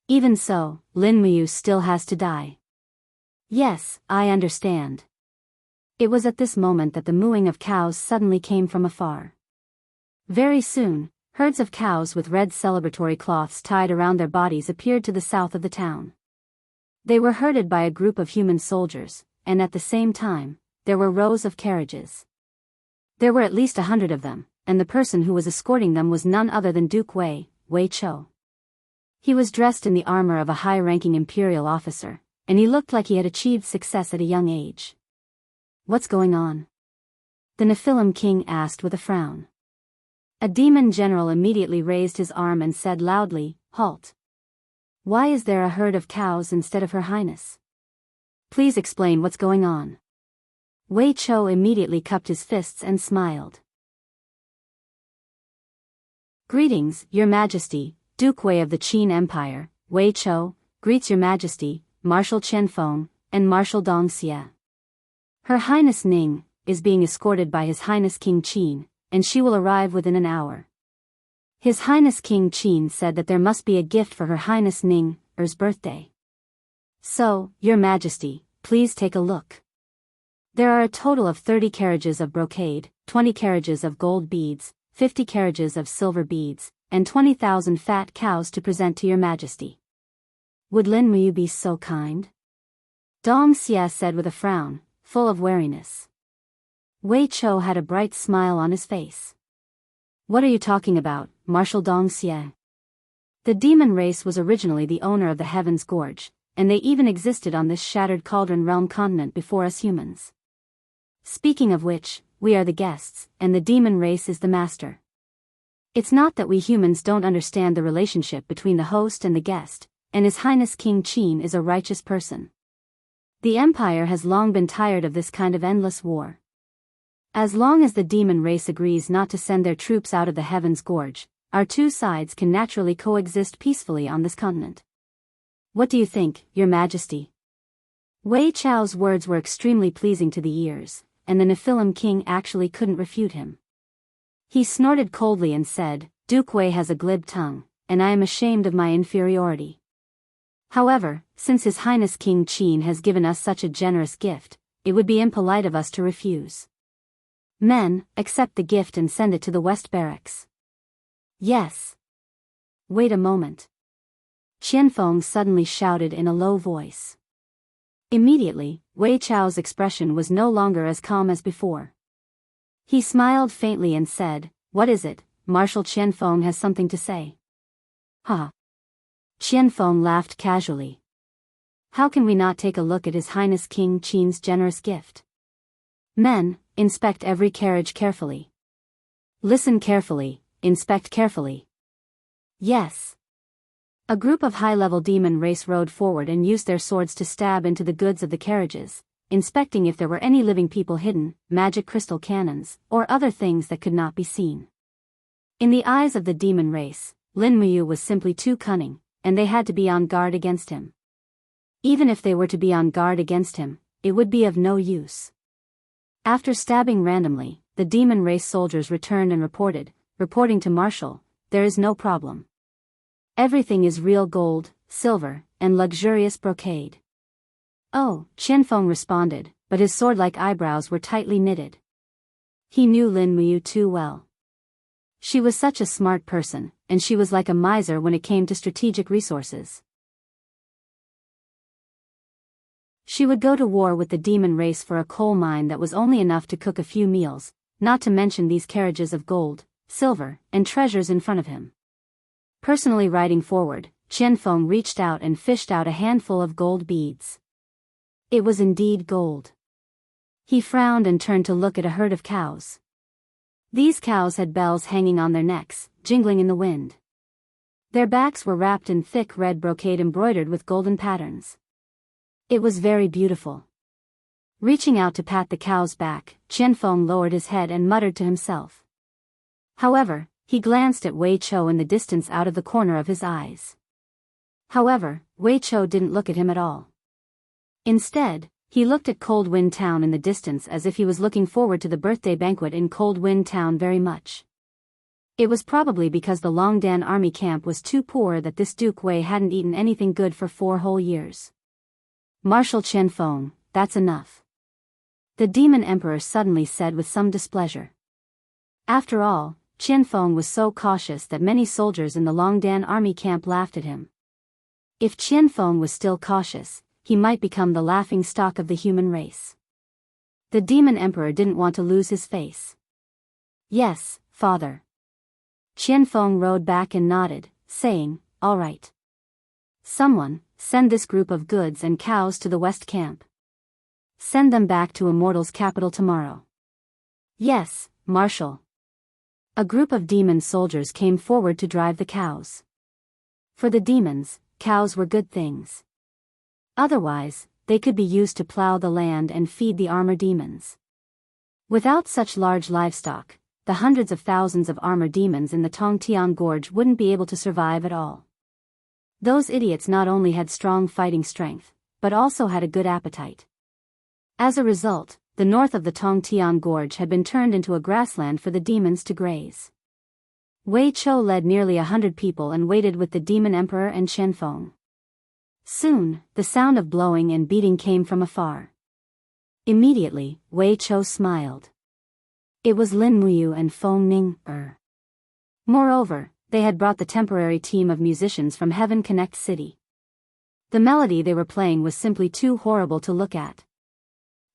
"Even so, Lin Muyu still has to die." "Yes, I understand." It was at this moment that the mooing of cows suddenly came from afar. Very soon, herds of cows with red celebratory cloths tied around their bodies appeared to the south of the town. They were herded by a group of human soldiers, and at the same time, there were rows of carriages. There were at least 100 of them, and the person who was escorting them was none other than Duke Wei Chou. He was dressed in the armor of a high-ranking imperial officer, and he looked like he had achieved success at a young age. "What's going on?" the Nephilim king asked with a frown. A demon general immediately raised his arm and said loudly, "Halt! Why is there a herd of cows instead of Her Highness? Please explain what's going on." Wei Chou immediately cupped his fists and smiled. "Greetings, Your Majesty, Duke Wei of the Qin Empire." Wei Chou greets Your Majesty, Marshal Qianfeng, and Marshal Dongxia. "Her Highness Ning is being escorted by His Highness King Qin, and she will arrive within an hour. His Highness King Qin said that there must be a gift for Her Highness Ning's birthday. So, Your Majesty, please take a look. There are a total of 30 carriages of brocade, 20 carriages of gold beads, 50 carriages of silver beads, and 20,000 fat cows to present to Your Majesty. Would Lin Muyu be so kind?" Dongxia said with a frown, full of wariness. Wei Chou had a bright smile on his face. "What are you talking about, Marshal Dongxia?" The demon race was originally the owner of the Heaven's Gorge, and they even existed on this shattered cauldron realm continent before us humans. Speaking of which, we are the guests, and the demon race is the master. It's not that we humans don't understand the relationship between the host and the guest, and His Highness King Qin is a righteous person. The Empire has long been tired of this kind of endless war. As long as the demon race agrees not to send their troops out of the Heaven's Gorge, our two sides can naturally coexist peacefully on this continent. What do you think, Your Majesty? Wei Chou's words were extremely pleasing to the ears, and the Nephilim king actually couldn't refute him. He snorted coldly and said, "Duke Wei has a glib tongue, and I am ashamed of my inferiority. However, since His Highness King Qin has given us such a generous gift, it would be impolite of us to refuse. Men, accept the gift and send it to the West Barracks." "Yes." "Wait a moment." Qianfeng suddenly shouted in a low voice. Immediately, Wei Chou's expression was no longer as calm as before. He smiled faintly and said, "What is it? Marshal Qianfeng has something to say." "Huh." Qianfeng laughed casually. "How can we not take a look at His Highness King Qin's generous gift? Men, inspect every carriage carefully. Listen carefully, inspect carefully." "Yes." A group of high-level demon race rode forward and used their swords to stab into the goods of the carriages, inspecting if there were any living people hidden, magic crystal cannons, or other things that could not be seen. In the eyes of the demon race, Lin Muyu was simply too cunning, and they had to be on guard against him. Even if they were to be on guard against him, it would be of no use. After stabbing randomly, the demon race soldiers returned and reporting to Marshal, "There is no problem. Everything is real gold, silver, and luxurious brocade." "Oh," Qianfeng responded, but his sword-like eyebrows were tightly knitted. He knew Lin Muyu too well. She was such a smart person, and she was like a miser when it came to strategic resources. She would go to war with the demon race for a coal mine that was only enough to cook a few meals, not to mention these carriages of gold, silver, and treasures in front of him. Personally riding forward, Qianfeng reached out and fished out a handful of gold beads. It was indeed gold. He frowned and turned to look at a herd of cows. These cows had bells hanging on their necks, jingling in the wind. Their backs were wrapped in thick red brocade embroidered with golden patterns. It was very beautiful. Reaching out to pat the cow's back, Qianfeng lowered his head and muttered to himself. However, he glanced at Wei Chou in the distance out of the corner of his eyes. However, Wei Chou didn't look at him at all. Instead, he looked at Cold Wind Town in the distance as if he was looking forward to the birthday banquet in Cold Wind Town very much. It was probably because the Longdan army camp was too poor that this Duke Wei hadn't eaten anything good for 4 whole years. Marshal Qianfeng, that's enough. The demon emperor suddenly said with some displeasure. After all, Qianfeng was so cautious that many soldiers in the Longdan army camp laughed at him. If Qianfeng was still cautious, he might become the laughing stock of the human race. The demon emperor didn't want to lose his face. Yes, father. Qianfeng rode back and nodded, saying, all right. Someone, send this group of goods and cows to the west camp. Send them back to Immortal's capital tomorrow. Yes, Marshal. A group of demon soldiers came forward to drive the cows. For the demons, cows were good things. Otherwise, they could be used to plow the land and feed the armor demons. Without such large livestock, the hundreds of thousands of armor demons in the Tongtian Gorge wouldn't be able to survive at all. Those idiots not only had strong fighting strength, but also had a good appetite. As a result, the north of the Tongtian Gorge had been turned into a grassland for the demons to graze. Wei Chou led nearly 100 people and waited with the demon emperor and Qianfeng. Soon, the sound of blowing and beating came from afar. Immediately, Wei Chou smiled. It was Lin Muyu and Feng Ning. Moreover, they had brought the temporary team of musicians from Heaven Connect City. The melody they were playing was simply too horrible to look at.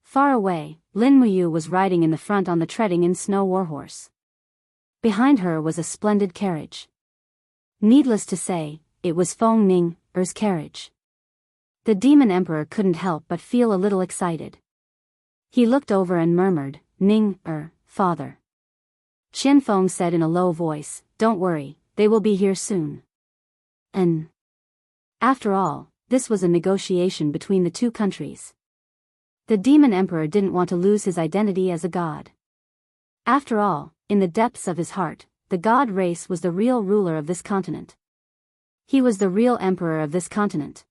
Far away, Lin Muyu was riding in the front on the treading-in snow warhorse. Behind her was a splendid carriage. Needless to say, it was Feng Ning's carriage. The demon emperor couldn't help but feel a little excited. He looked over and murmured, Ning, father. Qianfeng said in a low voice, don't worry, they will be here soon. And after all, this was a negotiation between the two countries. The demon emperor didn't want to lose his identity as a god. After all, in the depths of his heart, the god race was the real ruler of this continent. He was the real emperor of this continent.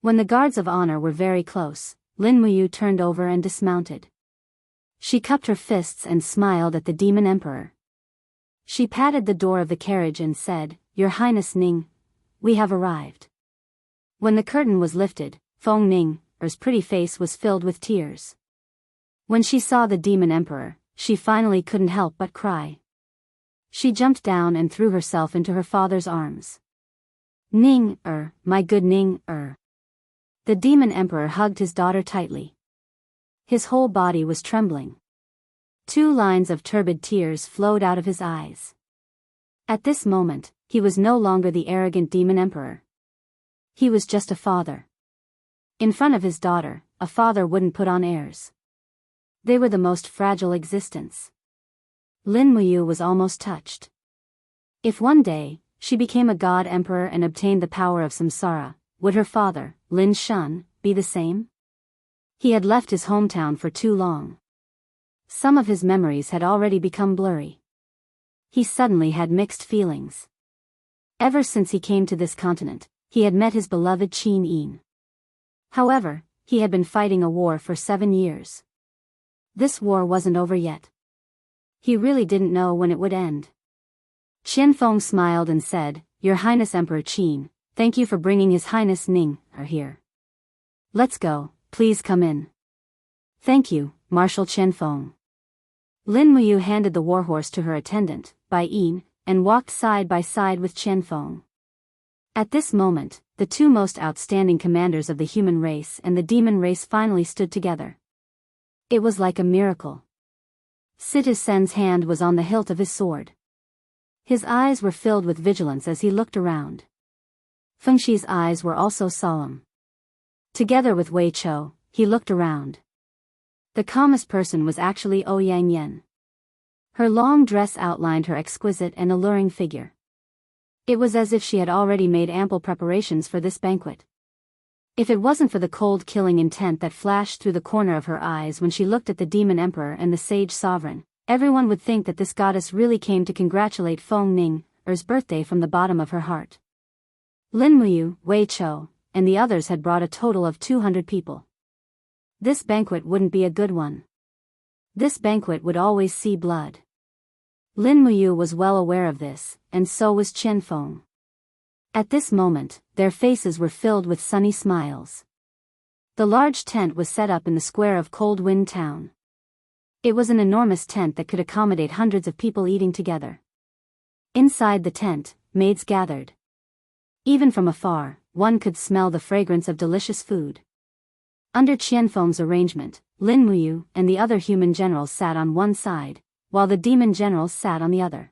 When the guards of honor were very close, Lin Muyu turned over and dismounted. She cupped her fists and smiled at the demon emperor. She patted the door of the carriage and said, Your Highness Ning, we have arrived. When the curtain was lifted, Feng Ning's pretty face was filled with tears. When she saw the demon emperor, she finally couldn't help but cry. She jumped down and threw herself into her father's arms. Ning, my good Ning, The demon emperor hugged his daughter tightly. His whole body was trembling. 2 lines of turbid tears flowed out of his eyes. At this moment, he was no longer the arrogant demon emperor. He was just a father. In front of his daughter, a father wouldn't put on airs. They were the most fragile existence. Lin Muyu was almost touched. If one day, she became a god emperor and obtained the power of samsara, would her father, Lin Shun, be the same? He had left his hometown for too long. Some of his memories had already become blurry. He suddenly had mixed feelings. Ever since he came to this continent, he had met his beloved Qin Yin. However, he had been fighting a war for 7 years. This war wasn't over yet. He really didn't know when it would end. Qianfeng smiled and said, Your Highness Emperor Qin, thank you for bringing His Highness Ning here. Let's go, please come in. Thank you, Marshal Qianfeng. Lin Muyu handed the warhorse to her attendant, Bai Yin, and walked side by side with Qianfeng. At this moment, the two most outstanding commanders of the human race and the demon race finally stood together. It was like a miracle. Citizen's hand was on the hilt of his sword. His eyes were filled with vigilance as he looked around. Fengxi's eyes were also solemn. Together with Wei Chou, he looked around. The calmest person was actually Ouyang Yan. Her long dress outlined her exquisite and alluring figure. It was as if she had already made ample preparations for this banquet. If it wasn't for the cold killing intent that flashed through the corner of her eyes when she looked at the demon emperor and the sage sovereign, everyone would think that this goddess really came to congratulate Feng Ning's birthday from the bottom of her heart. Lin Muyu, Wei Chou, and the others had brought a total of 200 people. This banquet wouldn't be a good one. This banquet would always see blood. Lin Muyu was well aware of this, and so was Qianfeng. At this moment, their faces were filled with sunny smiles. The large tent was set up in the square of Cold Wind Town. It was an enormous tent that could accommodate hundreds of people eating together. Inside the tent, maids gathered. Even from afar, one could smell the fragrance of delicious food. Under Qianfeng's arrangement, Lin Muyu and the other human generals sat on one side, while the demon generals sat on the other.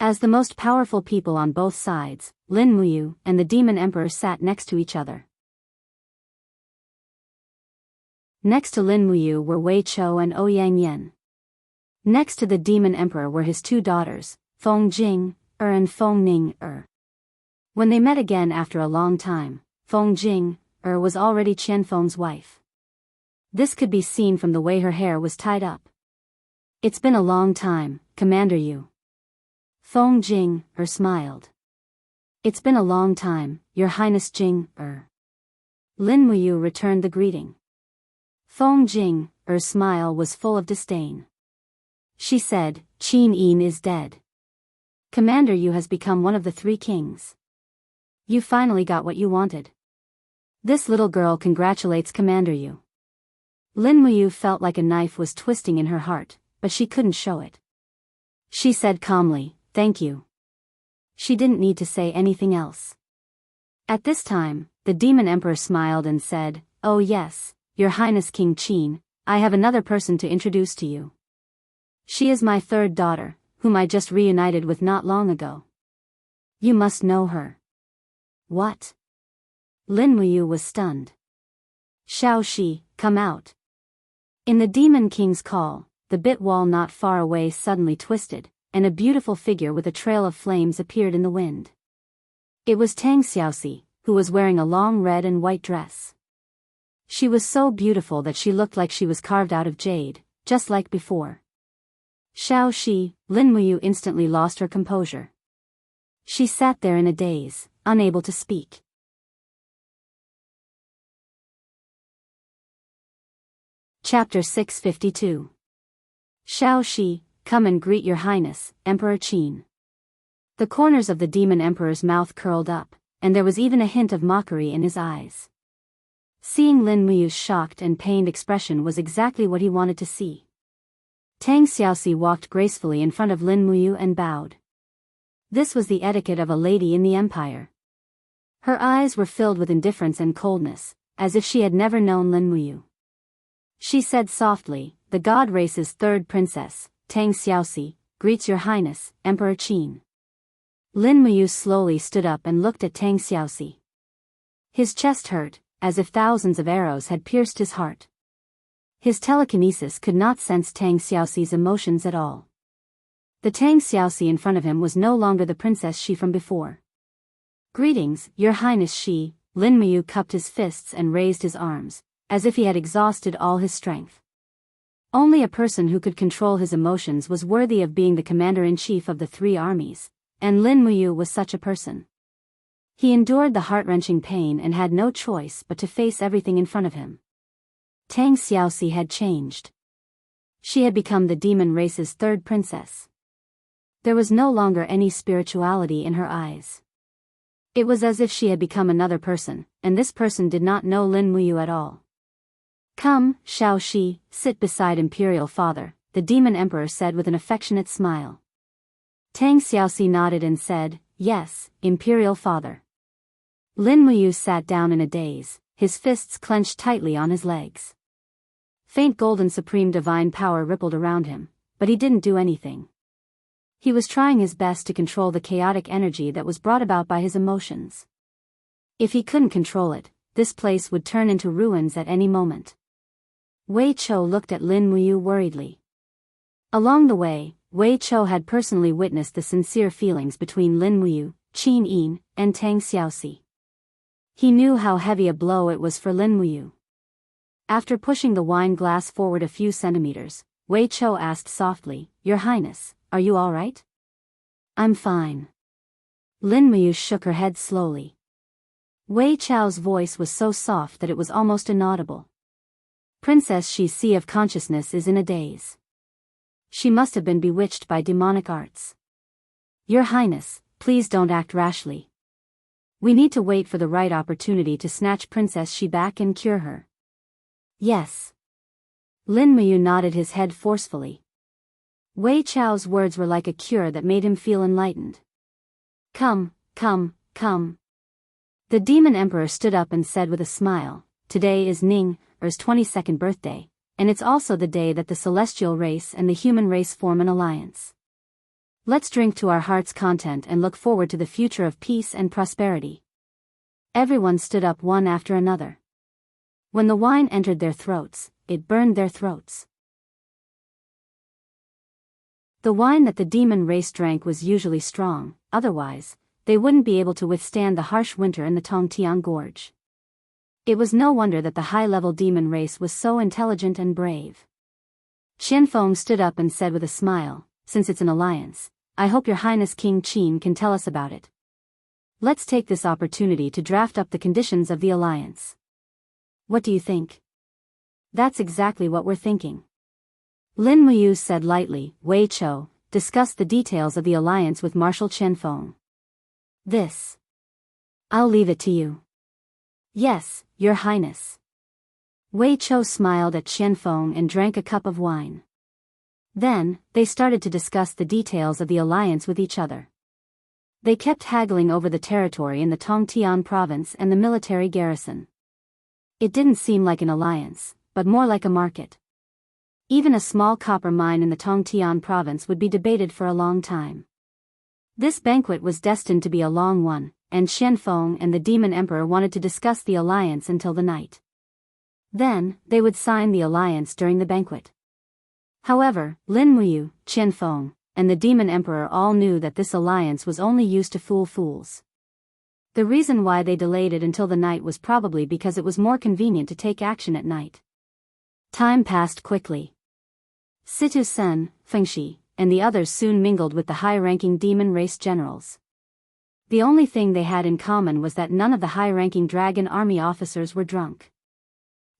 As the most powerful people on both sides, Lin Muyu and the demon emperor sat next to each other. Next to Lin Muyu were Wei Chou and Ouyang Yan. Next to the demon emperor were his two daughters, Feng Jing and Feng Ning. When they met again after a long time, Feng Jing was already Qianfeng's wife. This could be seen from the way her hair was tied up. It's been a long time, Commander Yu. Feng Jing smiled. It's been a long time, Your Highness Jing. Lin Muyu returned the greeting. Feng Jing's smile was full of disdain. She said, Qin Yin is dead. Commander Yu has become one of the three kings. You finally got what you wanted. This little girl congratulates Commander Yu. Lin Muyu felt like a knife was twisting in her heart, but she couldn't show it. She said calmly, Thank you. She didn't need to say anything else. At this time, the demon emperor smiled and said, Oh yes, Your Highness King Qin, I have another person to introduce to you. She is my third daughter, whom I just reunited with not long ago. You must know her. What? Lin Muyu was stunned. Xiao Shi, come out. In the Demon King's call, the bit wall not far away suddenly twisted, and a beautiful figure with a trail of flames appeared in the wind. It was Tang Xiaoxi, who was wearing a long red and white dress. She was so beautiful that she looked like she was carved out of jade, just like before. Xiao Shi, Lin Muyu instantly lost her composure. She sat there in a daze, unable to speak. Chapter 652. Xiao Shi, come and greet Your Highness, Emperor Qin. The corners of the demon emperor's mouth curled up, and there was even a hint of mockery in his eyes. Seeing Lin Muyu's shocked and pained expression was exactly what he wanted to see. Tang Xiaoxi walked gracefully in front of Lin Muyu and bowed. This was the etiquette of a lady in the empire. Her eyes were filled with indifference and coldness, as if she had never known Lin Muyu. She said softly, The god race's third princess, Tang Xiaoxi, greets Your Highness, Emperor Qin. Lin Muyu slowly stood up and looked at Tang Xiaoxi. His chest hurt, as if thousands of arrows had pierced his heart. His telekinesis could not sense Tang Xiaoxi's emotions at all. The Tang Xiaoxi in front of him was no longer the Princess Shi from before. Greetings, Your Highness Shi. Lin Muyu cupped his fists and raised his arms, as if he had exhausted all his strength. Only a person who could control his emotions was worthy of being the commander-in-chief of the three armies, and Lin Muyu was such a person. He endured the heart-wrenching pain and had no choice but to face everything in front of him. Tang Xiaoxi had changed. She had become the demon race's third princess. There was no longer any spirituality in her eyes. It was as if she had become another person, and this person did not know Lin Muyu at all. Come, Xiao Shi, sit beside Imperial Father, the Demon Emperor said with an affectionate smile. Tang Xiaoxi nodded and said, "Yes, Imperial Father." Lin Muyu sat down in a daze, his fists clenched tightly on his legs. Faint golden supreme divine power rippled around him, but he didn't do anything. He was trying his best to control the chaotic energy that was brought about by his emotions. If he couldn't control it, this place would turn into ruins at any moment. Wei Chou looked at Lin Muyu worriedly. Along the way, Wei Chou had personally witnessed the sincere feelings between Lin Muyu, Qin Yin, and Tang Xiaoxi. He knew how heavy a blow it was for Lin Muyu. After pushing the wine glass forward a few centimeters, Wei Chou asked softly, "Your Highness, are you all right?" "I'm fine." Lin Muyu shook her head slowly. Wei Chou's voice was so soft that it was almost inaudible. Princess Xi's sea of consciousness is in a daze. She must have been bewitched by demonic arts. "Your Highness, please don't act rashly. We need to wait for the right opportunity to snatch Princess Xi back and cure her." "Yes." Lin Muyu nodded his head forcefully. Wei Chou's words were like a cure that made him feel enlightened. Come. The Demon Emperor stood up and said with a smile, "Today is Ning Er's 22nd birthday, and it's also the day that the celestial race and the human race form an alliance. Let's drink to our heart's content and look forward to the future of peace and prosperity." Everyone stood up one after another. When the wine entered their throats, it burned their throats. The wine that the demon race drank was usually strong, otherwise, they wouldn't be able to withstand the harsh winter in the Tongtian Gorge. It was no wonder that the high-level demon race was so intelligent and brave. Qianfeng stood up and said with a smile, "Since it's an alliance, I hope Your Highness King Qin can tell us about it. Let's take this opportunity to draft up the conditions of the alliance." "What do you think?" "That's exactly what we're thinking." Lin Muyu said lightly. Wei Chou, discuss the details of the alliance with Marshal Qianfeng. "This. I'll leave it to you." "Yes, Your Highness." Wei Chou smiled at Qianfeng and drank a cup of wine. Then, they started to discuss the details of the alliance with each other. They kept haggling over the territory in the Tongtian province and the military garrison. It didn't seem like an alliance, but more like a market. Even a small copper mine in the Tongtian province would be debated for a long time. This banquet was destined to be a long one, and Qianfeng and the Demon Emperor wanted to discuss the alliance until the night. Then, they would sign the alliance during the banquet. However, Lin Muyu, Qianfeng, and the Demon Emperor all knew that this alliance was only used to fool fools. The reason why they delayed it until the night was probably because it was more convenient to take action at night. Time passed quickly. Situ Sen, Fengxi, and the others soon mingled with the high-ranking demon race generals. The only thing they had in common was that none of the high-ranking dragon army officers were drunk.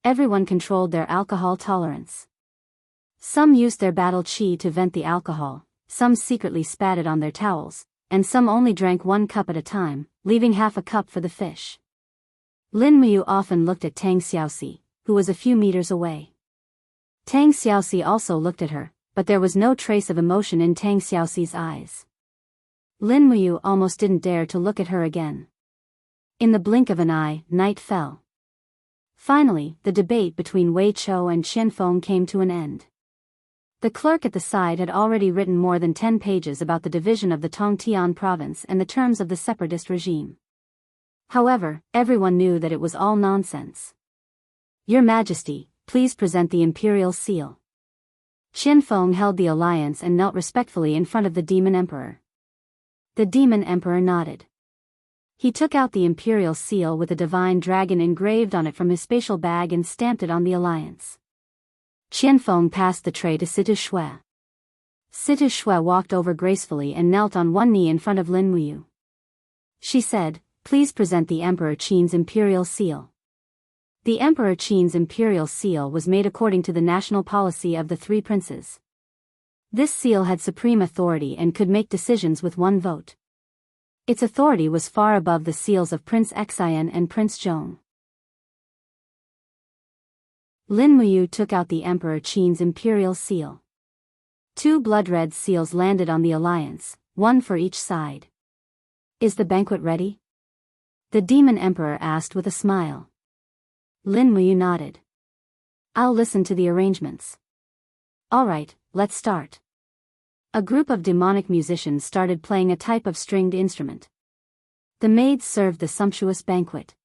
Everyone controlled their alcohol tolerance. Some used their battle qi to vent the alcohol, some secretly spat it on their towels, and some only drank 1 cup at a time, leaving half a cup for the fish. Lin Muyu often looked at Tang Xiaoxi, who was a few meters away. Tang Xiaoxi also looked at her, but there was no trace of emotion in Tang Xiaoxi's eyes. Lin Muyu almost didn't dare to look at her again. In the blink of an eye, night fell. Finally, the debate between Wei Chou and Qianfeng came to an end. The clerk at the side had already written more than 10 pages about the division of the Tongtian province and the terms of the separatist regime. However, everyone knew that it was all nonsense. "Your Majesty, please present the imperial seal." Qianfeng held the alliance and knelt respectfully in front of the Demon Emperor. The Demon Emperor nodded. He took out the imperial seal with a divine dragon engraved on it from his spatial bag and stamped it on the alliance. Qianfeng passed the tray to Situ Shui. Situ Shui walked over gracefully and knelt on one knee in front of Lin Muyu. She said, "Please present the Emperor Qin's imperial seal." The Emperor Qin's imperial seal was made according to the national policy of the 3 princes. This seal had supreme authority and could make decisions with 1 vote. Its authority was far above the seals of Prince Xian and Prince Zhong. Lin Muyu took out the Emperor Qin's imperial seal. 2 blood-red seals landed on the alliance, 1 for each side. Is the banquet ready? The demon emperor asked with a smile. Lin Muyu nodded. I'll listen to the arrangements. All right, let's start. A group of demonic musicians started playing a type of stringed instrument. The maids served the sumptuous banquet.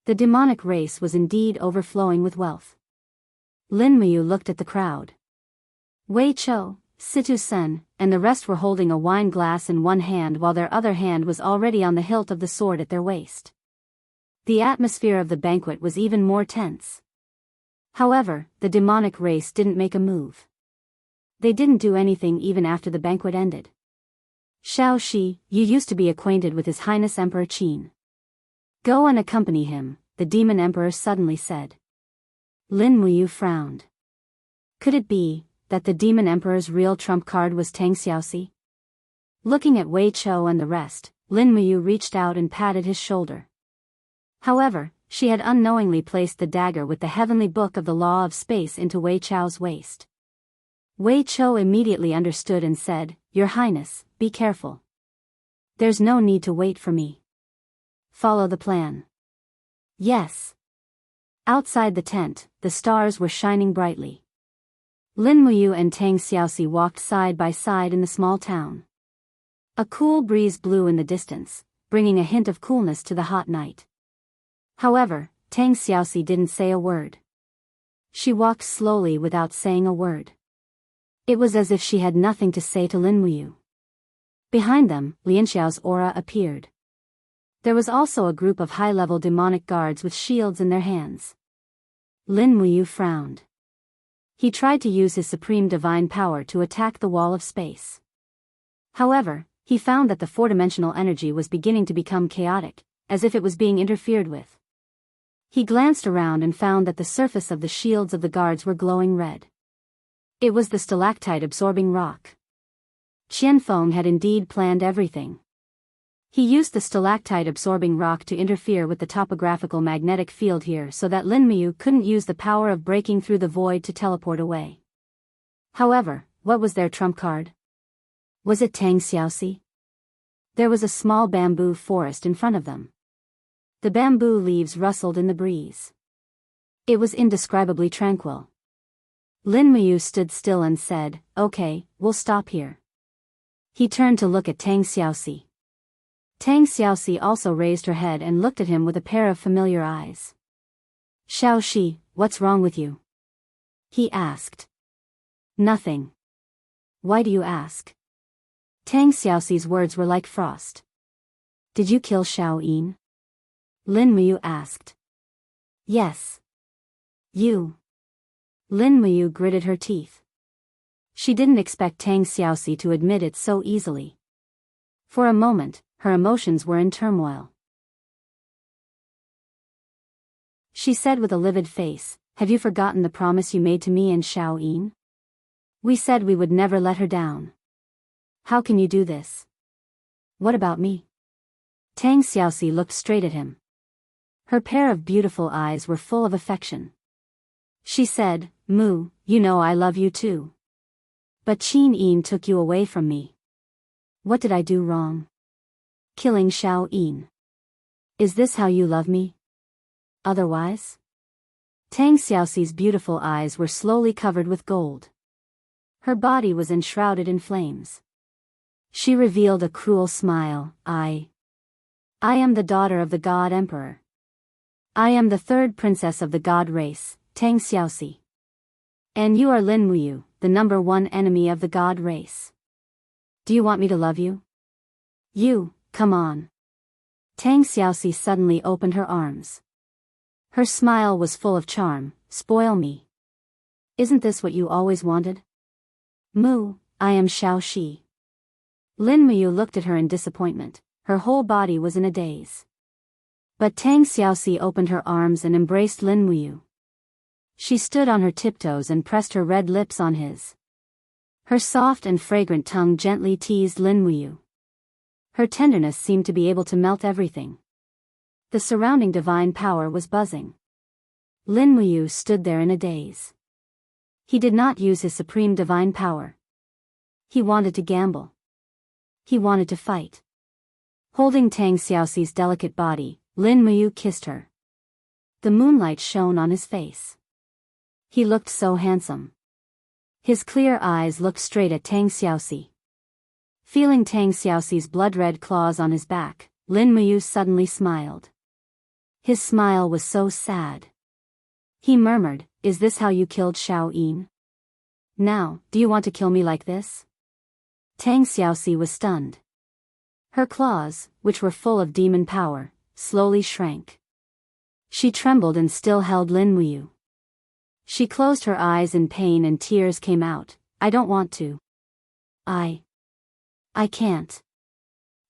The demonic race was indeed overflowing with wealth. Lin Muyu looked at the crowd. Wei Chou, Situ Sen, and the rest were holding a wine glass in one hand while their other hand was already on the hilt of the sword at their waist. The atmosphere of the banquet was even more tense. However, the demonic race didn't make a move. They didn't do anything even after the banquet ended. Xiao Shi, you used to be acquainted with His Highness Emperor Qin. Go and accompany him, the demon emperor suddenly said. Lin Muyu frowned. Could it be that the demon emperor's real trump card was Tang Xiaoxi? Looking at Wei Chou and the rest, Lin Muyu reached out and patted his shoulder. However, she had unknowingly placed the dagger with the heavenly book of the law of space into Wei Chou's waist. Wei Chou immediately understood and said, Your Highness, be careful. There's no need to wait for me. Follow the plan. Yes. Outside the tent, the stars were shining brightly. Lin Muyu and Tang Xiaoxi walked side by side in the small town. A cool breeze blew in the distance, bringing a hint of coolness to the hot night. However, Tang Xiaoxi didn't say a word. She walked slowly without saying a word. It was as if she had nothing to say to Lin Muyu. Behind them, Lianxiao's aura appeared. There was also a group of high-level demonic guards with shields in their hands. Lin Muyu frowned. He tried to use his supreme divine power to attack the wall of space. However, he found that the four-dimensional energy was beginning to become chaotic, as if it was being interfered with. He glanced around and found that the surface of the shields of the guards were glowing red. It was the stalactite-absorbing rock. Qianfeng had indeed planned everything. He used the stalactite-absorbing rock to interfere with the topographical magnetic field here so that Lin Muyu couldn't use the power of breaking through the void to teleport away. However, what was their trump card? Was it Tang Xiaoxi? There was a small bamboo forest in front of them. The bamboo leaves rustled in the breeze. It was indescribably tranquil. Lin Muyu stood still and said, Okay, we'll stop here. He turned to look at Tang Xiaoxi. Tang Xiaoxi also raised her head and looked at him with a pair of familiar eyes. Xiao Shi, what's wrong with you? He asked. Nothing. Why do you ask? Tang Xiaoxi's words were like frost. Did you kill Xiao Yin? Lin Muyu asked. Yes. You. Lin Muyu gritted her teeth. She didn't expect Tang Xiaoxi to admit it so easily. For a moment, her emotions were in turmoil. She said with a livid face, Have you forgotten the promise you made to me and Xiao Yin? We said we would never let her down. How can you do this? What about me? Tang Xiaoxi looked straight at him. Her pair of beautiful eyes were full of affection. She said, Mu, you know I love you too. But Qin Yin took you away from me. What did I do wrong? Killing Xiao Yin. Is this how you love me? Otherwise? Tang Xiaoxi's beautiful eyes were slowly covered with gold. Her body was enshrouded in flames. She revealed a cruel smile. I am the daughter of the God Emperor. I am the third princess of the God race, Tang Xiaoxi. And you are Lin Muyu, the number one enemy of the God race. Do you want me to love you? You, come on. Tang Xiaoxi suddenly opened her arms. Her smile was full of charm. Spoil me. Isn't this what you always wanted? Mu, I am Xiao Shi. Lin Muyu looked at her in disappointment. Her whole body was in a daze. But Tang Xiaoxi opened her arms and embraced Lin Muyu. She stood on her tiptoes and pressed her red lips on his. Her soft and fragrant tongue gently teased Lin Muyu. Her tenderness seemed to be able to melt everything. The surrounding divine power was buzzing. Lin Muyu stood there in a daze. He did not use his supreme divine power. He wanted to gamble. He wanted to fight. Holding Tang Xiaoxi's delicate body, Lin Muyu kissed her. The moonlight shone on his face. He looked so handsome. His clear eyes looked straight at Tang Xiaoxi. Feeling Tang Xiaoxi's blood-red claws on his back, Lin Muyu suddenly smiled. His smile was so sad. He murmured, "Is this how you killed Xiao Yin? Now, do you want to kill me like this?" Tang Xiaoxi was stunned. Her claws, which were full of demon power, slowly shrank. She trembled and still held Lin Muyu. She closed her eyes in pain and tears came out. "I don't want to. I can't.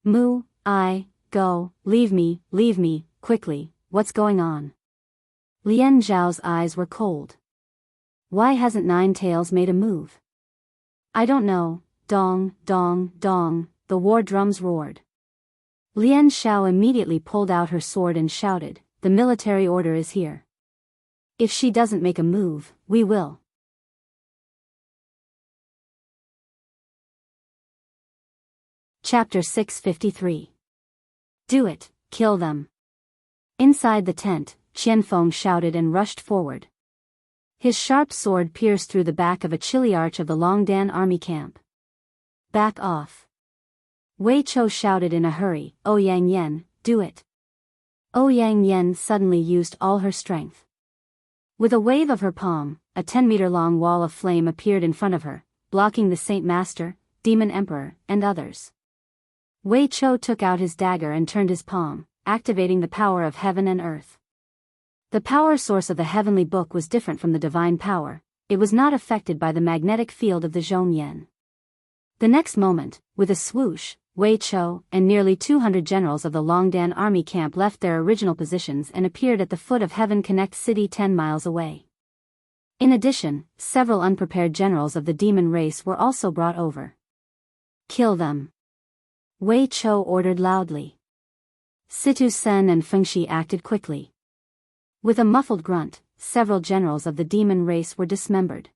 Go, leave me, quickly, what's going on?" Lian Zhao's eyes were cold. Why hasn't Nine Tails made a move? I don't know. Dong, dong, dong, the war drums roared. Lian Zhao immediately pulled out her sword and shouted, "The military order is here. If she doesn't make a move, we will." Chapter 653. Do it, kill them. Inside the tent, Qianfeng shouted and rushed forward. His sharp sword pierced through the back of a chilly arch of the Longdan army camp. Back off. Wei Chou shouted in a hurry, "Oh Yang Yan, do it." Oh Yang Yan suddenly used all her strength. With a wave of her palm, a 10-meter-long wall of flame appeared in front of her, blocking the Saint Master, Demon Emperor, and others. Wei Chou took out his dagger and turned his palm, activating the power of heaven and earth. The power source of the heavenly book was different from the divine power. It was not affected by the magnetic field of the Zhongyan. The next moment, with a swoosh, Wei Chou and nearly 200 generals of the Longdan army camp left their original positions and appeared at the foot of Heaven Connect City 10 miles away. In addition, several unprepared generals of the demon race were also brought over. Kill them. Wei Chou ordered loudly. Situ Sen and Fengxi acted quickly. With a muffled grunt, several generals of the demon race were dismembered.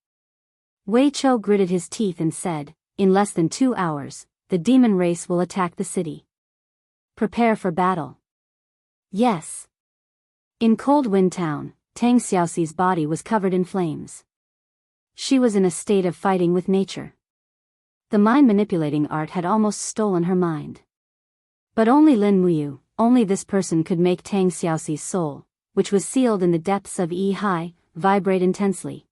Wei Chou gritted his teeth and said, "In less than 2 hours, the demon race will attack the city. Prepare for battle." Yes. In Cold Wind Town, Tang Xiaoxi's body was covered in flames. She was in a state of fighting with nature. The mind-manipulating art had almost stolen her mind. But only Lin Muyu, only this person could make Tang Xiaoxi's soul, which was sealed in the depths of Yi, vibrate intensely.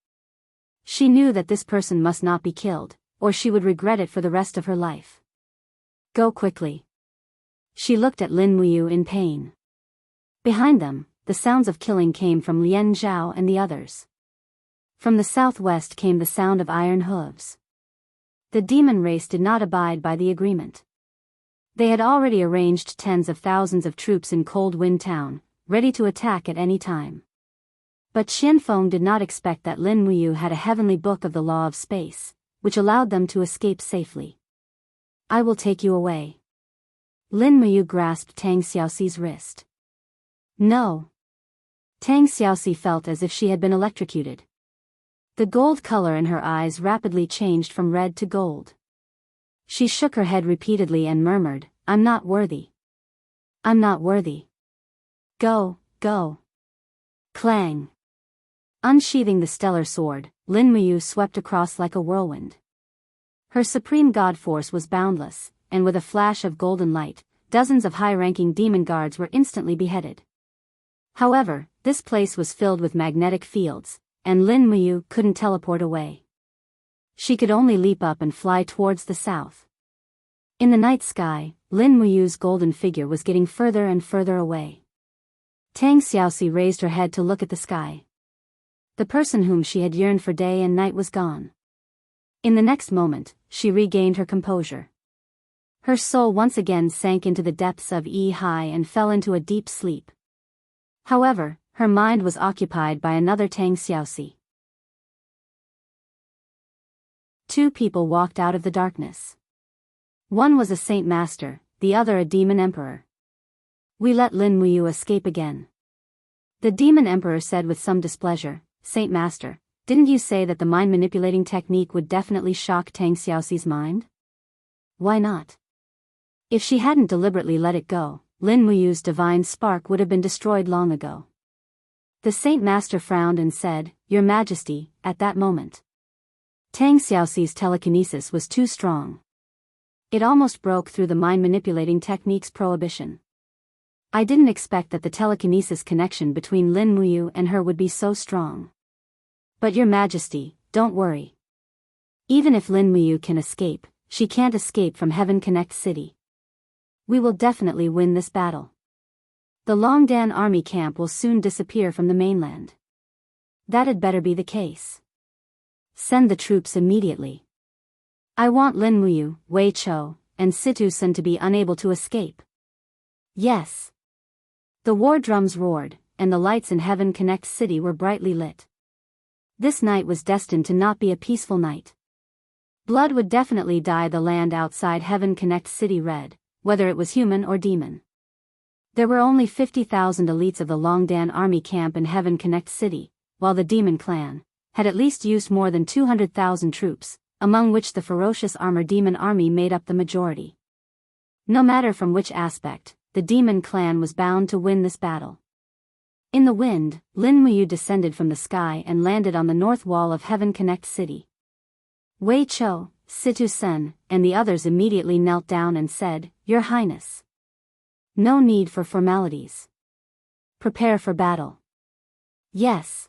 She knew that this person must not be killed, or she would regret it for the rest of her life. Go quickly. She looked at Lin Muyu in pain. Behind them, the sounds of killing came from Lian Zhao and the others. From the southwest came the sound of iron hooves. The demon race did not abide by the agreement. They had already arranged tens of thousands of troops in Cold Wind Town, ready to attack at any time. But Qianfeng did not expect that Lin Muyu had a heavenly book of the law of space, which allowed them to escape safely. I will take you away. Lin Muyu grasped Tang Xiaoxi's wrist. No. Tang Xiaoxi felt as if she had been electrocuted. The gold color in her eyes rapidly changed from red to gold. She shook her head repeatedly and murmured, "I'm not worthy. I'm not worthy. Go, go." Clang. Unsheathing the stellar sword, Lin Muyu swept across like a whirlwind. Her supreme god force was boundless, and with a flash of golden light, dozens of high-ranking demon guards were instantly beheaded. However, this place was filled with magnetic fields, and Lin Muyu couldn't teleport away. She could only leap up and fly towards the south. In the night sky, Lin Muyu's golden figure was getting further and further away. Tang Xiaoxi raised her head to look at the sky. The person whom she had yearned for day and night was gone. In the next moment, she regained her composure. Her soul once again sank into the depths of Yi and fell into a deep sleep. However, her mind was occupied by another Tang Xiaoxi. 2 people walked out of the darkness. One was a Saint Master, the other a Demon Emperor. We let Lin Muyu escape again. The Demon Emperor said with some displeasure, "Saint Master, Didn't you say that the mind-manipulating technique would definitely shock Tang Xiaoxi's mind? Why not? If she hadn't deliberately let it go, Lin Muyu's divine spark would have been destroyed long ago. The Saint Master frowned and said, Your Majesty, at that moment. Tang Xiaoxi's telekinesis was too strong. It almost broke through the mind-manipulating technique's prohibition. I didn't expect that the telekinesis connection between Lin Muyu and her would be so strong. But Your Majesty, don't worry. Even if Lin Muyu can escape, she can't escape from Heaven Connect City. We will definitely win this battle. The Longdan army camp will soon disappear from the mainland. That had better be the case. Send the troops immediately. I want Lin Muyu, Wei Chou, and Situ Sun to be unable to escape. Yes. The war drums roared, and the lights in Heaven Connect City were brightly lit. This night was destined to not be a peaceful night. Blood would definitely dye the land outside Heaven Connect City red, whether it was human or demon. There were only 50,000 elites of the Longdan army camp in Heaven Connect City, while the demon clan had at least used more than 200,000 troops, among which the ferocious armored demon army made up the majority. No matter from which aspect, the demon clan was bound to win this battle. In the wind, Lin Muyu descended from the sky and landed on the north wall of Heaven Connect City. Wei Chou, Situ Sun, and the others immediately knelt down and said, Your Highness. No need for formalities. Prepare for battle. Yes.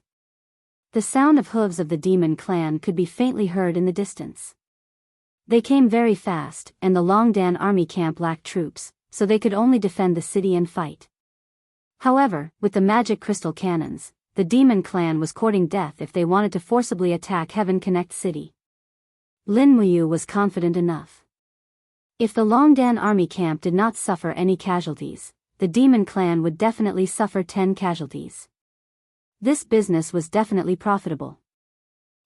The sound of hooves of the demon clan could be faintly heard in the distance. They came very fast, and the Longdan army camp lacked troops, so they could only defend the city and fight. However, with the magic crystal cannons, the demon clan was courting death if they wanted to forcibly attack Heaven Connect City. Lin Muyu was confident enough. If the Longdan army camp did not suffer any casualties, the demon clan would definitely suffer 10 casualties. This business was definitely profitable.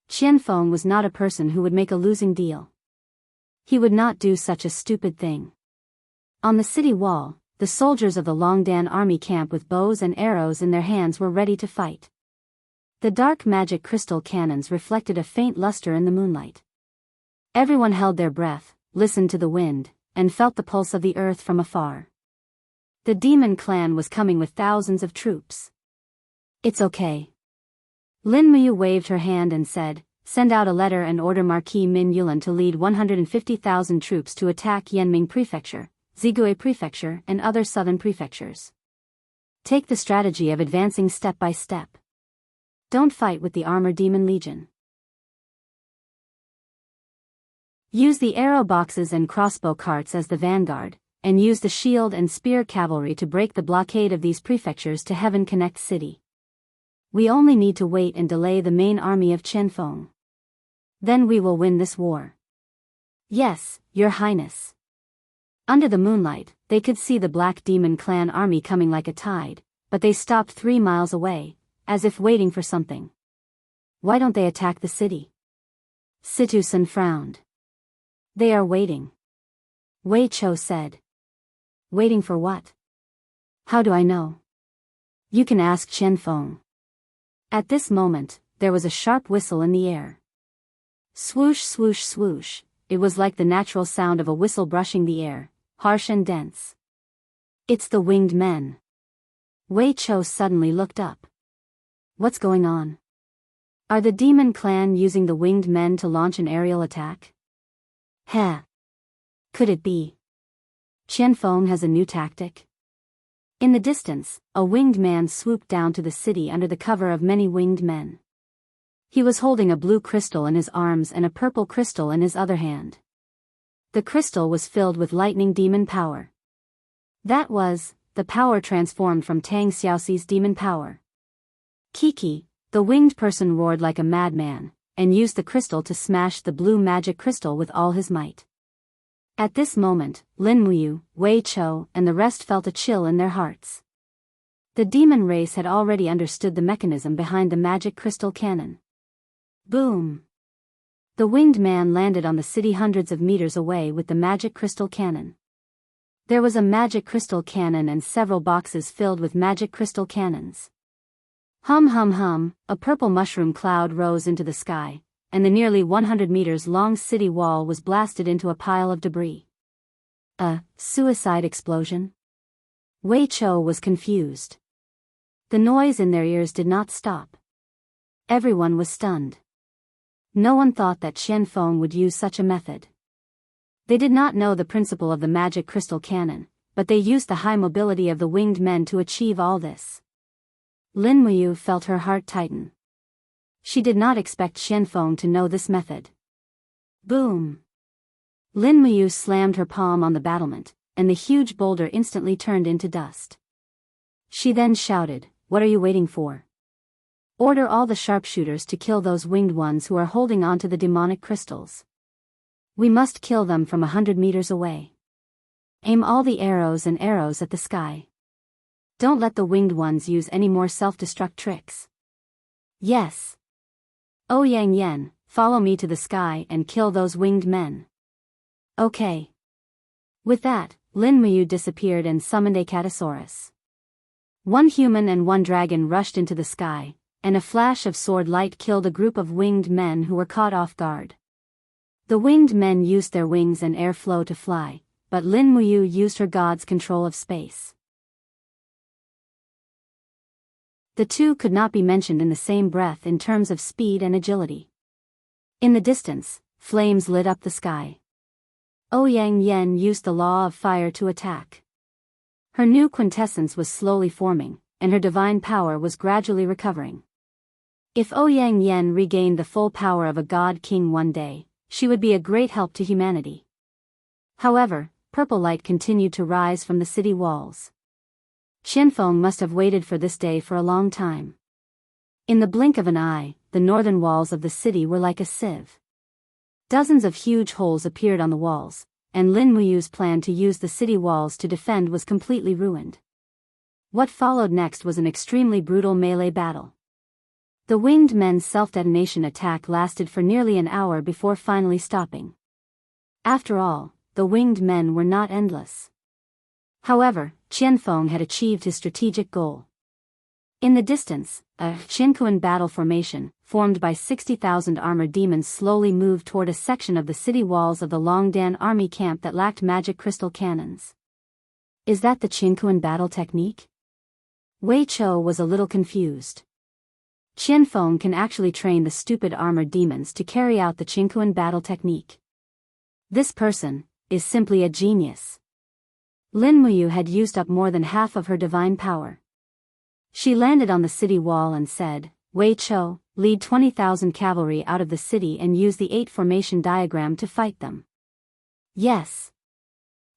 Qianfeng was not a person who would make a losing deal. He would not do such a stupid thing. On the city wall, the soldiers of the Longdan army camp with bows and arrows in their hands were ready to fight. The dark magic crystal cannons reflected a faint luster in the moonlight. Everyone held their breath, listened to the wind, and felt the pulse of the earth from afar. The demon clan was coming with thousands of troops. It's okay. Lin Muyu waved her hand and said, Send out a letter and order Marquis Min Yulan to lead 150,000 troops to attack Yanming Prefecture, Zigui Prefecture and other southern prefectures. Take the strategy of advancing step by step. Don't fight with the armored demon legion. Use the arrow boxes and crossbow carts as the vanguard, and use the shield and spear cavalry to break the blockade of these prefectures to Heaven Connect City. We only need to wait and delay the main army of Qianfeng. Then we will win this war. Yes, Your Highness. Under the moonlight, they could see the Black Demon Clan army coming like a tide, but they stopped 3 miles away, as if waiting for something. Why don't they attack the city? Situ Sun frowned. They are waiting. Wei Chou said. Waiting for what? How do I know? You can ask Qianfeng. At this moment, there was a sharp whistle in the air. Swoosh swoosh swoosh, it was like the natural sound of a whistle brushing the air, harsh and dense. It's the winged men. Wei Chou suddenly looked up. What's going on? Are the demon clan using the winged men to launch an aerial attack? Heh. Could it be? Qianfeng has a new tactic? In the distance, a winged man swooped down to the city under the cover of many winged men. He was holding a blue crystal in his arms and a purple crystal in his other hand. The crystal was filled with lightning demon power. That was, the power transformed from Tang Xiaoxi's demon power. Kiki, the winged person roared like a madman, and used the crystal to smash the blue magic crystal with all his might. At this moment, Lin Muyu, Wei Chou, and the rest felt a chill in their hearts. The demon race had already understood the mechanism behind the magic crystal cannon. Boom! The winged man landed on the city hundreds of meters away with the magic crystal cannon. There was a magic crystal cannon and several boxes filled with magic crystal cannons. Hum hum hum, a purple mushroom cloud rose into the sky, and the nearly 100 meters long city wall was blasted into a pile of debris. A suicide explosion? Wei Chou was confused. The noise in their ears did not stop. Everyone was stunned. No one thought that Xianfeng would use such a method. They did not know the principle of the magic crystal cannon, but they used the high mobility of the winged men to achieve all this. Lin Muyu felt her heart tighten. She did not expect Xianfeng to know this method. Boom! Lin Muyu slammed her palm on the battlement, and the huge boulder instantly turned into dust. She then shouted, "What are you waiting for? Order all the sharpshooters to kill those winged ones who are holding on to the demonic crystals. We must kill them from 100 meters away. Aim all the arrows and arrows at the sky. Don't let the winged ones use any more self-destruct tricks." "Yes. Ouyang Yan, follow me to the sky and kill those winged men." "Okay." With that, Lin Muyu disappeared and summoned a Catasaurus. One human and one dragon rushed into the sky, and a flash of sword light killed a group of winged men who were caught off guard. The winged men used their wings and airflow to fly, but Lin Muyu used her god's control of space. The two could not be mentioned in the same breath in terms of speed and agility. In the distance, flames lit up the sky. Ouyang Yan used the law of fire to attack. Her new quintessence was slowly forming, and her divine power was gradually recovering. If Ouyang Yan regained the full power of a god king one day, she would be a great help to humanity. However, purple light continued to rise from the city walls. Xianfeng must have waited for this day for a long time. In the blink of an eye, the northern walls of the city were like a sieve. Dozens of huge holes appeared on the walls, and Lin Muyu's plan to use the city walls to defend was completely ruined. What followed next was an extremely brutal melee battle. The winged men's self-detonation attack lasted for nearly an hour before finally stopping. After all, the winged men were not endless. However, Qianfeng had achieved his strategic goal. In the distance, a Qinkuan battle formation, formed by 60,000 armored demons, slowly moved toward a section of the city walls of the Longdan army camp that lacked magic crystal cannons. Is that the Qinkuan battle technique? Wei Chou was a little confused. Qianfeng can actually train the stupid armored demons to carry out the Qinkuan battle technique. This person is simply a genius. Lin Muyu had used up more than half of her divine power. She landed on the city wall and said, "Wei Chou, lead 20,000 cavalry out of the city and use the 8 formation diagram to fight them." "Yes."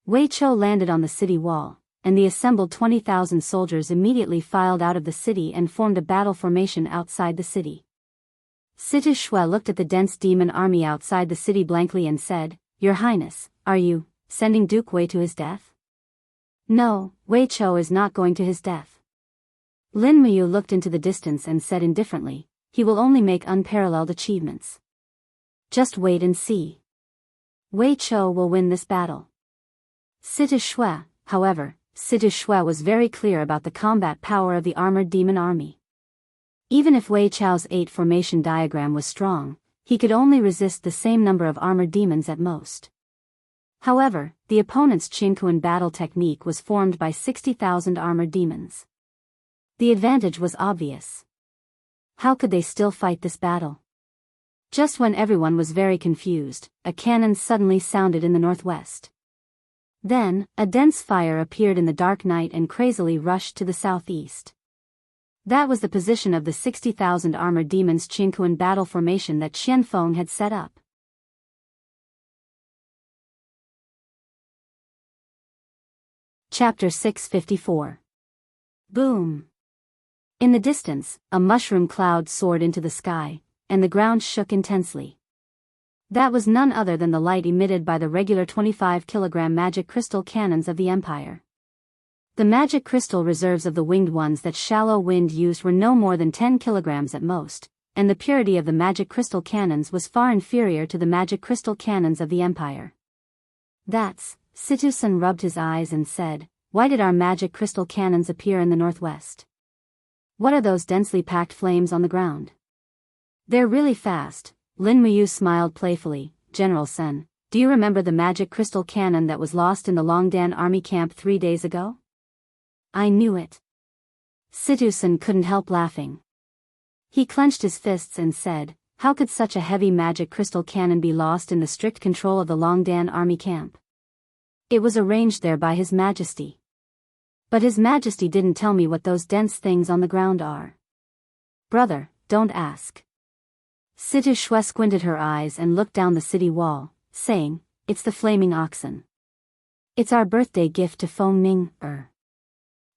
Wei Chou landed on the city wall, and the assembled 20,000 soldiers immediately filed out of the city and formed a battle formation outside the city. Situ Shui looked at the dense demon army outside the city blankly and said, "Your Highness, are you sending Duke Wei to his death?" "No, Wei Chou is not going to his death." Lin Muyu looked into the distance and said indifferently, "He will only make unparalleled achievements. Just wait and see. Wei Chou will win this battle." Situ Shui, however, Situ Shui was very clear about the combat power of the armored demon army. Even if Wei Chou's 8 formation diagram was strong, he could only resist the same number of armored demons at most. However, the opponent's Qinkuan battle technique was formed by 60,000 armored demons. The advantage was obvious. How could they still fight this battle? Just when everyone was very confused, a cannon suddenly sounded in the northwest. Then, a dense fire appeared in the dark night and crazily rushed to the southeast. That was the position of the 60,000 armored demons' Qinkuan battle formation that Qianfeng had set up. Chapter 654. Boom! In the distance, a mushroom cloud soared into the sky, and the ground shook intensely. That was none other than the light emitted by the regular 25-kilogram magic crystal cannons of the Empire. The magic crystal reserves of the winged ones that Shallow Wind used were no more than 10 kilograms at most, and the purity of the magic crystal cannons was far inferior to the magic crystal cannons of the Empire. "That's," Situ-san rubbed his eyes and said, "Why did our magic crystal cannons appear in the northwest?" What are those densely packed flames on the ground? They're really fast. Lin Muyu smiled playfully. General Sen, do you remember the magic crystal cannon that was lost in the Longdan army camp 3 days ago? I knew it. Situ Sen couldn't help laughing. He clenched his fists and said, how could such a heavy magic crystal cannon be lost in the strict control of the Longdan army camp? It was arranged there by His Majesty. But His Majesty didn't tell me what those dense things on the ground are. Brother, don't ask. Situ Shui squinted her eyes and looked down the city wall, saying, it's the flaming oxen. It's our birthday gift to Feng Ning.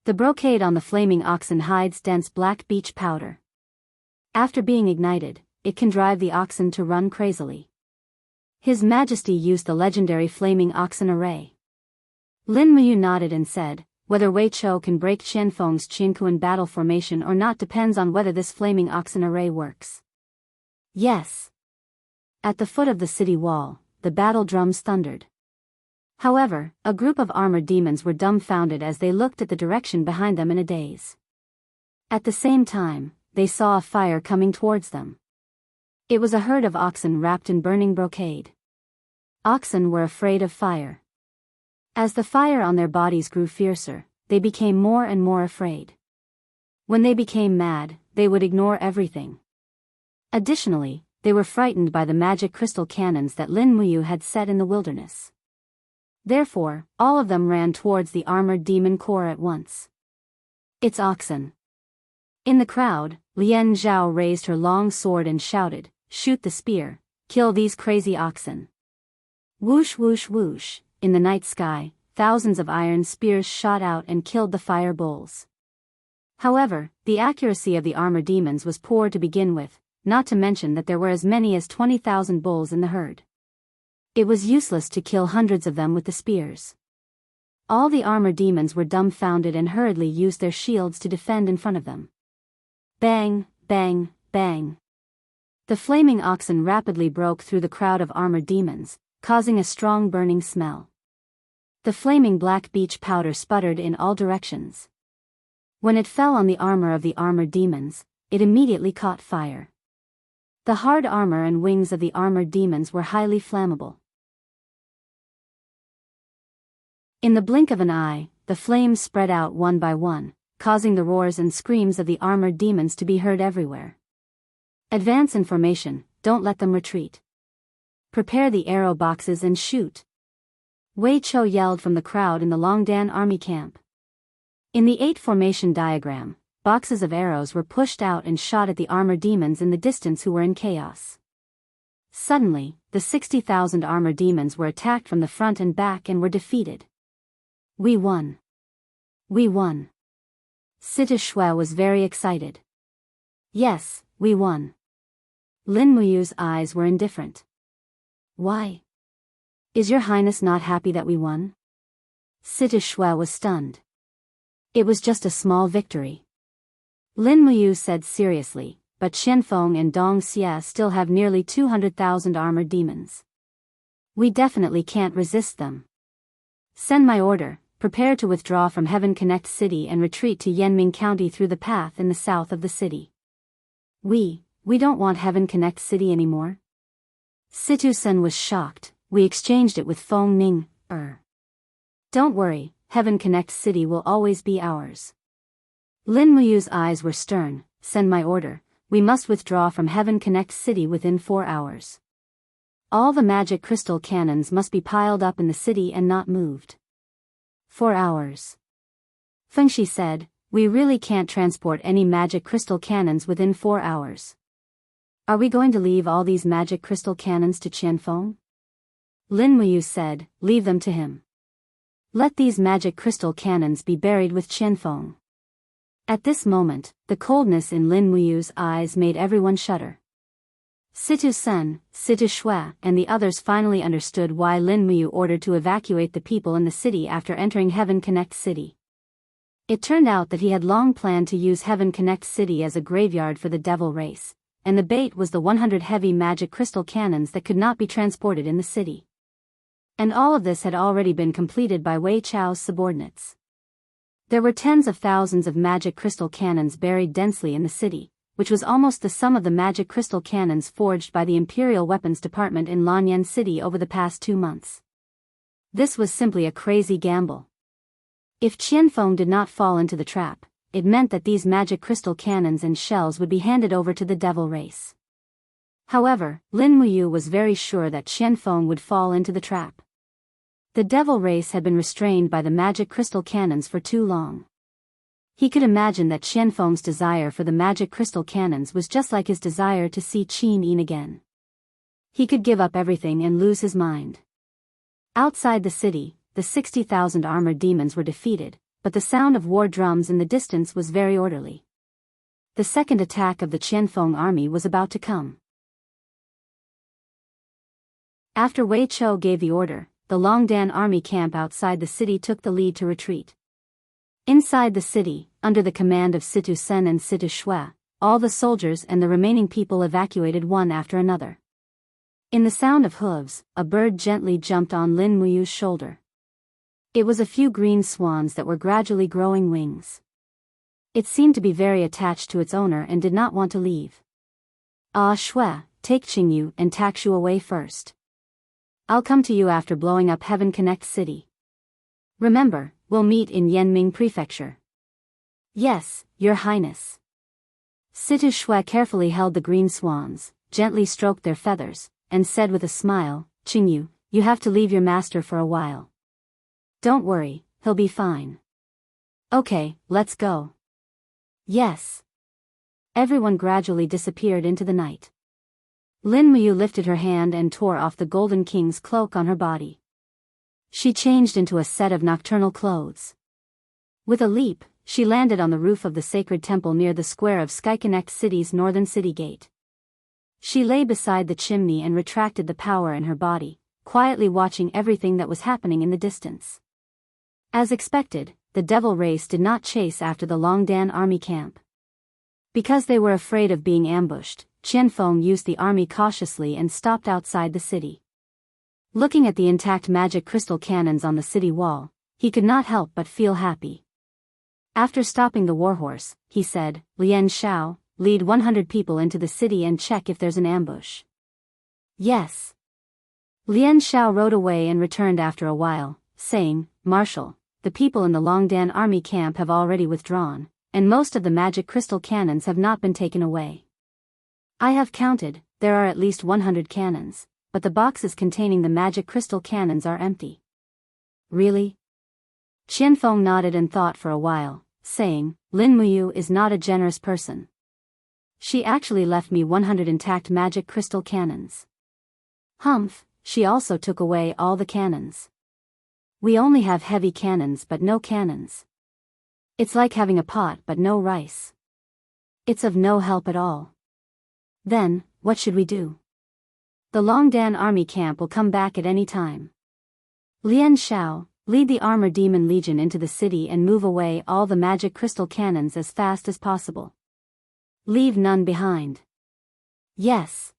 The brocade on the flaming oxen hides dense black beach powder. After being ignited, it can drive the oxen to run crazily. His Majesty used the legendary flaming oxen array. Lin Muyu nodded and said, whether Wei Chou can break Qianfeng's Qinkuan battle formation or not depends on whether this flaming oxen array works. Yes. At the foot of the city wall, the battle drums thundered. However, a group of armored demons were dumbfounded as they looked at the direction behind them in a daze. At the same time, they saw a fire coming towards them. It was a herd of oxen wrapped in burning brocade. Oxen were afraid of fire. As the fire on their bodies grew fiercer, they became more and more afraid. When they became mad, they would ignore everything. Additionally, they were frightened by the magic crystal cannons that Lin Muyu had set in the wilderness. Therefore, all of them ran towards the armored demon corps at once. It's oxen. In the crowd, Lian Zhao raised her long sword and shouted, shoot the spear, kill these crazy oxen. Whoosh whoosh whoosh, in the night sky, thousands of iron spears shot out and killed the fire bulls. However, the accuracy of the armor demons was poor to begin with, not to mention that there were as many as 20,000 bulls in the herd. It was useless to kill hundreds of them with the spears. All the armor demons were dumbfounded and hurriedly used their shields to defend in front of them. Bang, bang, bang. The flaming oxen rapidly broke through the crowd of armored demons, causing a strong burning smell. The flaming black beach powder sputtered in all directions. When it fell on the armor of the armored demons, it immediately caught fire. The hard armor and wings of the armored demons were highly flammable. In the blink of an eye, the flames spread out one by one, causing the roars and screams of the armored demons to be heard everywhere. Advance in formation, don't let them retreat. Prepare the arrow boxes and shoot. Wei Chou yelled from the crowd in the Longdan army camp. In the 8 formation diagram, boxes of arrows were pushed out and shot at the armored demons in the distance who were in chaos. Suddenly, the 60,000 armored demons were attacked from the front and back and were defeated. We won. We won. Situ Shui was very excited. Yes, we won. Lin Muyu's eyes were indifferent. Why? Is your highness not happy that we won? Situ Shui was stunned. It was just a small victory. Lin Muyu said seriously, but Qianfeng and Dong Xie still have nearly 200,000 armored demons. We definitely can't resist them. Send my order, prepare to withdraw from Heaven Connect City and retreat to Yanming County through the path in the south of the city. We don't want Heaven Connect City anymore. Situ Sen was shocked. We exchanged it with Feng Ning. Don't worry, Heaven Connect City will always be ours. Lin Muyu's eyes were stern. Send my order, we must withdraw from Heaven Connect City within 4 hours. All the magic crystal cannons must be piled up in the city and not moved. 4 hours. Fengshi said, we really can't transport any magic crystal cannons within 4 hours. Are we going to leave all these magic crystal cannons to Qianfeng? Lin Muyu said, leave them to him. Let these magic crystal cannons be buried with Qianfeng. At this moment, the coldness in Lin Muyu's eyes made everyone shudder. Situ Sen, Situ Shui, and the others finally understood why Lin Muyu ordered to evacuate the people in the city after entering Heaven Connect City. It turned out that he had long planned to use Heaven Connect City as a graveyard for the devil race, and the bait was the 100 heavy magic crystal cannons that could not be transported in the city. And all of this had already been completed by Wei Chou's subordinates. There were tens of thousands of magic crystal cannons buried densely in the city, which was almost the sum of the magic crystal cannons forged by the Imperial Weapons Department in Lanyan City over the past 2 months. This was simply a crazy gamble. If Qianfeng did not fall into the trap, it meant that these magic crystal cannons and shells would be handed over to the devil race. However, Lin Muyu was very sure that Qianfeng would fall into the trap. The devil race had been restrained by the magic crystal cannons for too long. He could imagine that Qianfeng's desire for the magic crystal cannons was just like his desire to see Qin Yin again. He could give up everything and lose his mind. Outside the city, the 60,000 armored demons were defeated, but the sound of war drums in the distance was very orderly. The second attack of the Qianfeng army was about to come. After Wei Chou gave the order, the Longdan army camp outside the city took the lead to retreat. Inside the city, under the command of Situ Sen and Situ Shui, all the soldiers and the remaining people evacuated one after another. In the sound of hooves, a bird gently jumped on Lin Muyu's shoulder. It was a few green swans that were gradually growing wings. It seemed to be very attached to its owner and did not want to leave. Ah Shui, take Qingyu and Takshu away first. I'll come to you after blowing up Heaven Connect City. Remember, we'll meet in Yanming Prefecture. Yes, Your Highness. Situ Shui carefully held the green swans, gently stroked their feathers, and said with a smile, Qingyu, you have to leave your master for a while. Don't worry, he'll be fine. Okay, let's go. Yes. Everyone gradually disappeared into the night. Lin Muyu lifted her hand and tore off the Golden King's cloak on her body. She changed into a set of nocturnal clothes. With a leap, she landed on the roof of the sacred temple near the square of Skyconnect City's northern city gate. She lay beside the chimney and retracted the power in her body, quietly watching everything that was happening in the distance. As expected, the devil race did not chase after the Longdan army camp. Because they were afraid of being ambushed, Qianfeng used the army cautiously and stopped outside the city. Looking at the intact magic crystal cannons on the city wall, he could not help but feel happy. After stopping the warhorse, he said, Lian Xiao, lead 100 people into the city and check if there's an ambush. Yes. Lian Xiao rode away and returned after a while, saying, Marshal, the people in the Longdan army camp have already withdrawn, and most of the magic crystal cannons have not been taken away. I have counted, there are at least 100 cannons, but the boxes containing the magic crystal cannons are empty. Really? Qianfeng nodded and thought for a while, saying, Lin Muyu is not a generous person. She actually left me 100 intact magic crystal cannons. Humph, she also took away all the cannons. We only have heavy cannons but no cannons. It's like having a pot but no rice. It's of no help at all. Then, what should we do? The Longdan army camp will come back at any time. Lian Xiao, lead the Armor Demon Legion into the city and move away all the magic crystal cannons as fast as possible. Leave none behind. Yes.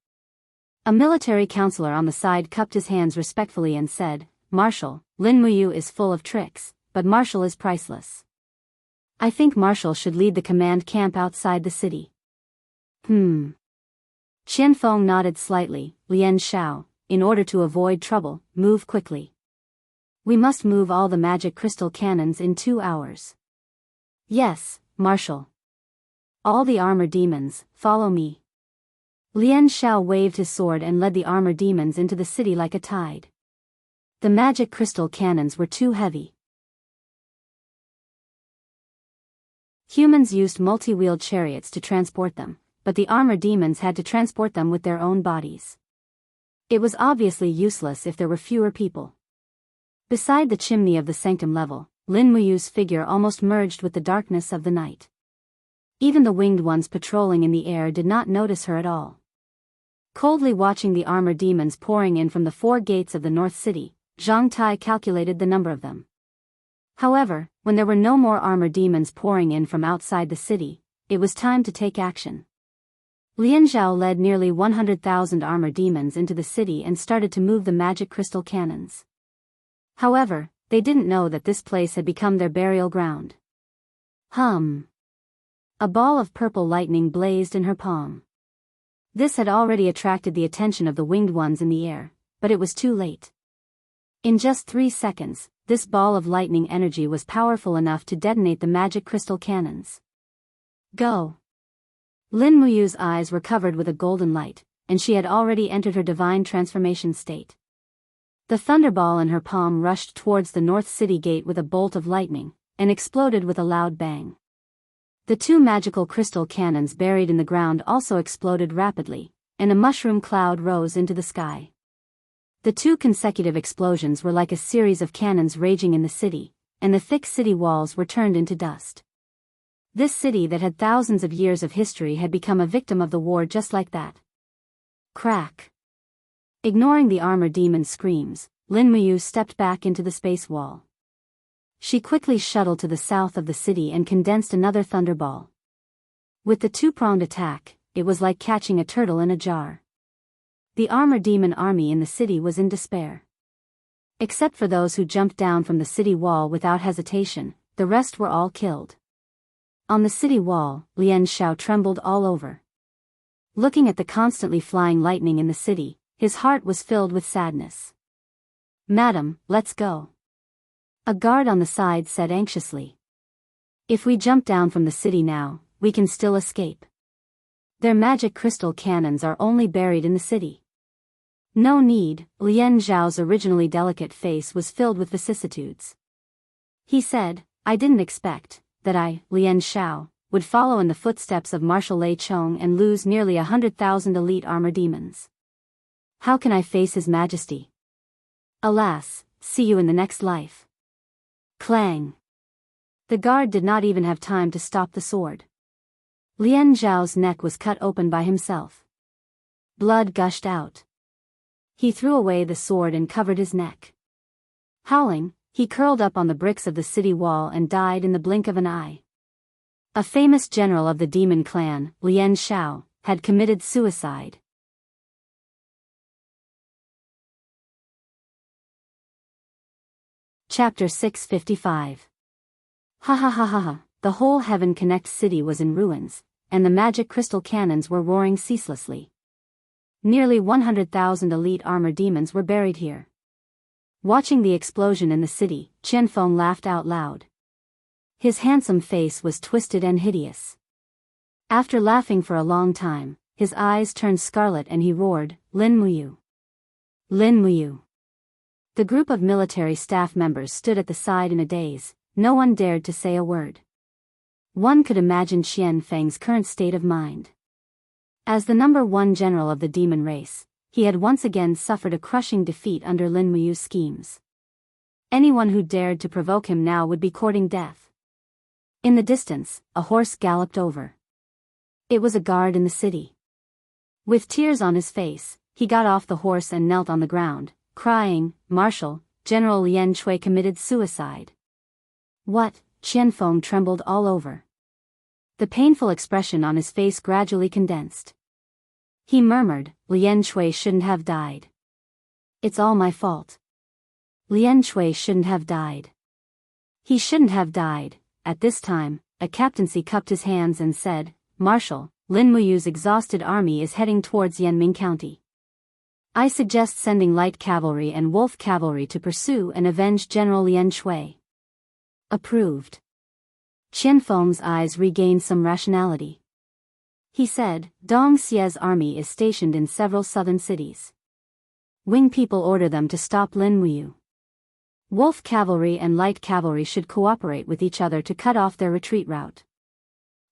A military counselor on the side cupped his hands respectfully and said, Marshal, Lin Muyu is full of tricks, but Marshal is priceless. I think Marshal should lead the command camp outside the city. Qianfeng nodded slightly, Lian Xiao, in order to avoid trouble, move quickly. We must move all the magic crystal cannons in 2 hours. Yes, Marshal. All the armor demons, follow me. Lian Xiao waved his sword and led the armor demons into the city like a tide. The magic crystal cannons were too heavy. Humans used multi-wheeled chariots to transport them, but the armor demons had to transport them with their own bodies. It was obviously useless if there were fewer people. Beside the chimney of the sanctum level, Lin Muyu's figure almost merged with the darkness of the night. Even the winged ones patrolling in the air did not notice her at all. Coldly watching the armor demons pouring in from the 4 gates of the North City, Zhang Tai calculated the number of them. However, when there were no more armor demons pouring in from outside the city, it was time to take action. Lian Zhao led nearly 100,000 armor demons into the city and started to move the magic crystal cannons. However, they didn't know that this place had become their burial ground. Hum. A ball of purple lightning blazed in her palm. This had already attracted the attention of the winged ones in the air, but it was too late. In just 3 seconds, this ball of lightning energy was powerful enough to detonate the magic crystal cannons. Go! Lin Muyu's eyes were covered with a golden light, and she had already entered her divine transformation state. The thunderball in her palm rushed towards the North City gate with a bolt of lightning, and exploded with a loud bang. The 2 magical crystal cannons buried in the ground also exploded rapidly, and a mushroom cloud rose into the sky. The 2 consecutive explosions were like a series of cannons raging in the city, and the thick city walls were turned into dust. This city that had thousands of years of history had become a victim of the war just like that. Crack! Ignoring the armor demon's screams, Lin Muyu stepped back into the space wall. She quickly shuttled to the south of the city and condensed another thunderball. With the 2-pronged attack, it was like catching a turtle in a jar. The armor demon army in the city was in despair. Except for those who jumped down from the city wall without hesitation, the rest were all killed. On the city wall, Lian Xiao trembled all over. Looking at the constantly flying lightning in the city, his heart was filled with sadness. "Madam, let's go." A guard on the side said anxiously. "If we jump down from the city now, we can still escape. Their magic crystal cannons are only buried in the city." "No need." Lian Zhao's originally delicate face was filled with vicissitudes. He said, "I didn't expect that I, Lian Xiao, would follow in the footsteps of Marshal Lei Chong and lose nearly 100,000 elite armor demons. How can I face His Majesty? Alas, see you in the next life." Clang! The guard did not even have time to stop the sword. Lian Zhao's neck was cut open by himself. Blood gushed out. He threw away the sword and covered his neck. Howling, he curled up on the bricks of the city wall and died in the blink of an eye. A famous general of the demon clan, Lian Xiao, had committed suicide. Chapter 655. Ha ha ha ha ha, the whole Heaven Connect city was in ruins, and the magic crystal cannons were roaring ceaselessly. Nearly 100,000 elite armor demons were buried here. Watching the explosion in the city, Qianfeng laughed out loud. His handsome face was twisted and hideous. After laughing for a long time, his eyes turned scarlet and he roared, "Lin Muyu! Lin Muyu!" The group of military staff members stood at the side in a daze. No one dared to say a word. One could imagine Qianfeng's current state of mind. As the number 1 general of the demon race, he had once again suffered a crushing defeat under Lin Muyu's schemes. Anyone who dared to provoke him now would be courting death. In the distance, a horse galloped over. It was a guard in the city. With tears on his face, he got off the horse and knelt on the ground, crying, "Marshal, General Lian Chui committed suicide." What? Qianfeng trembled all over. The painful expression on his face gradually condensed. He murmured, "Lian Chui shouldn't have died. It's all my fault. Lian Chui shouldn't have died. He shouldn't have died." At this time, a captaincy cupped his hands and said, "Marshal, Lin Muyu's exhausted army is heading towards Yanming County. I suggest sending light cavalry and wolf cavalry to pursue and avenge General Lian Chui." Approved. Qianfeng's eyes regained some rationality. He said, "Dong Xie's army is stationed in several southern cities. Wing people order them to stop Lin Muyu. Wolf cavalry and light cavalry should cooperate with each other to cut off their retreat route.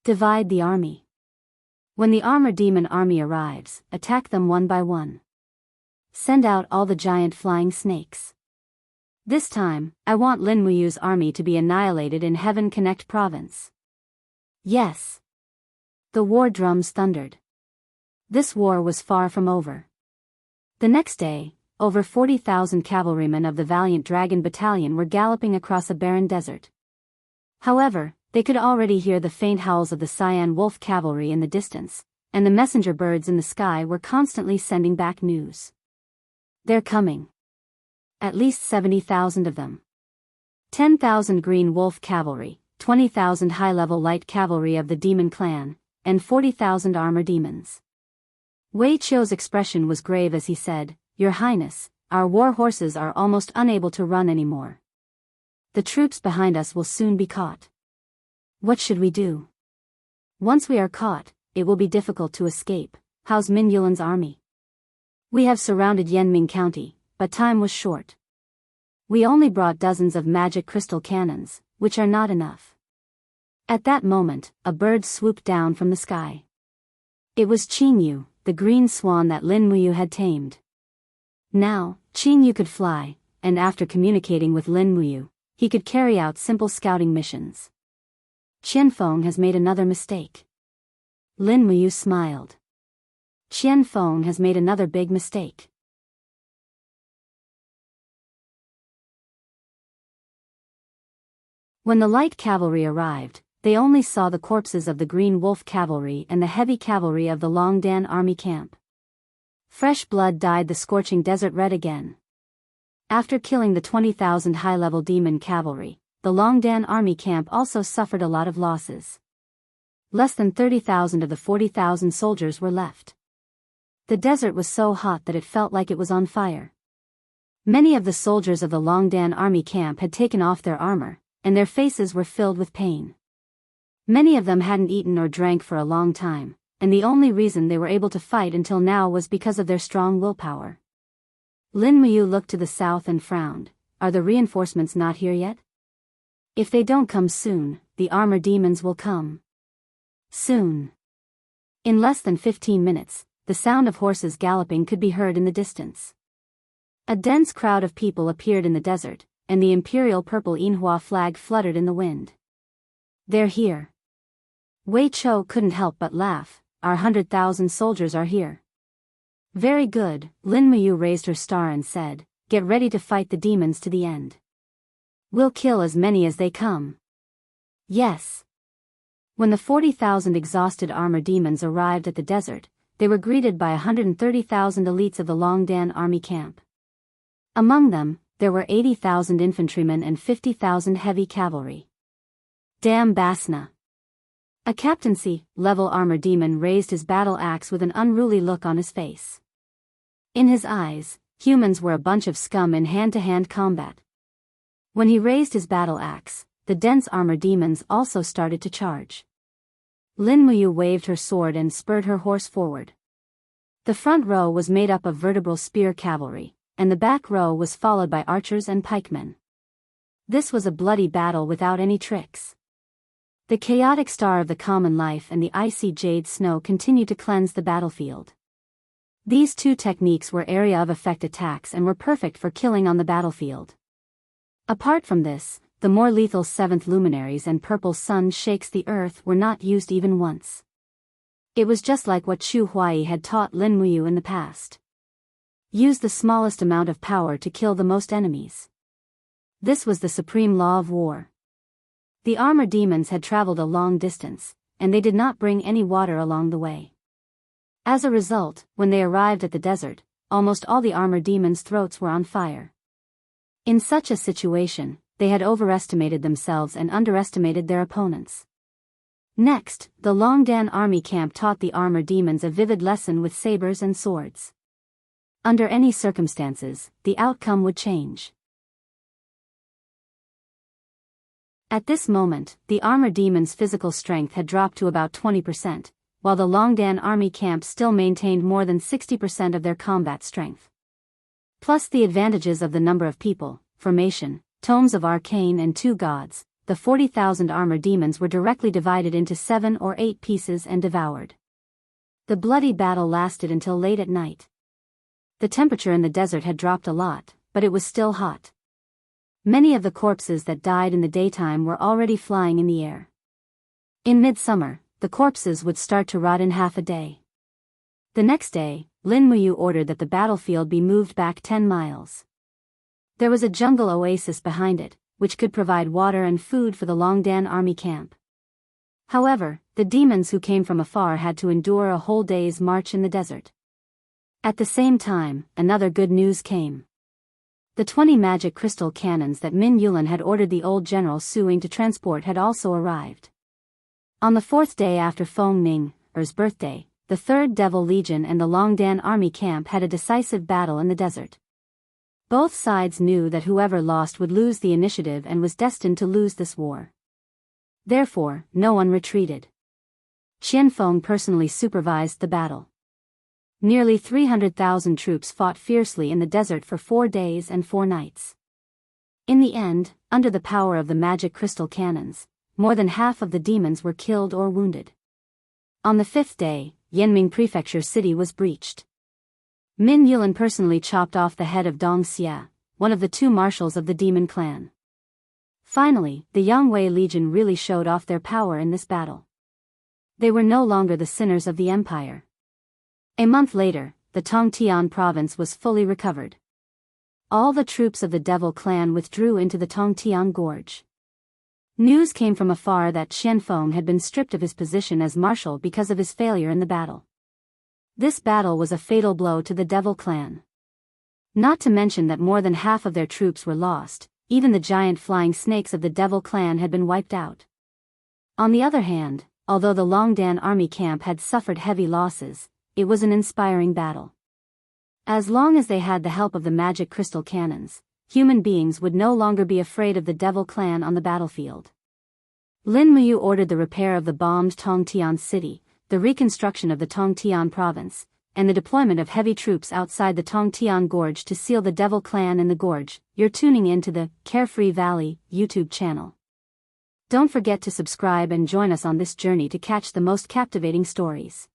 Divide the army. When the armor demon army arrives, attack them one by one. Send out all the giant flying snakes. This time, I want Lin Muyu's army to be annihilated in Heaven Connect province." Yes. The war drums thundered. This war was far from over. The next day, over 40,000 cavalrymen of the valiant Dragon Battalion were galloping across a barren desert. However, they could already hear the faint howls of the Cyan Wolf cavalry in the distance, and the messenger birds in the sky were constantly sending back news. "They're coming. At least 70,000 of them. 10,000 Green Wolf cavalry, 20,000 high-level light cavalry of the demon clan, and 40,000 armor demons. Wei Qiu's expression was grave as he said, "Your Highness, our war horses are almost unable to run anymore. The troops behind us will soon be caught. What should we do? Once we are caught, it will be difficult to escape. How's Min Yulin's army? We have surrounded Yanming County, but time was short. We only brought dozens of magic crystal cannons, which are not enough." At that moment, a bird swooped down from the sky. It was Qingyu, the green swan that Lin Muyu had tamed. Now, Qingyu could fly, and after communicating with Lin Muyu, he could carry out simple scouting missions. Qianfeng has made another mistake. Lin Muyu smiled. Qianfeng has made another big mistake. When the light cavalry arrived, they only saw the corpses of the Green Wolf cavalry and the heavy cavalry of the Longdan army camp. Fresh blood dyed the scorching desert red again. After killing the 20,000 high-level demon cavalry, the Longdan army camp also suffered a lot of losses. Less than 30,000 of the 40,000 soldiers were left. The desert was so hot that it felt like it was on fire. Many of the soldiers of the Longdan army camp had taken off their armor, and their faces were filled with pain. Many of them hadn't eaten or drank for a long time, and the only reason they were able to fight until now was because of their strong willpower. Lin Muyu looked to the south and frowned. Are the reinforcements not here yet? If they don't come soon, the armor demons will come. Soon. In less than 15 minutes, the sound of horses galloping could be heard in the distance. A dense crowd of people appeared in the desert, and the imperial purple Yinhua flag fluttered in the wind. They're here. Wei Qiu couldn't help but laugh. Our 100,000 soldiers are here. Very good, Lin Muyu raised her star and said, get ready to fight the demons to the end. We'll kill as many as they come. Yes. When the 40,000 exhausted armor demons arrived at the desert, they were greeted by 130,000 elites of the Longdan army camp. Among them, there were 80,000 infantrymen and 50,000 heavy cavalry. Damn Basna. A captaincy-level armor demon raised his battle axe with an unruly look on his face. In his eyes, humans were a bunch of scum in hand-to-hand combat. When he raised his battle axe, the dense armor demons also started to charge. Lin Muyu waved her sword and spurred her horse forward. The front row was made up of vertebral spear cavalry, and the back row was followed by archers and pikemen. This was a bloody battle without any tricks. The chaotic star of the common life and the icy jade snow continued to cleanse the battlefield. These two techniques were area of effect attacks and were perfect for killing on the battlefield. Apart from this, the more lethal seventh luminaries and purple sun shakes the earth were not used even once. It was just like what Chu Huai had taught Lin Muyu in the past. Use the smallest amount of power to kill the most enemies. This was the supreme law of war. The armor demons had traveled a long distance, and they did not bring any water along the way. As a result, when they arrived at the desert, almost all the armor demons' throats were on fire. In such a situation, they had overestimated themselves and underestimated their opponents. Next, the Longdan army camp taught the armor demons a vivid lesson with sabers and swords. Under any circumstances, the outcome would change. At this moment, the armor demons' physical strength had dropped to about 20%, while the Longdan army camp still maintained more than 60% of their combat strength. Plus the advantages of the number of people, formation, tomes of arcane and 2 gods, the 40,000 armor demons were directly divided into 7 or 8 pieces and devoured. The bloody battle lasted until late at night. The temperature in the desert had dropped a lot, but it was still hot. Many of the corpses that died in the daytime were already flying in the air. In midsummer, the corpses would start to rot in half a day. The next day, Lin Muyu ordered that the battlefield be moved back 10 miles. There was a jungle oasis behind it, which could provide water and food for the Longdan army camp. However, the demons who came from afar had to endure a whole day's march in the desert. At the same time, another good news came. The 20 magic crystal cannons that Min Yulin had ordered the old General Su Ying to transport had also arrived. On the 4th day after Feng Ming's birthday, the 3rd Devil Legion and the Longdan army camp had a decisive battle in the desert. Both sides knew that whoever lost would lose the initiative and was destined to lose this war. Therefore, no one retreated. Qianfeng personally supervised the battle. Nearly 300,000 troops fought fiercely in the desert for 4 days and 4 nights. In the end, under the power of the magic crystal cannons, more than half of the demons were killed or wounded. On the 5th day, Yanming Prefecture city was breached. Min Yulin personally chopped off the head of Dong Xia, one of the 2 marshals of the demon clan. Finally, the Yangwei Legion really showed off their power in this battle. They were no longer the sinners of the empire. A month later, the Tongtian province was fully recovered. All the troops of the Devil clan withdrew into the Tongtian Gorge. News came from afar that Qianfeng had been stripped of his position as marshal because of his failure in the battle. This battle was a fatal blow to the Devil clan. Not to mention that more than half of their troops were lost, even the giant flying snakes of the Devil clan had been wiped out. On the other hand, although the Longdan army camp had suffered heavy losses, it was an inspiring battle. As long as they had the help of the magic crystal cannons, human beings would no longer be afraid of the Devil clan on the battlefield. Lin Muyu ordered the repair of the bombed Tongtian city, the reconstruction of the Tongtian province, and the deployment of heavy troops outside the Tongtian Gorge to seal the Devil clan in the gorge. You're tuning in to the Carefree Valley YouTube channel. Don't forget to subscribe and join us on this journey to catch the most captivating stories.